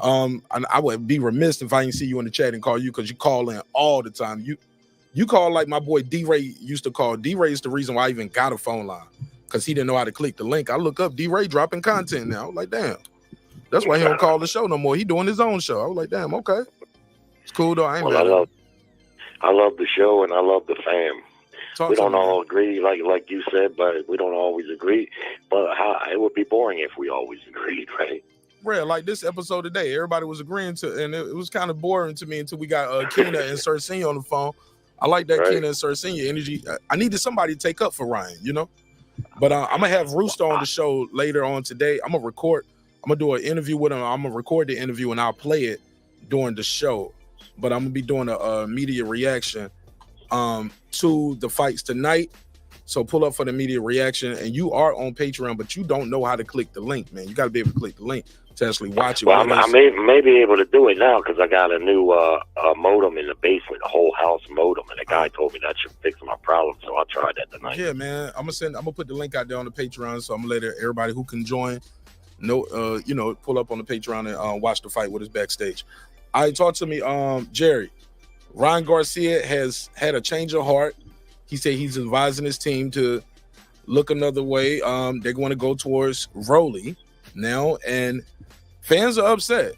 I would be remiss if I didn't see you in the chat and call you, because you call in all the time. You call like my boy D-Ray used to call. D-Ray is the reason why I even got a phone line, because he didn't know how to click the link. I look up D-Ray dropping content now. I'm like, damn. That's why he don't call the show no more. He doing his own show. I was like, damn, okay. It's cool though. I love the show and I love the fam. We don't all me. agree, like you said, but we don't always agree. But it would be boring if we always agreed, right? Rare, like this episode today, everybody was agreeing to, and it was kind of boring to me until we got Keena and Sir Senior on the phone. I like that Keena and Sir Senior energy. I needed somebody to take up for Ryan, you know. But I'm gonna have Rooster on the show later on today. I'm gonna do an interview with him. I'm gonna record the interview and I'll play it during the show. But I'm gonna be doing a media reaction to the fights tonight. So pull up for the media reaction. And you are on Patreon, but you don't know how to click the link, man. You got to be able to click the link to actually watch it. Well, I may be able to do it now because I got a new modem in the basement, a whole house modem, and the guy told me that should fix my problem. So I'll try that tonight. Yeah, man. I'm gonna put the link out there on the Patreon, so I'm gonna let everybody who can join pull up on the Patreon and watch the fight with us backstage. Talk to me, Jerry. Ryan Garcia has had a change of heart. He said he's advising his team to look another way. They're going to go towards Rolly now, and fans are upset.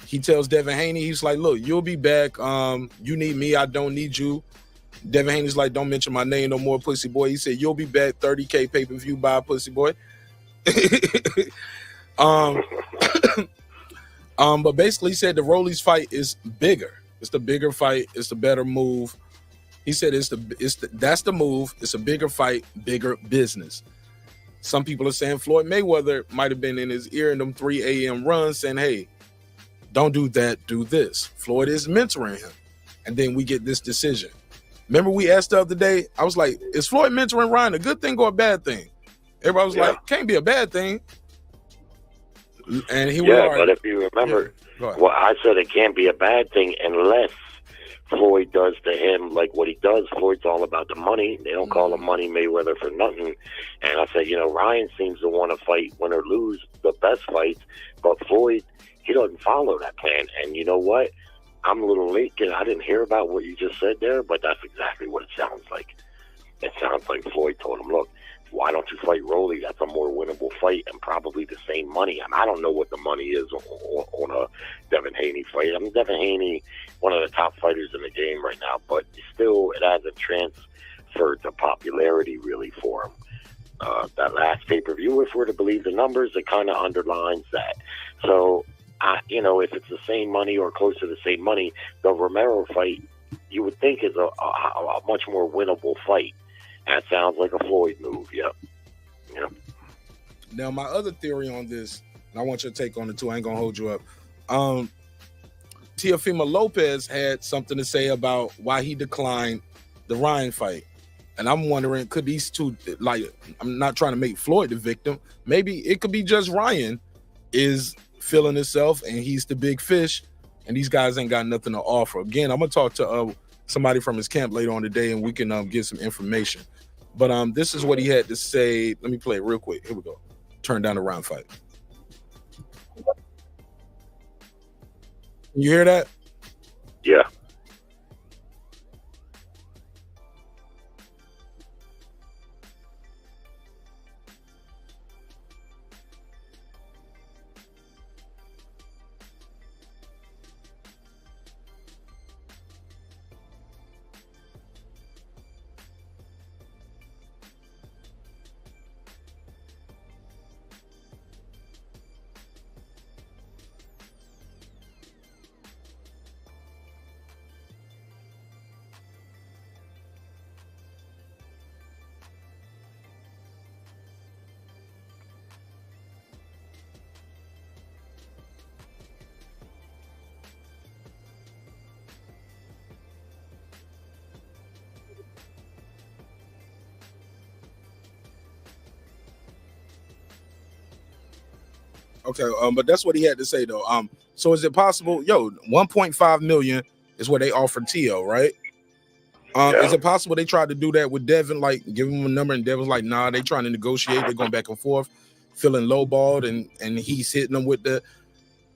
He tells Devin Haney, he's like, look, you'll be back. You need me. I don't need you. Devin Haney's like, don't mention my name no more, pussy boy. He said, you'll be back. 30K pay-per-view by pussy boy. But basically he said the Rolly's fight is bigger. It's the bigger fight. It's the better move. He said that's the move. It's a bigger fight, bigger business. Some people are saying Floyd Mayweather might have been in his ear in them 3 a.m. runs saying, hey, don't do that, do this. Floyd is mentoring him. And then we get this decision. Remember we asked the other day, I was like, is Floyd mentoring Ryan a good thing or a bad thing? Everybody was like, can't be a bad thing. And but if you remember, well, I said it can't be a bad thing unless Floyd does to him like what he does. Floyd's all about the money. They don't call him Money Mayweather for nothing. And I said, Ryan seems to want to fight, win or lose, the best fights. But Floyd, he doesn't follow that plan. And you know what? I'm a little late because I didn't hear about what you just said there, but that's exactly what it sounds like. It sounds like Floyd told him, look, why don't you fight Rolly? That's a more winnable fight and probably the same money. I don't know what the money is on a Devin Haney fight. Devin Haney, one of the top fighters in the game right now, but still it hasn't transferred to popularity really for him. That last pay-per-view, if we're to believe the numbers, it kind of underlines that. So, if it's the same money or close to the same money, the Romero fight, you would think is a much more winnable fight. That sounds like a Floyd move, yep. Now, my other theory on this, and I want your take on it too, I ain't gonna hold you up. Teofimo Lopez had something to say about why he declined the Ryan fight. And I'm wondering, could these two, I'm not trying to make Floyd the victim. Maybe it could be just Ryan is feeling himself and he's the big fish and these guys ain't got nothing to offer. Again, I'm gonna talk to somebody from his camp later on today and we can get some information. But this is what he had to say. Let me play it real quick. Here we go. Turn down the Ryan fight. You hear that? Yeah. Okay, but that's what he had to say though. So is it possible? 1.5 million is what they offered Tio, right? Is it possible they tried to do that with Devin, like give him a number, and Devin's like, nah, they trying to negotiate. They're going back and forth, feeling lowballed, and he's hitting them with the.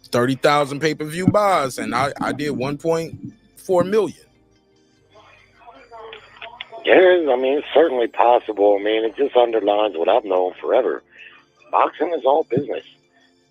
30,000 pay-per-view buys, and I did 1.4 million. Yeah, I mean, it's certainly possible. I mean, it just underlines what I've known forever. Boxing is all business.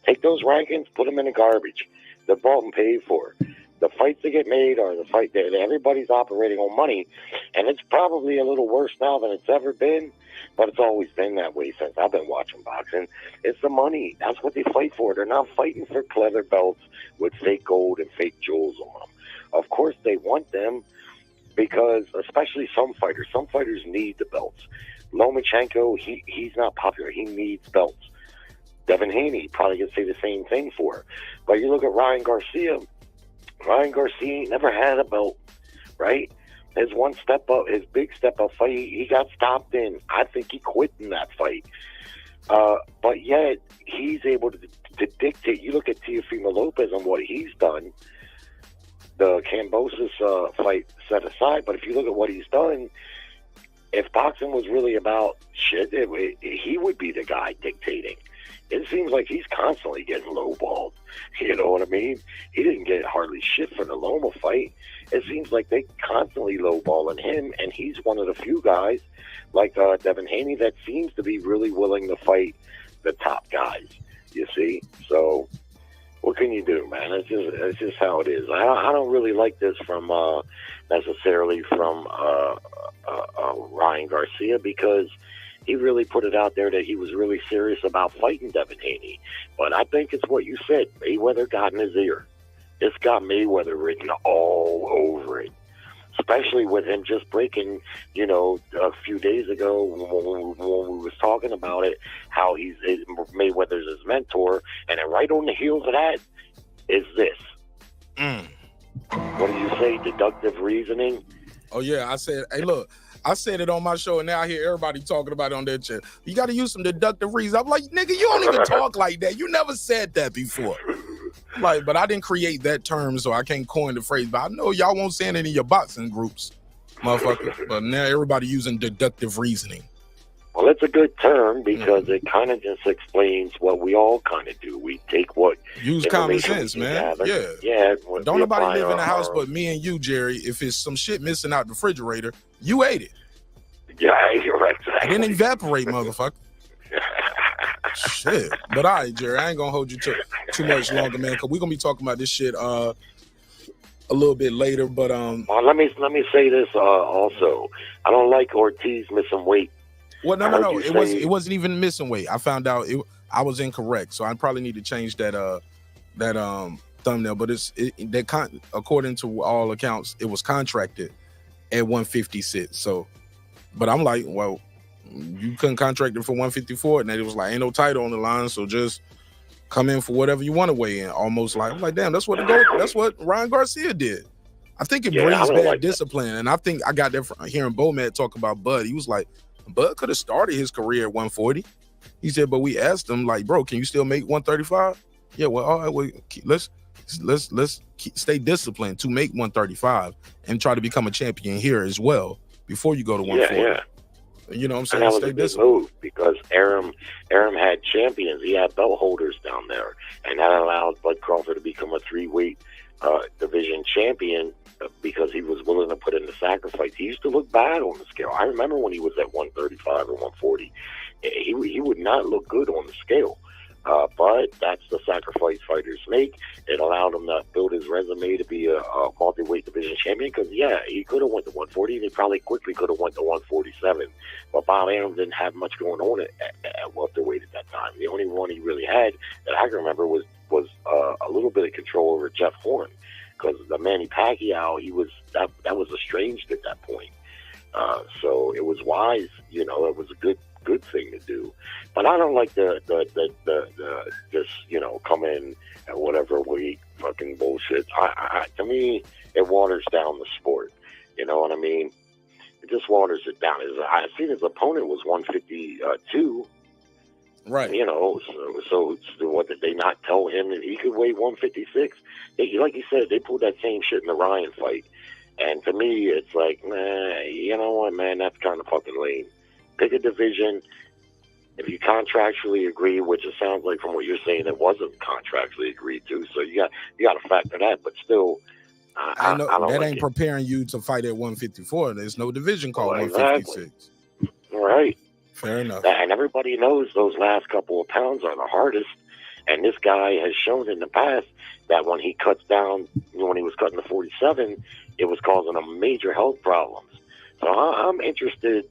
Take those rankings, put them in the garbage. They're bought and paid for. The fights that get made are the fight that everybody's operating on money, and it's probably a little worse now than it's ever been, but it's always been that way since I've been watching boxing. It's the money. That's what they fight for. They're not fighting for leather belts with fake gold and fake jewels on them. Of course they want them because, especially some fighters need the belts. Lomachenko, he's not popular. He needs belts. Devin Haney probably could say the same thing for. But you look at Ryan Garcia never had a belt, right? His one step up, his big step up fight, he got stopped in. I think he quit in that fight. But yet, he's able to dictate. You look at Teofimo Lopez and what he's done, the Kambosos fight set aside, but if you look at what he's done, if boxing was really about shit, he would be the guy dictating. It seems like he's constantly getting lowballed. You know what I mean? He didn't get hardly shit for the Loma fight. It seems like they constantly lowballing him, and he's one of the few guys, like Devin Haney, that seems to be really willing to fight the top guys, you see? So what can you do, man? It's just how it is. I don't really like this from necessarily from Ryan Garcia, because he really put it out there that he was really serious about fighting Devin Haney. But I think it's what you said. Mayweather got in his ear. It's got Mayweather written all over it, especially with him just breaking, a few days ago when we was talking about it, how Mayweather's his mentor. And then right on the heels of that is this. What do you say? Deductive reasoning? Oh, yeah. I said, hey, look. I said it on my show, and now I hear everybody talking about it on their channel. You got to use some deductive reason. I'm like, nigga, you don't even talk like that. You never said that before. But I didn't create that term, so I can't coin the phrase. But I know y'all won't say it in your boxing groups, motherfucker. But now everybody using deductive reasoning. Well, it's a good term because it kind of just explains what we all kind of do. We take what use common sense, man. Yeah. Don't nobody live in the house but me and you, Jerry. If it's some shit missing out the refrigerator, you ate it. Yeah, you're right. It didn't evaporate, motherfucker. Shit. But all right, Jerry, I ain't gonna hold you too much longer, man, because we're gonna be talking about this shit a little bit later. But well, let me say this also. I don't like Ortiz missing weight. Well, no. It wasn't even missing weight. I found out I was incorrect, so I probably need to change that thumbnail. But according to all accounts, it was contracted at 156. So, but I'm like, well, you couldn't contract it for 154, and then it was like, ain't no title on the line, so just come in for whatever you want to weigh in. Almost like, I'm like, damn, that's what Ryan Garcia did. I think it breeds bad discipline, and I think I got that from hearing Bomac talk about Bud. He was like, Bud could have started his career at 140. He said, but we asked him, like, bro, can you still make 135? Yeah, well, all right, let's stay disciplined to make 135 and try to become a champion here as well before you go to 140. Yeah. You know what I'm saying? And that was stay a good disciplined. move because Arum had champions. He had belt holders down there, and that allowed Bud Crawford to become a 3-weight division champion because he was willing to put in the sacrifice. He used to look bad on the scale. I remember when he was at 135 or 140. He would not look good on the scale. But that's the sacrifice fighters make. It allowed him to build his resume to be a multi-weight division champion because, yeah, he could have went to 140 and he probably quickly could have went to 147. But Bob Arum didn't have much going on at welterweight at that time. The only one he really had that I can remember was a little bit of control over Jeff Horn because the Manny Pacquiao, that was estranged at that point. So it was wise, it was a good thing to do. But I don't like the just come in at whatever weight fucking bullshit. To me, it waters down the sport. You know what I mean? It just waters it down. I seen his opponent was 152. Right. So what did they not tell him that he could weigh 156? Like you said, they pulled that same shit in the Ryan fight. And to me, it's like, nah, you know what, man, that's kind of fucking lame. Pick a division. if you contractually agree, which it sounds like from what you're saying, it wasn't contractually agreed to. So you got to factor that. But still, I know don't that like ain't it. preparing you to fight at 154. There's no division called 156. All right. Fair enough. And everybody knows those last couple of pounds are the hardest. And this guy has shown in the past that when he cuts down, when he was cutting the 47, it was causing him major health problems. So I'm interested.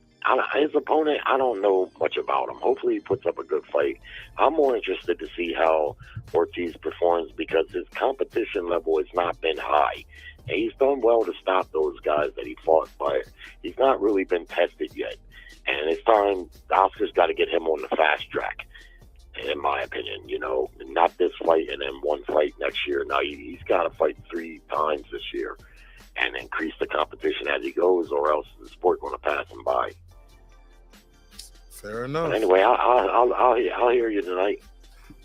His opponent, I don't know much about him. Hopefully he puts up a good fight. I'm more interested to see how Ortiz performs because his competition level has not been high. And he's done well to stop those guys that he fought, but he's not really been tested yet. And it's time, Oscar's got to get him on the fast track, in my opinion. You know, not this fight and then one fight next year. Now he's got to fight 3 times this year and increase the competition as he goes, or else the sport going to pass him by. Fair enough. But anyway, I'll hear you tonight.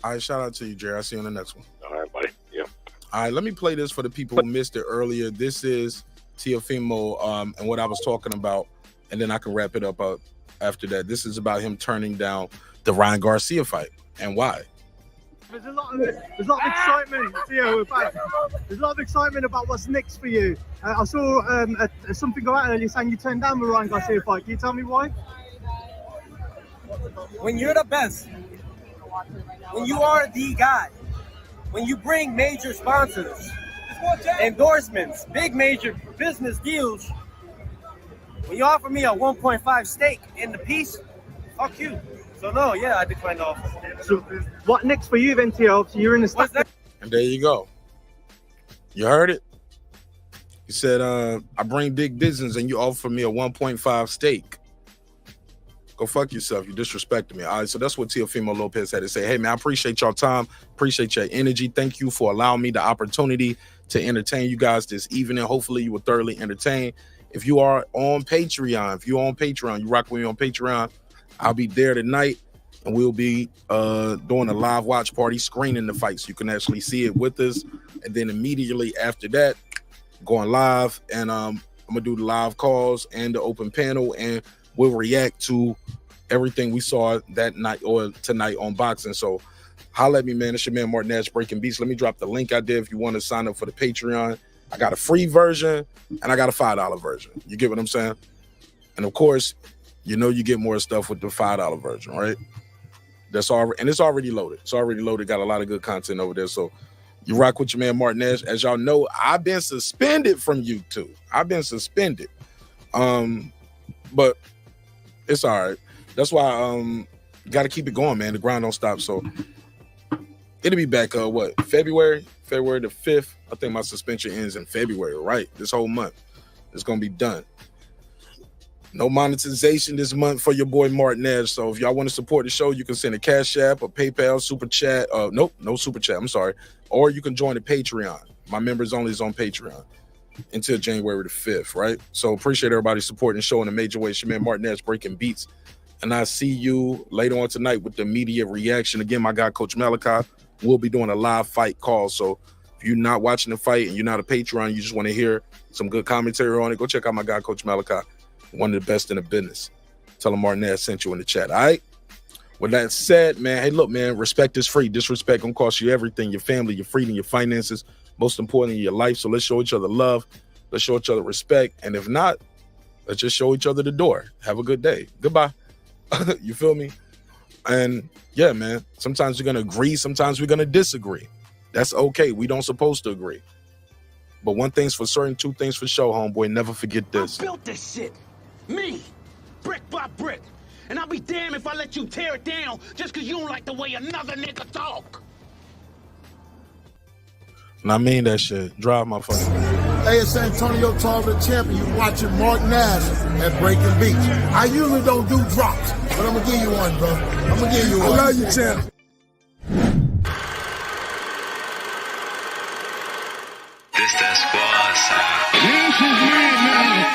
All right, shout out to you, Jerry. I'll see you on the next one. All right, buddy. Yeah. All right, let me play this for the people who missed it earlier. This is Teofimo and what I was talking about, and then I can wrap it up after that. This is about him turning down the Ryan Garcia fight and why. There's a lot of excitement. Yeah, we're back. There's a lot of excitement about what's next for you. I saw something go out earlier saying you turned down the Ryan Garcia fight. Can you tell me why? When you're the best, when you are the guy, when you bring major sponsors, endorsements, big major business deals, when you offer me a 1.5 stake in the piece, fuck you. So no, yeah, I declined the offer. So what next for you then, Tio? So you're in the And there you go. You heard it. He said, I bring big business and you offer me a 1.5 stake. Go fuck yourself. You disrespected me. All right, so that's what Teofimo Lopez had to say. Hey, man, I appreciate y'all time. Appreciate your energy. Thank you for allowing me the opportunity to entertain you guys this evening. Hopefully you were thoroughly entertained. If you are on Patreon, you rock with me on Patreon, I'll be there tonight, and we'll be doing a live watch party, screening the fights. You can actually see it with us, and then immediately after that, going live, and I'm going to do the live calls and the open panel, and we'll react to everything we saw that night or tonight on boxing. So holla at me, man. It's your man, Martin Nash, Breaking Beats. Let me drop the link out there if you want to sign up for the Patreon. I got a free version, and I got a $5 version. You get what I'm saying? And, of course, you know you get more stuff with the $5 version, right? That's all, and it's already loaded. It's already loaded. Got a lot of good content over there. So you rock with your man, Martin Nash. As y'all know, I've been suspended from YouTube. I've been suspended. But it's all right. That's why got to keep it going, man. The grind don't stop. So it'll be back, February the 5th. I think my suspension ends in February, right? This whole month. It's going to be done. No monetization this month for your boy Martin Nash. So if y'all want to support the show, you can send a Cash App, a PayPal, Super Chat. Nope, no Super Chat. I'm sorry. Or you can join the Patreon. My members only is on Patreon until January the 5th, right? So appreciate everybody supporting the show in a major way. It's your man Martin Nash, Breaking Beats. And I see you later on tonight with the immediate reaction. Again, my guy, Coach Malachi, will be doing a live fight call. So if you're not watching the fight and you're not a Patreon, you just want to hear some good commentary on it, go check out my guy, Coach Malachi. One of the best in the business. Tell him Martin Nash sent you in the chat, all right? With that said, man, hey, look, man, respect is free. Disrespect gonna cost you everything, your family, your freedom, your finances, most importantly, your life. So let's show each other love. Let's show each other respect. And if not, let's just show each other the door. Have a good day. Goodbye. You feel me? And yeah, man, sometimes we're gonna agree. Sometimes we're gonna disagree. That's okay. We don't supposed to agree. But one thing's for certain, two things for sure, homeboy. Never forget this. I built this shit. Me, brick by brick. And I'll be damned if I let you tear it down just because you don't like the way another nigga talk. And I mean that shit. Drive my fucking. Hey, it's Antonio Tarver, champion. You're watching Mark Nash at Breaking Beats. I usually don't do drops, but I'm going to give you one, bro. I'm going to give you one. I love you, champ. This that squad side. This is me now.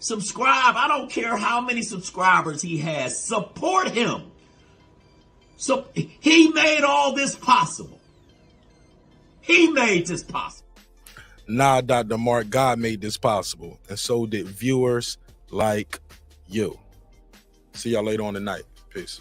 Subscribe. I don't care how many subscribers he has. Support him. So he made all this possible. He made this possible. Nah, Dr. Mark, God made this possible. And so did viewers like you. See y'all later on tonight. Peace.